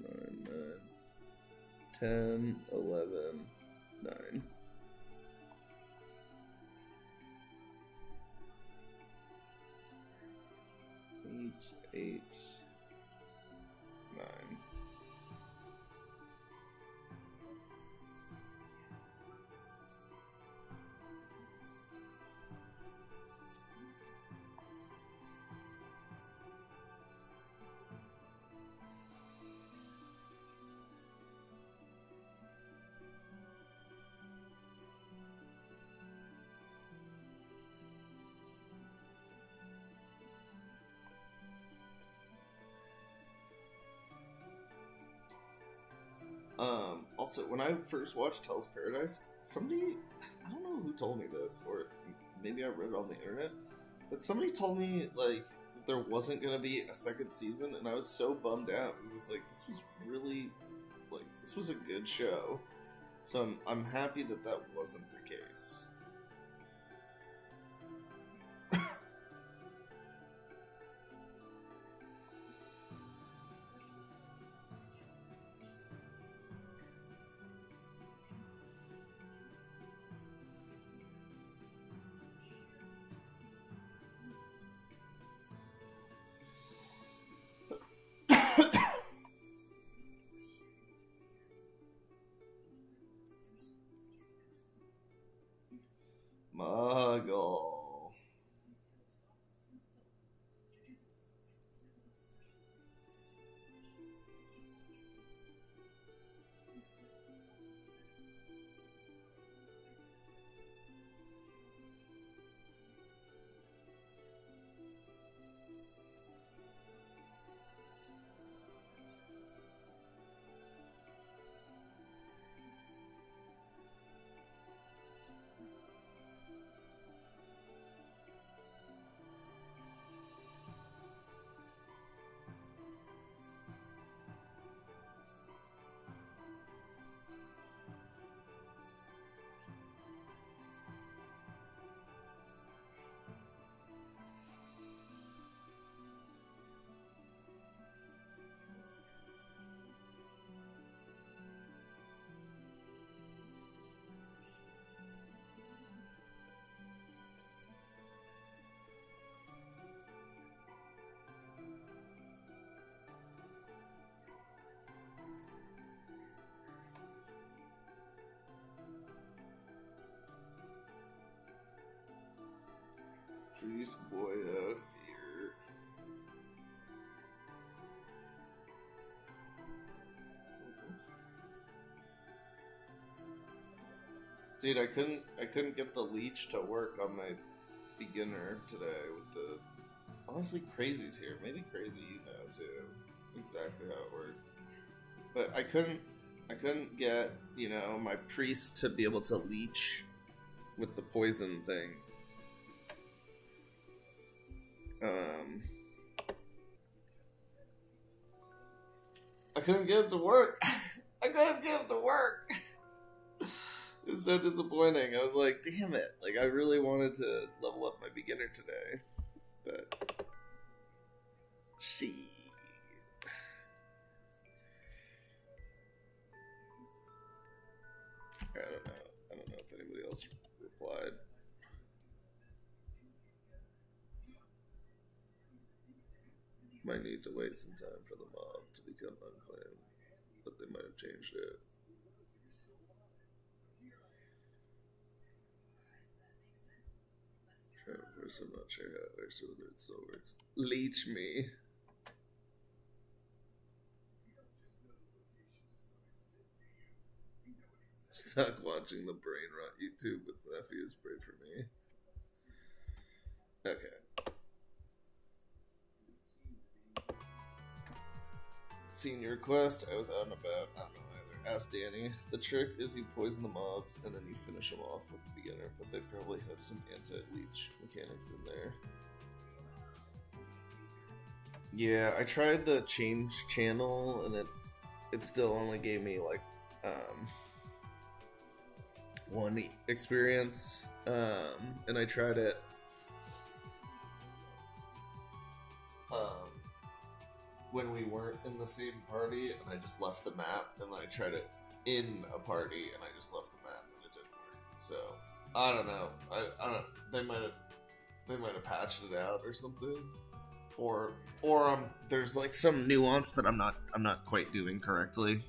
Nine, 10, 11, 9. Eight, 9. Also, when I first watched Hell's Paradise, somebody, I don't know who told me this, or maybe I read it on the internet, but somebody told me like there wasn't gonna be a second season, and I was so bummed out. It was like this was really like this was a good show, so I'm happy that that wasn't the case. Muggle. Priest boy out here. Dude, I couldn't get the leech to work on my beginner today with the honestly Crazy's here. Maybe Crazy you know too exactly how it works. But I couldn't get, you know, my priest to be able to leech with the poison thing. I couldn't get it to work. I couldn't get it to work. It was so disappointing. I was like, damn it. Like, I really wanted to level up my beginner today. But, she. I don't know. I don't know if anybody else replied. Might need to wait some time for the mob to become unclaimed, but they might have changed it. First, I'm not sure how it works or whether it still works. Leech me. Stuck watching the brain rot YouTube with nephews. Pray for me. Okay. Senior quest. I was out and about. I don't know either. Ask Danny. The trick is you poison the mobs and then you finish them off with the beginner, but they probably have some anti-leech mechanics in there. Yeah, I tried the change channel and it still only gave me like one experience, and I tried it when we weren't in the same party, and I just left the map, and then I tried it in a party, and I just left the map, and it didn't work. So I don't know. I don't. They might have patched it out or something, or there's like some nuance that I'm not quite doing correctly.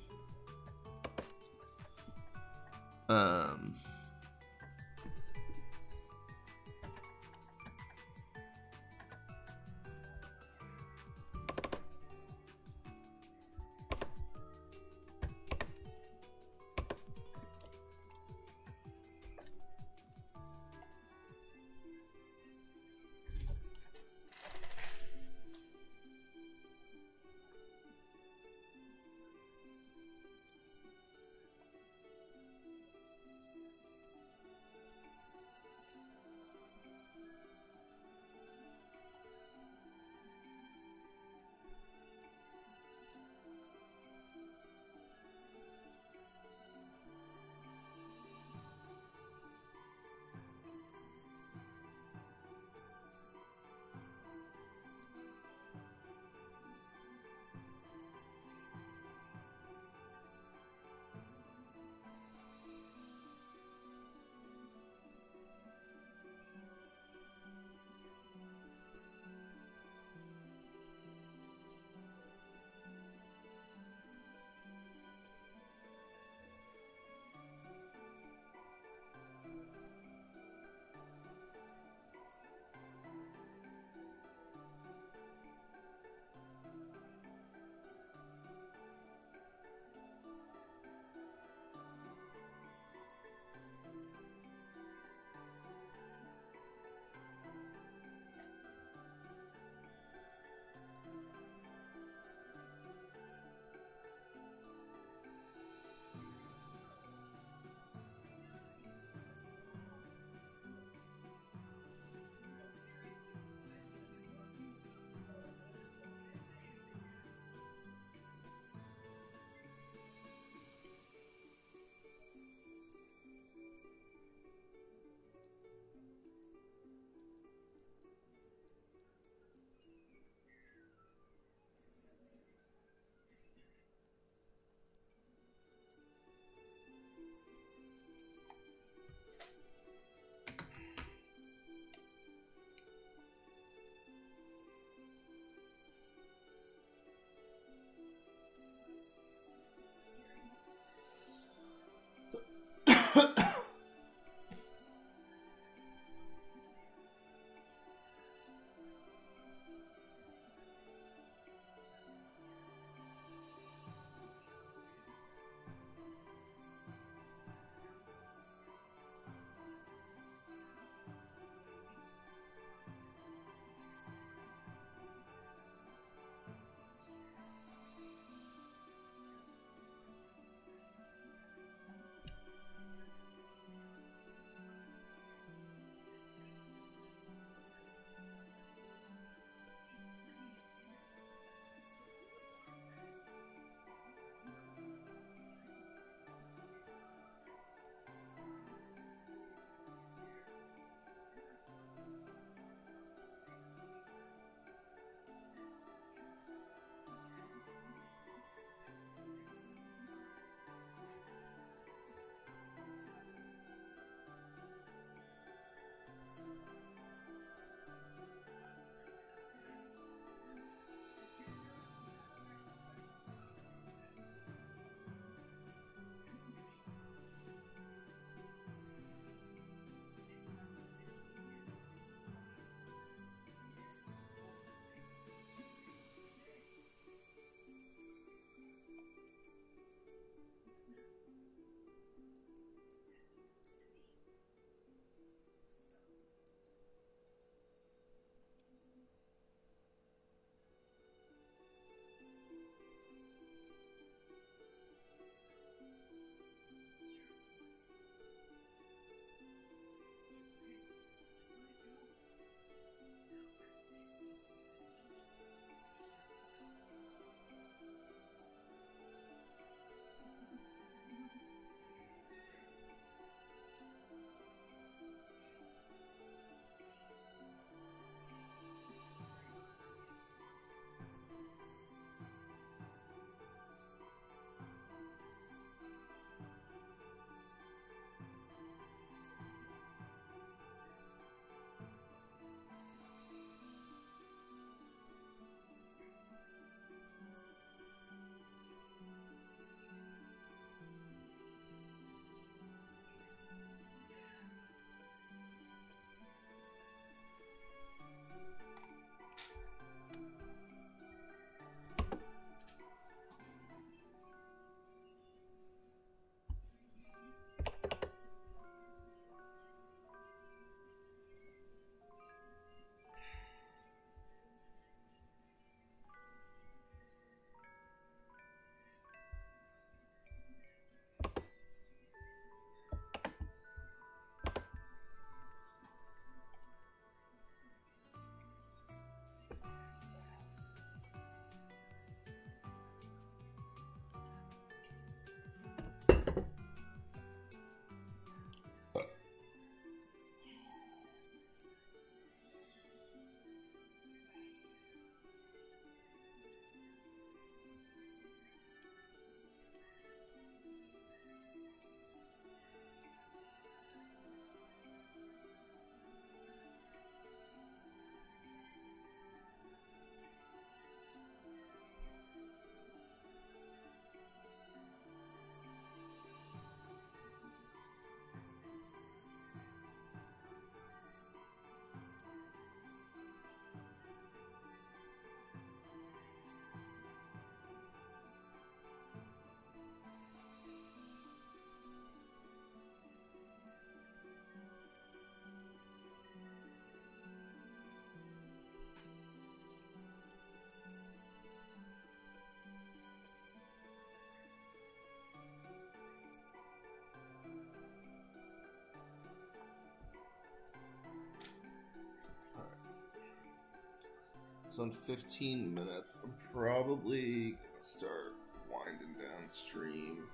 So in 15 minutes, I'm probably gonna start winding down stream.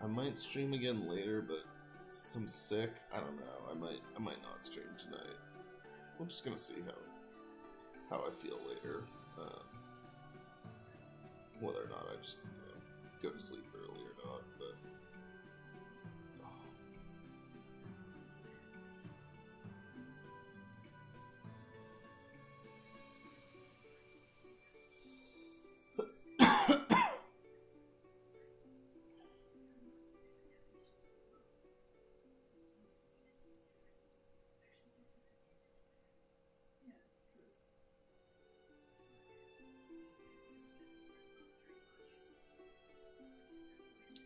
I might stream again later, but since I'm sick, I don't know. I might not stream tonight. I'm just gonna see how I feel later. Whether or not I just go to sleep early or not, but.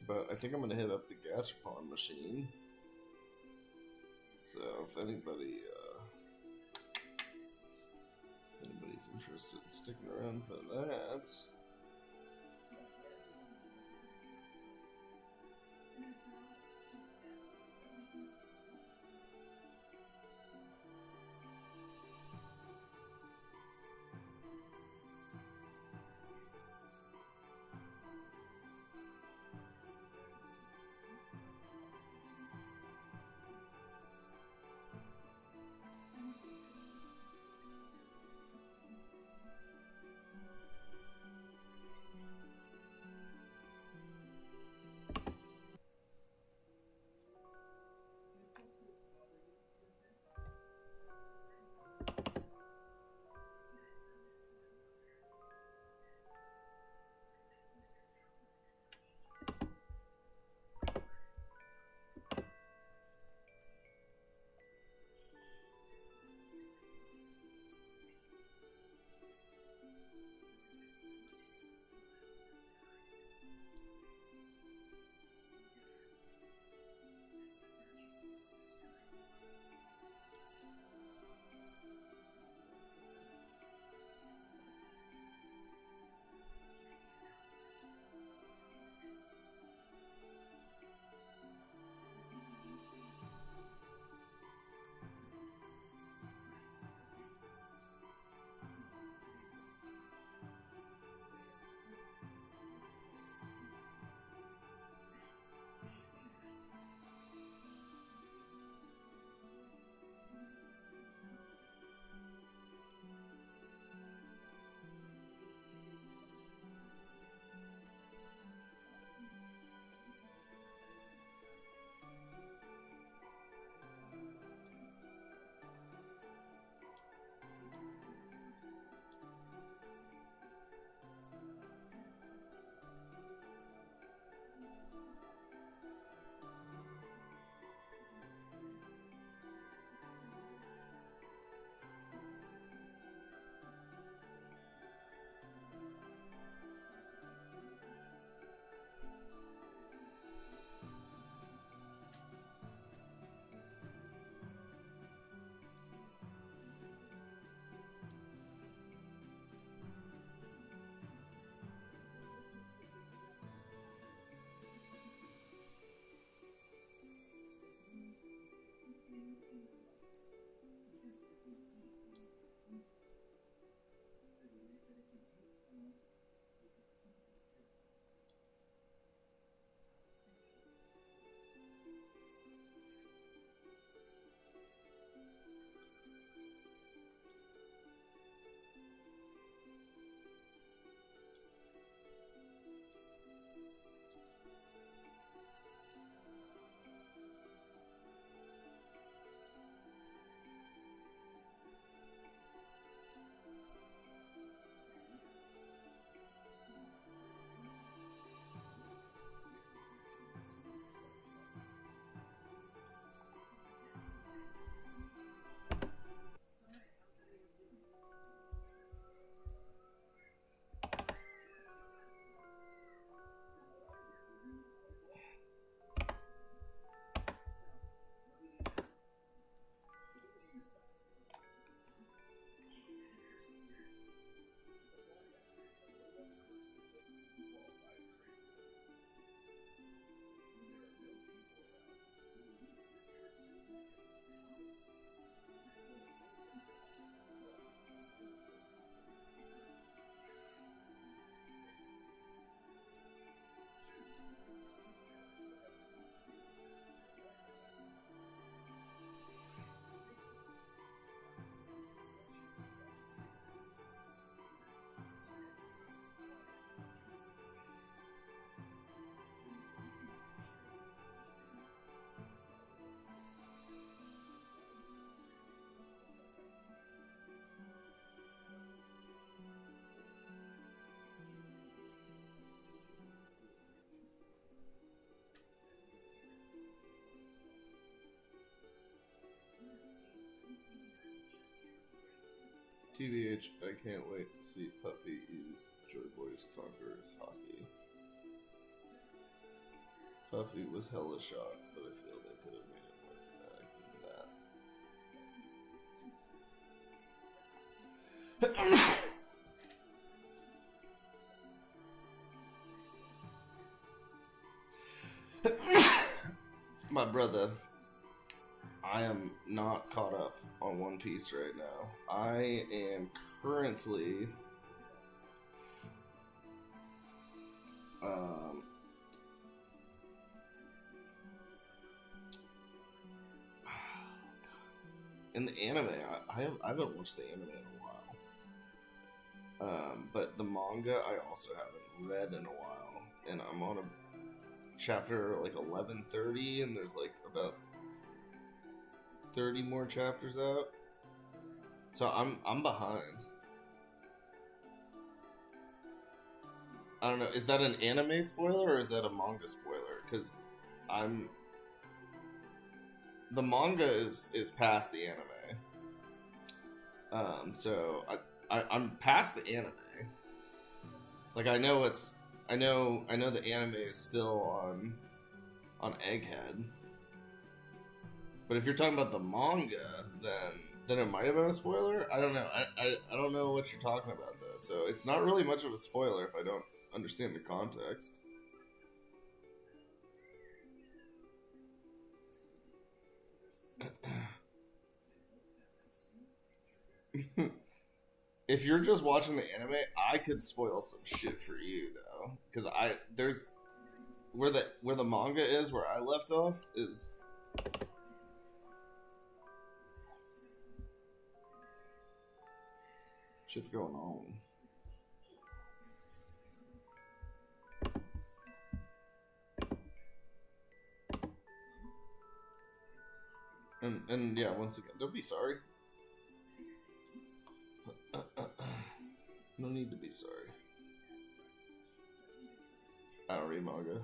but I think I'm gonna hit up the Gachapon machine. So if anybody's interested in sticking around for that. TBH, I can't wait to see Puffy use Joy Boy's Conquerors hockey. Puffy was hella shocked, but I feel they could have made it more dramatic than that. My brother, I am not caught up on One Piece right now. I am currently in the anime. I haven't watched the anime in a while. But the manga I also haven't read in a while, and I'm on a chapter like 1130, and there's like about 30 more chapters out. So I'm behind. I don't know. Is that an anime spoiler or is that a manga spoiler? Because the manga is past the anime. So I'm past the anime. Like I know the anime is still on Egghead. But if you're talking about the manga, then it might have been a spoiler. I don't know. I don't know what you're talking about though. So it's not really much of a spoiler if I don't understand the context. If you're just watching the anime, I could spoil some shit for you though, because there's where the manga is where I left off is shit's going on. And yeah, once again, don't be sorry. No need to be sorry. I don't read manga.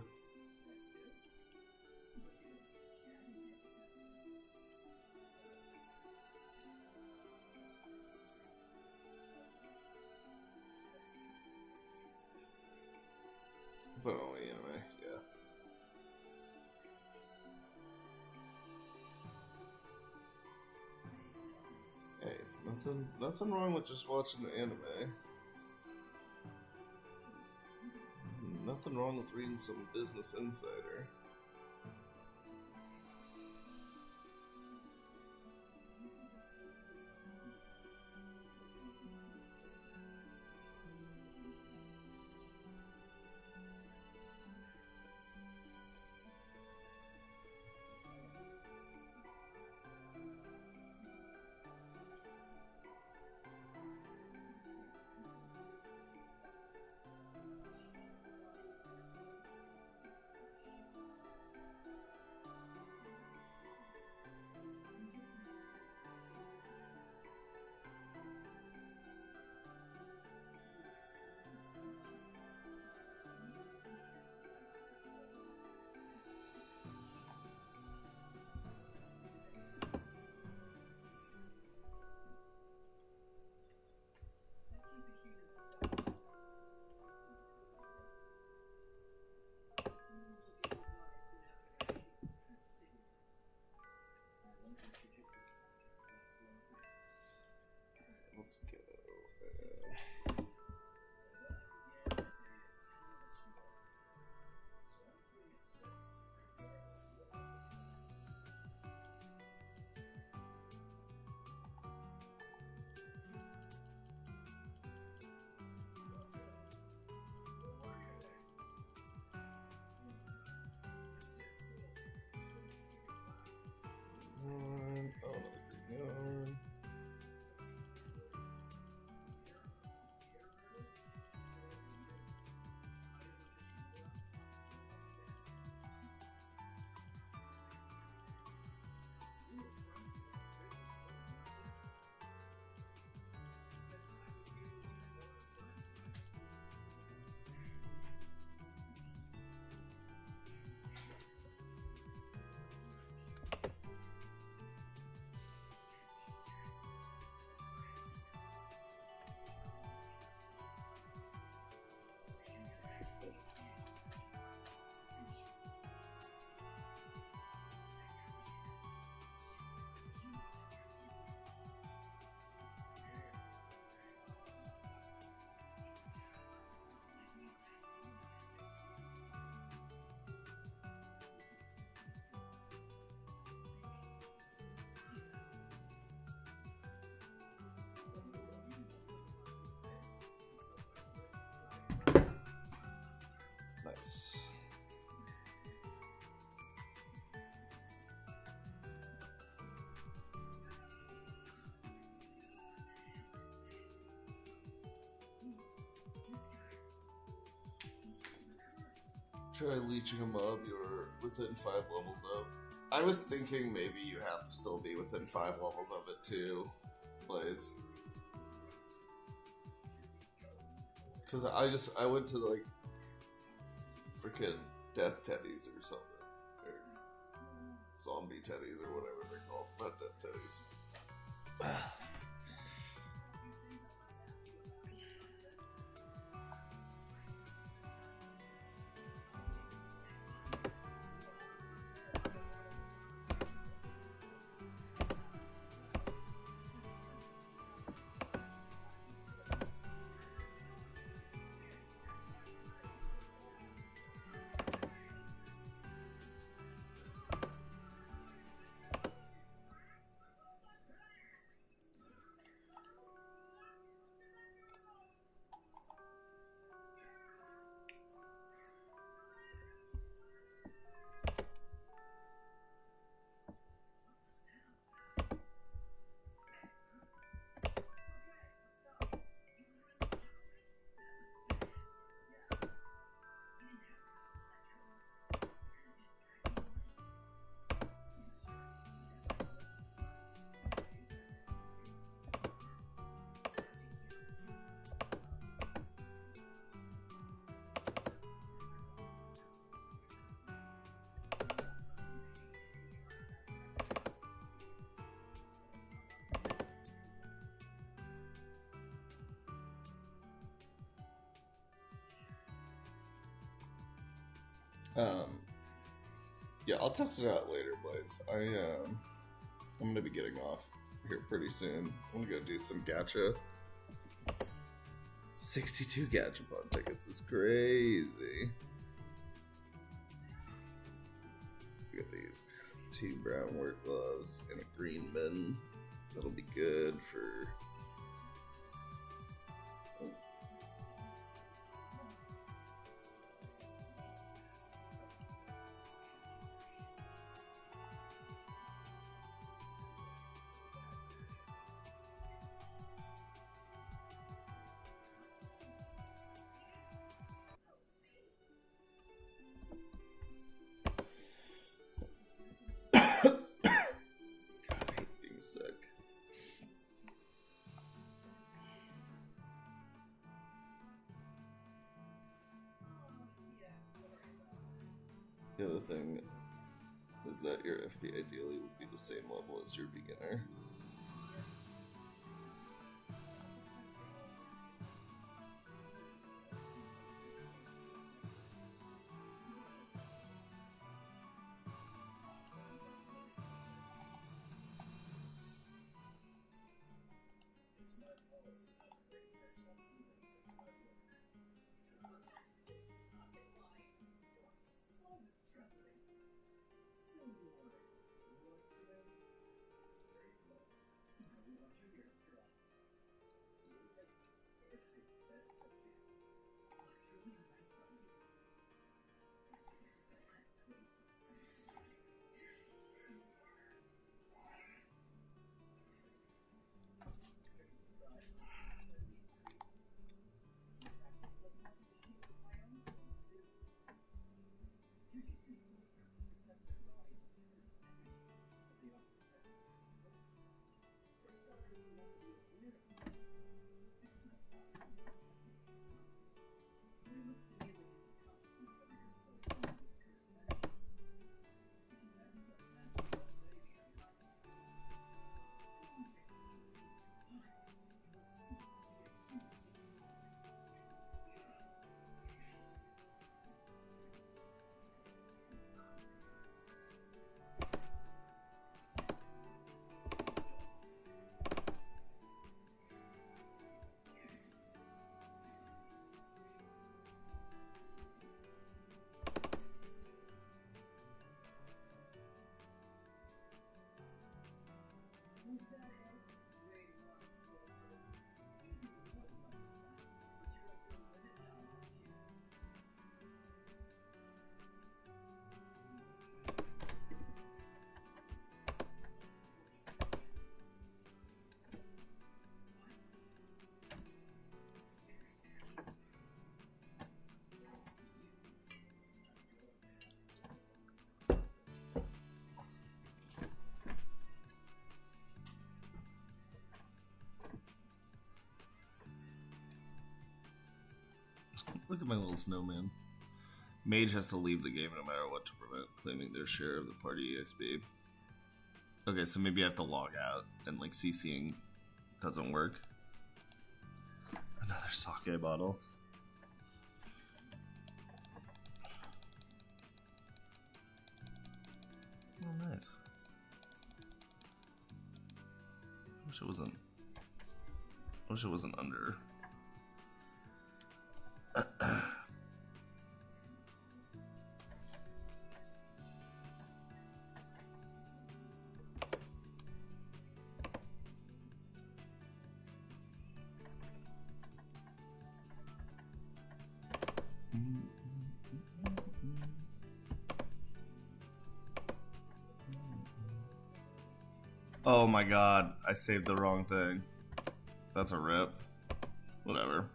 But only anime, yeah. Hey, nothing wrong with just watching the anime. Nothing wrong with reading some Business Insider. try leeching a mob you're within 5 levels of. I was thinking maybe you have to still be within 5 levels of it too, Blaze. Because I went to like freaking death teddies or something. Or zombie teddies or whatever they're called. Not death teddies. Yeah, I'll test it out later, Blades. I'm gonna be getting off here pretty soon. I'm gonna go do some gacha. 62 Gachapon tickets is crazy. Look at these. 2 brown work gloves and a green bin. That'll be good for... sick. The other thing is that your FP ideally would be the same level as your beginner. Look at my little snowman. Mage has to leave the game no matter what to prevent claiming their share of the party EXP. Okay, so maybe I have to log out and like CCing doesn't work. Another sake bottle. Oh, nice. Wish it wasn't under. Oh my god, I saved the wrong thing. That's a rip. Whatever.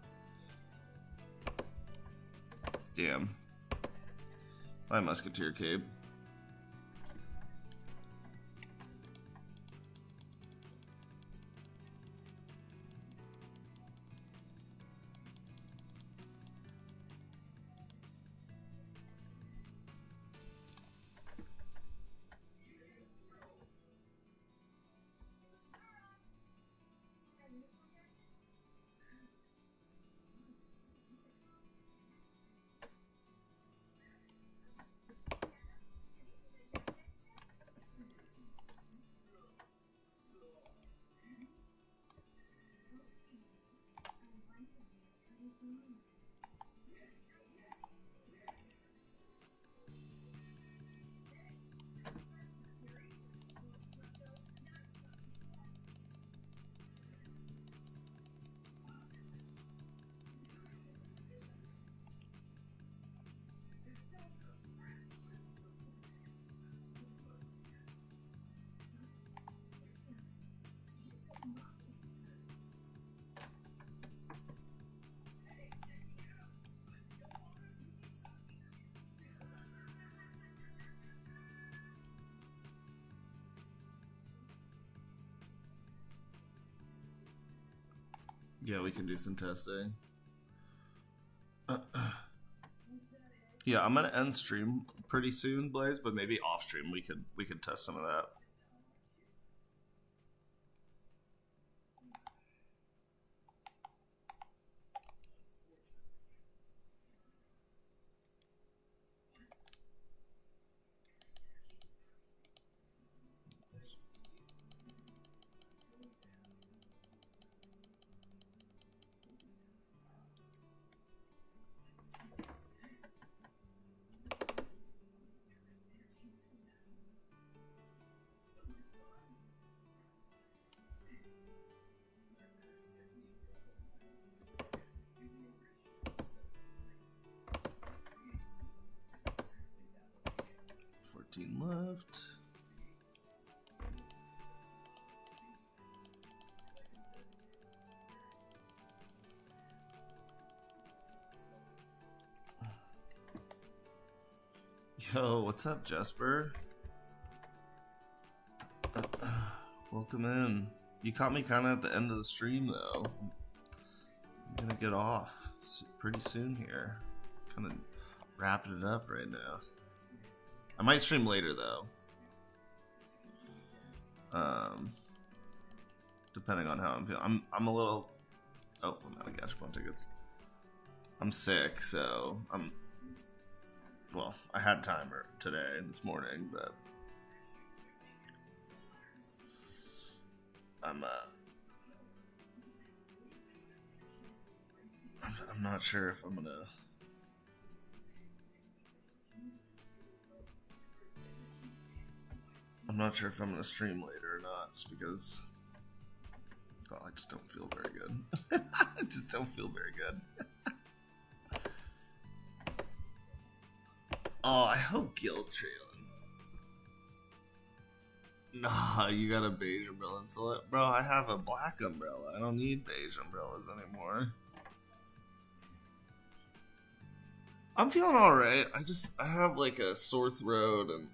Damn. My musketeer cape. Yeah, we can do some testing. Yeah, I'm gonna end stream pretty soon, Blaze, but maybe off stream we could test some of that. Left. Yo, what's up, Jesper? Welcome in. You caught me kind of at the end of the stream, though. I'm gonna get off pretty soon here. Kind of wrapping it up right now. I might stream later though. Depending on how I'm feeling. I'm a little. Oh, I'm out of Gashapon tickets. I'm sick, so well, I had timer today this morning, but I'm not sure if I'm gonna. I'm not sure if I'm gonna stream later or not, just because. Well, I just don't feel very good. I just don't feel very good. Oh, I hope Guild trailing. Nah, you got a beige umbrella and select. Bro, I have a black umbrella. I don't need beige umbrellas anymore. I'm feeling alright. I have like a sore throat and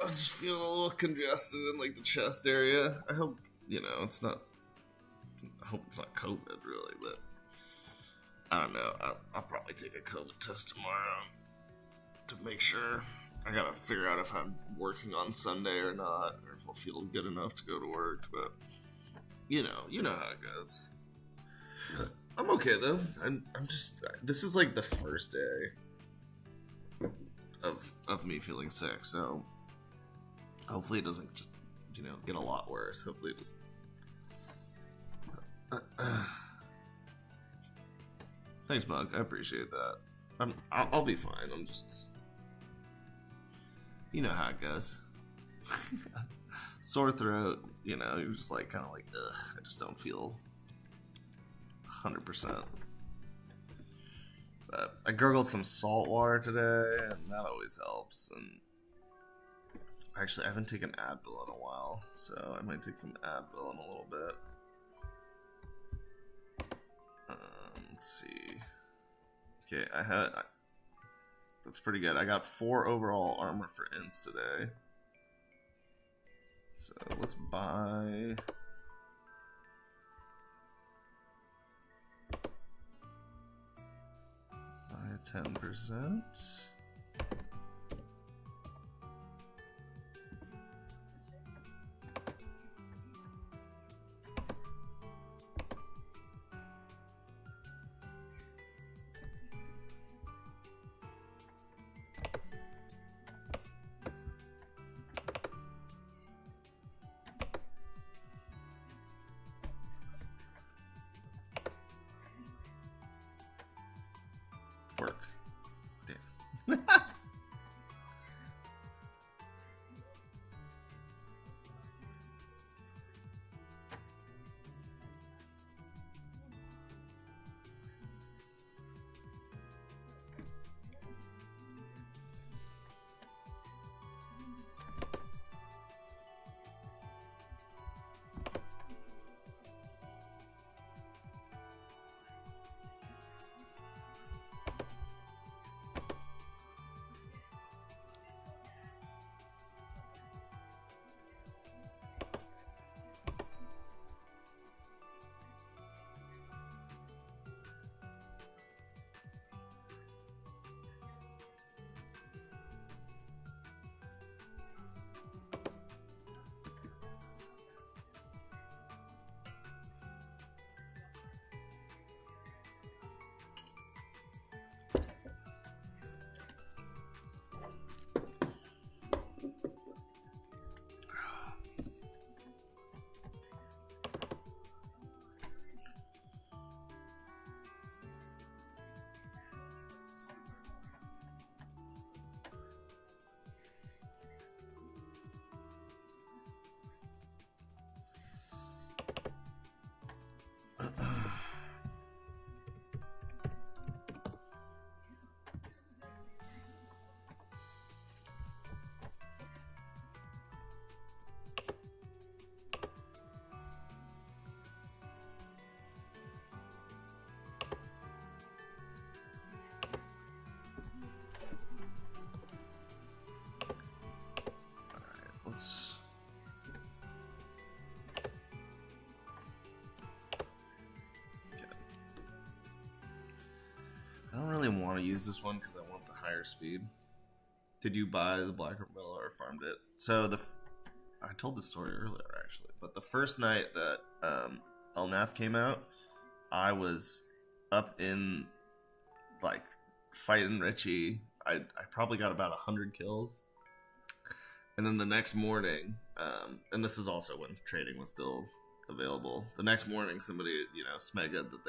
I was just feeling a little congested in like the chest area. I hope, it's not. I hope it's not COVID, really, but I don't know. I'll probably take a COVID test tomorrow to make sure. I gotta figure out if I'm working on Sunday or not, or if I'll feel good enough to go to work. But you know how it goes. I'm okay though. I'm just. This is like the first day of me feeling sick, so hopefully it doesn't just get a lot worse. Hopefully it just. Thanks, Mug. I appreciate that. I'll be fine. I'm just. You know how it goes. Sore throat. You're just like kind of like, ugh. I just don't feel 100%. But I gurgled some salt water today, and that always helps. And actually, I haven't taken Advil in a while, so I might take some Advil in a little bit. Let's see. Okay, that's pretty good. I got 4 overall armor for ints today. So let's buy. Let's buy 10%. Work. Damn. Let's. Okay. I don't really want to use this one because I want the higher speed. Did you buy the Black Umbrella or farmed it? So I told this story earlier actually, but the first night that Elnath came out, I was up in like fighting Richie. I probably got about 100 kills. And then the next morning, and this is also when trading was still available. The next morning, somebody, Smega that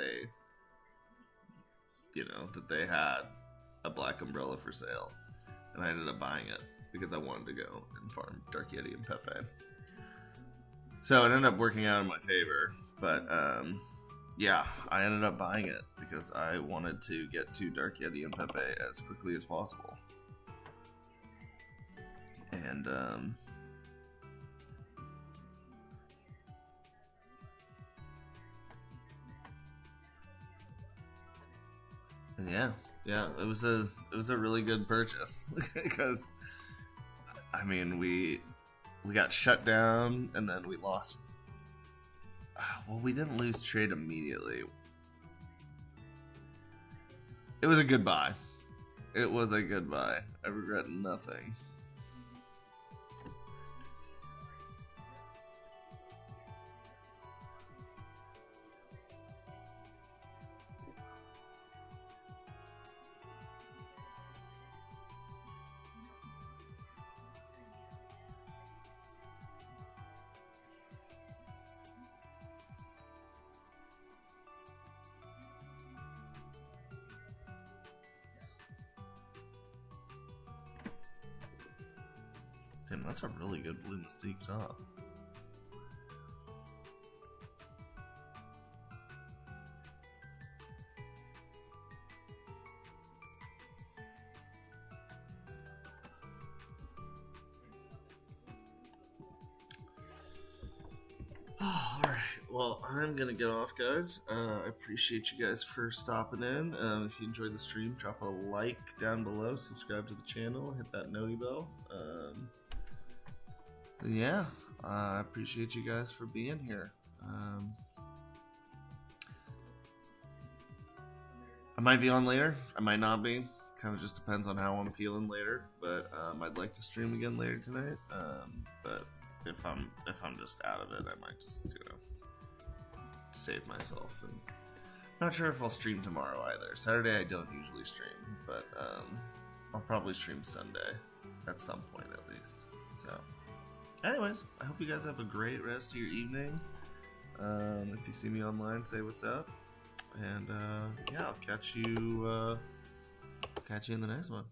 they had a Black Umbrella for sale, and I ended up buying it because I wanted to go and farm Dark Yeti and Pepe. So it ended up working out in my favor, but yeah, I ended up buying it because I wanted to get to Dark Yeti and Pepe as quickly as possible. And yeah, it was a really good purchase because I mean we got shut down and then we lost. Well, we didn't lose trade immediately. It was a goodbye. It was a goodbye. I regret nothing. Damn, that's a really good blue Mystique top. Alright, well, I'm gonna get off, guys. I appreciate you guys for stopping in. If you enjoyed the stream, drop a like down below, subscribe to the channel, hit that noti bell. Yeah, I appreciate you guys for being here. I might be on later, I might not be. Kind of just depends on how I'm feeling later. But I'd like to stream again later tonight. But if I'm just out of it, I might just save myself. And not sure if I'll stream tomorrow either. Saturday I don't usually stream, but I'll probably stream Sunday at some point at least. So. Anyways, I hope you guys have a great rest of your evening. If you see me online, say what's up. And yeah, I'll catch you in the next one.